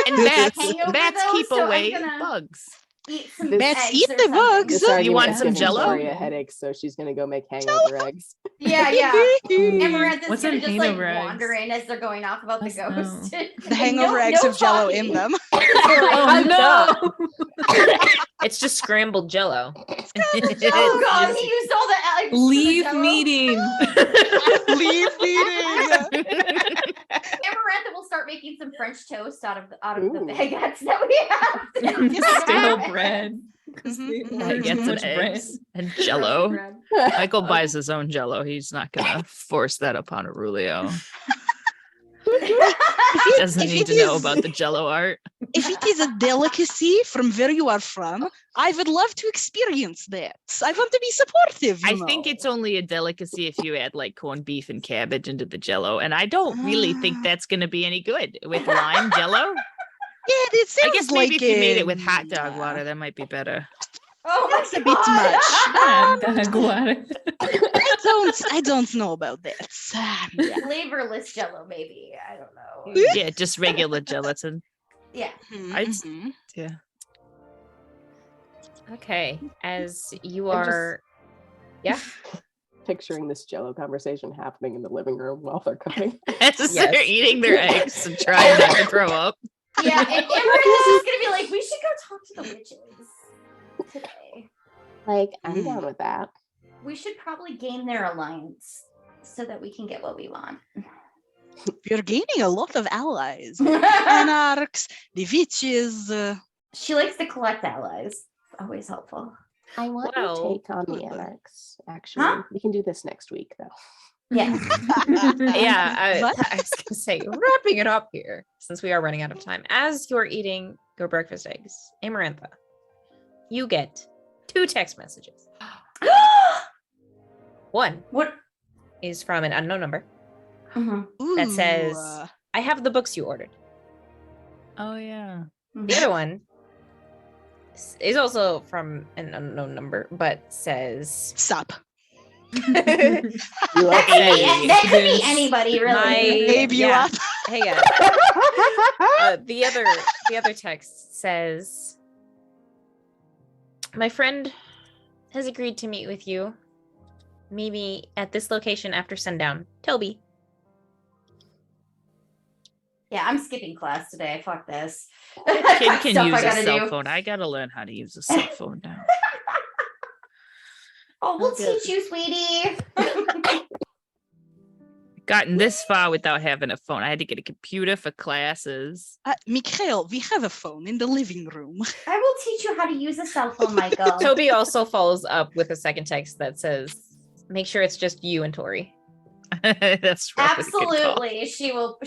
And bats, Hangover, bats though, keep so I'm away gonna- bugs. Eat some This- Bats eggs eat or the something. bugs. This You argument want is some giving Jell-O? Victoria headaches, so she's gonna go make hangover eggs. Yeah, yeah. Amaranth is What's gonna in just like hangover eggs? wander in as they're going off about the Let's ghost. The hangover eggs have Jello in talking. them. Oh It's just scrambled Jello. Oh god, he used all the eggs. for the Leave Jell-O. meeting. Leave meeting. Amaranth will start making some French toast out of the Ooh. baguettes that we have. Stale bread. 'cause Mhm, they mhm, ordered too Baguettes and much bread. eggs and Jello. Michael buys his own Jello. He's not gonna force that upon Aurelio. He doesn't if need it to know is- about the Jello art. If it is a delicacy from where you are from, I would love to experience that. I want to be supportive. I think it's only a delicacy if you add like corned beef and cabbage into the Jello, and I don't really think Ah. that's gonna be any good with lime Jello. Yeah, it sounds I guess maybe like if you made it with hot dog uh, water, that might be better. Oh my That's a bit God. much. Hot dog water. I don't know about that. Yeah. Flavorless Jello, maybe. I don't know. Yeah, just regular gelatin. Yeah. I'd- Mhm. Yeah. Okay, as you I'm just- are, yeah. Picturing this Jello conversation happening in the living room while they're cooking. As they're Yes. eating their eggs and trying not to throw up. Yeah, and Amaranth is just gonna be like, we should go talk to the witches today. Like, I'm Mm. down with that. We should probably gain their alliance so that we can get what we want. You're gaining a lot of allies. Anarchs, the witches. She likes to collect allies. Always helpful. I want Well, your take on the anarchs, actually. Huh? We can do this next week, though. Yeah. Yeah, I What? was gonna say, wrapping it up here, since we are running out of time. As you're eating your breakfast eggs, Amarantha, you get 2 text messages. One What? is from an unknown number. Mhm. That says- Ooh, I have the books you ordered. Oh yeah. The other one is also from an unknown number, but says Sup. You like Hey. That could be Yes. anybody, really. My- Babe you yeah. up. hey yeah. The other text says, my friend has agreed to meet with you, maybe at this location after sundown. Toby. Yeah, I'm skipping class today. Fuck this. Kid can Stuff use I a gotta cell do. phone. I gotta learn how to use a cell phone now. Oh, we'll Okay. teach you, sweetie. Gotten this far without having a phone. I had to get a computer for classes. Mikhail, we have a phone in the living room. I will teach you how to use a cell phone, Michael. Toby also follows up with a second text that says, make sure it's just you and Tori. That's probably a good call. Absolutely. She will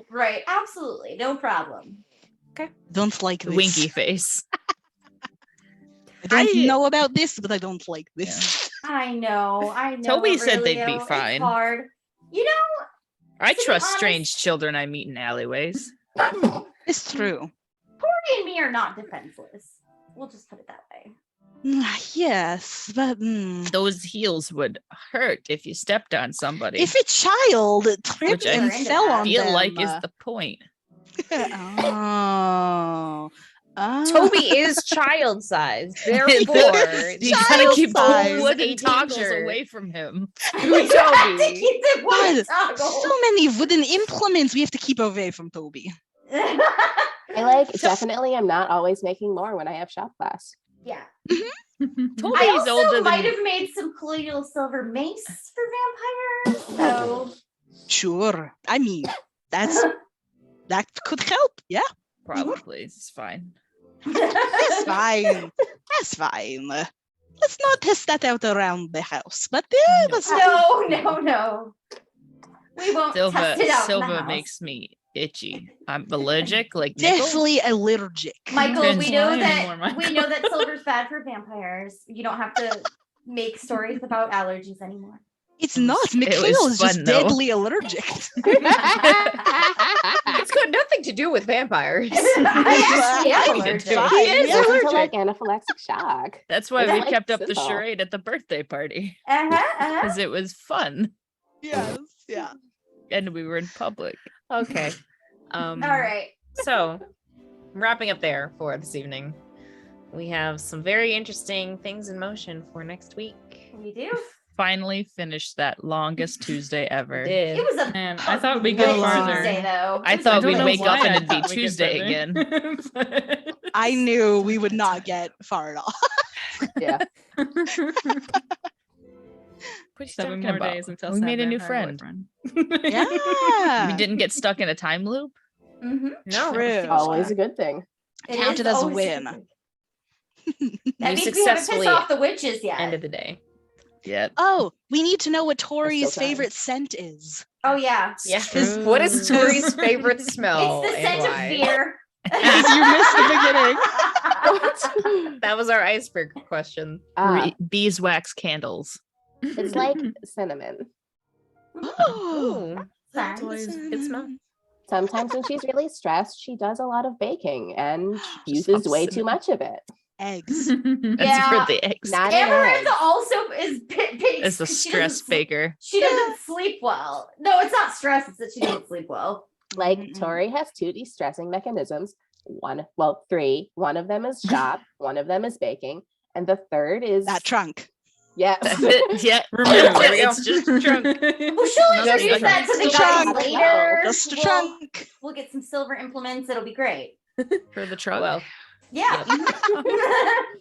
write. Absolutely. No problem. Don't like this. Winky face. I don't I- know about this, but I don't like this. I know. Toby said they'd be Aurelio. It's fine. hard. You know, I To be trust honest- strange children I meet in alleyways. It's true. Tori and me are not defenseless. We'll just put it that way. Yes, but Those heels would hurt if you stepped on somebody. if a child tripped Which I and fell on feel them, like is the point. oh. Toby is child sized, therefore You gotta keep size. those wooden A toggles teacher. away from him. We have to Toby. keep the wooden God, toggle. so many wooden implements we have to keep away from Toby. I definitely am not always making more when I have shop class. Yeah. Toby's I also older might than have made some colloidal silver mace for vampires. So Sure. I mean, that could help. Yeah, probably. It's fine. that's fine. That's fine. Let's not test that out around the house. But that's no. We won't Silva, test it out. in the Silva house. makes me itchy. I'm allergic, like nickel. definitely allergic. Michael, Trans we know wine that anymore, we know that silver's bad for vampires. You don't have to make stories about allergies anymore. It's It was- not. it Mikhail was is just fun, though. deadly allergic. It's got nothing to do with vampires. I actually am I'm allergic. fine. fine. He is Yeah. Listen to allergic. anaphylaxis shock. That's why It's we like kept up the simple. charade at the birthday party Uh-huh. because it was fun Yes. Yeah. and we were in public. Okay. All right. So, wrapping up there for this evening, we have some very interesting things in motion for next week. We do. Finally finished that longest Tuesday ever. It was a Man, I thought we'd go good farther. Tuesday though. I It was thought a we'd good don't wake know up why and I it'd be thought we'd get Tuesday further. I knew we would not get far at all. Yeah. What are you 7 talking more about? days until We made a Sad new Vampire friend. Boyfriend. Yeah. We didn't get stuck in a time loop. Mhm. No. True. Always a good thing. It Count is it as a always win. That You means we haven't successfully pissed off the witches yet. End of the day. Yeah. Oh, we need to know what Tori's time. favorite scent is. Oh yeah. Yeah. True. What is Tori's favorite smell? It's the and scent of why? fear. You missed the beginning. That was our iceberg question. Beeswax candles. It's like cinnamon. Oh, Ooh, Sorry. Toys. good smell. Sometimes when she's really stressed, she does a lot of baking and Just uses loves way too cinnamon. much of it. eggs. That's Yeah. for the eggs. Not an Amaranth egg. also is It's a stress baker. She doesn't sleep well. No, it's not stress. It's that she doesn't sleep well. Like Mm-mm. Tori has 2 de-stressing mechanisms. 3. One of them is shop, one of them is baking, and the third is That trunk. yeah. That's it. Yeah. Remember. There we go. It's just drunk. Well, she'll No, introduce just that to the the guys trunk. later. Just a We'll- trunk. We'll get some silver implements. It'll be great. For the truck. Well, Yeah.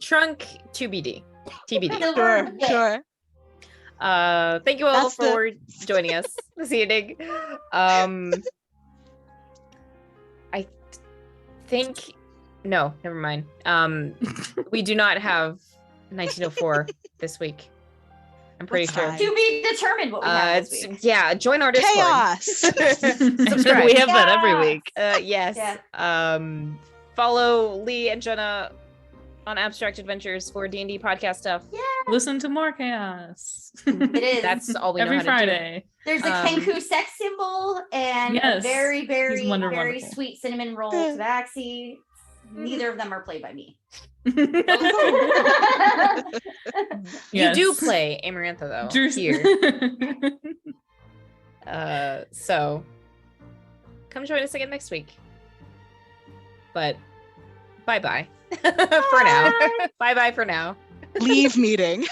trunk TBD. TBD. Silver Sure, bit. sure. Thank you all That's the- for joining us this evening. I think never mind. We do not have 1904 this week. I'm pretty That's sure. fine. To be determined what we have this week. Yeah, join our Discord. Chaos. Subscribe. We have that every week. Yes. Yeah. Follow Lee and Jenna on Abstract Adventures for D&D podcast stuff. Listen to more chaos. It is. That's all we know Every how to Friday. There's a um, Kenku sex symbol and a Yes, very, very, he's wonderful. very sweet cinnamon roll tabaxi. Neither of them are played by me. do. You do Yes. play Amarantha though Drew- here. So come join us again next week. But bye-bye for now. Bye-bye for now. Leave meeting.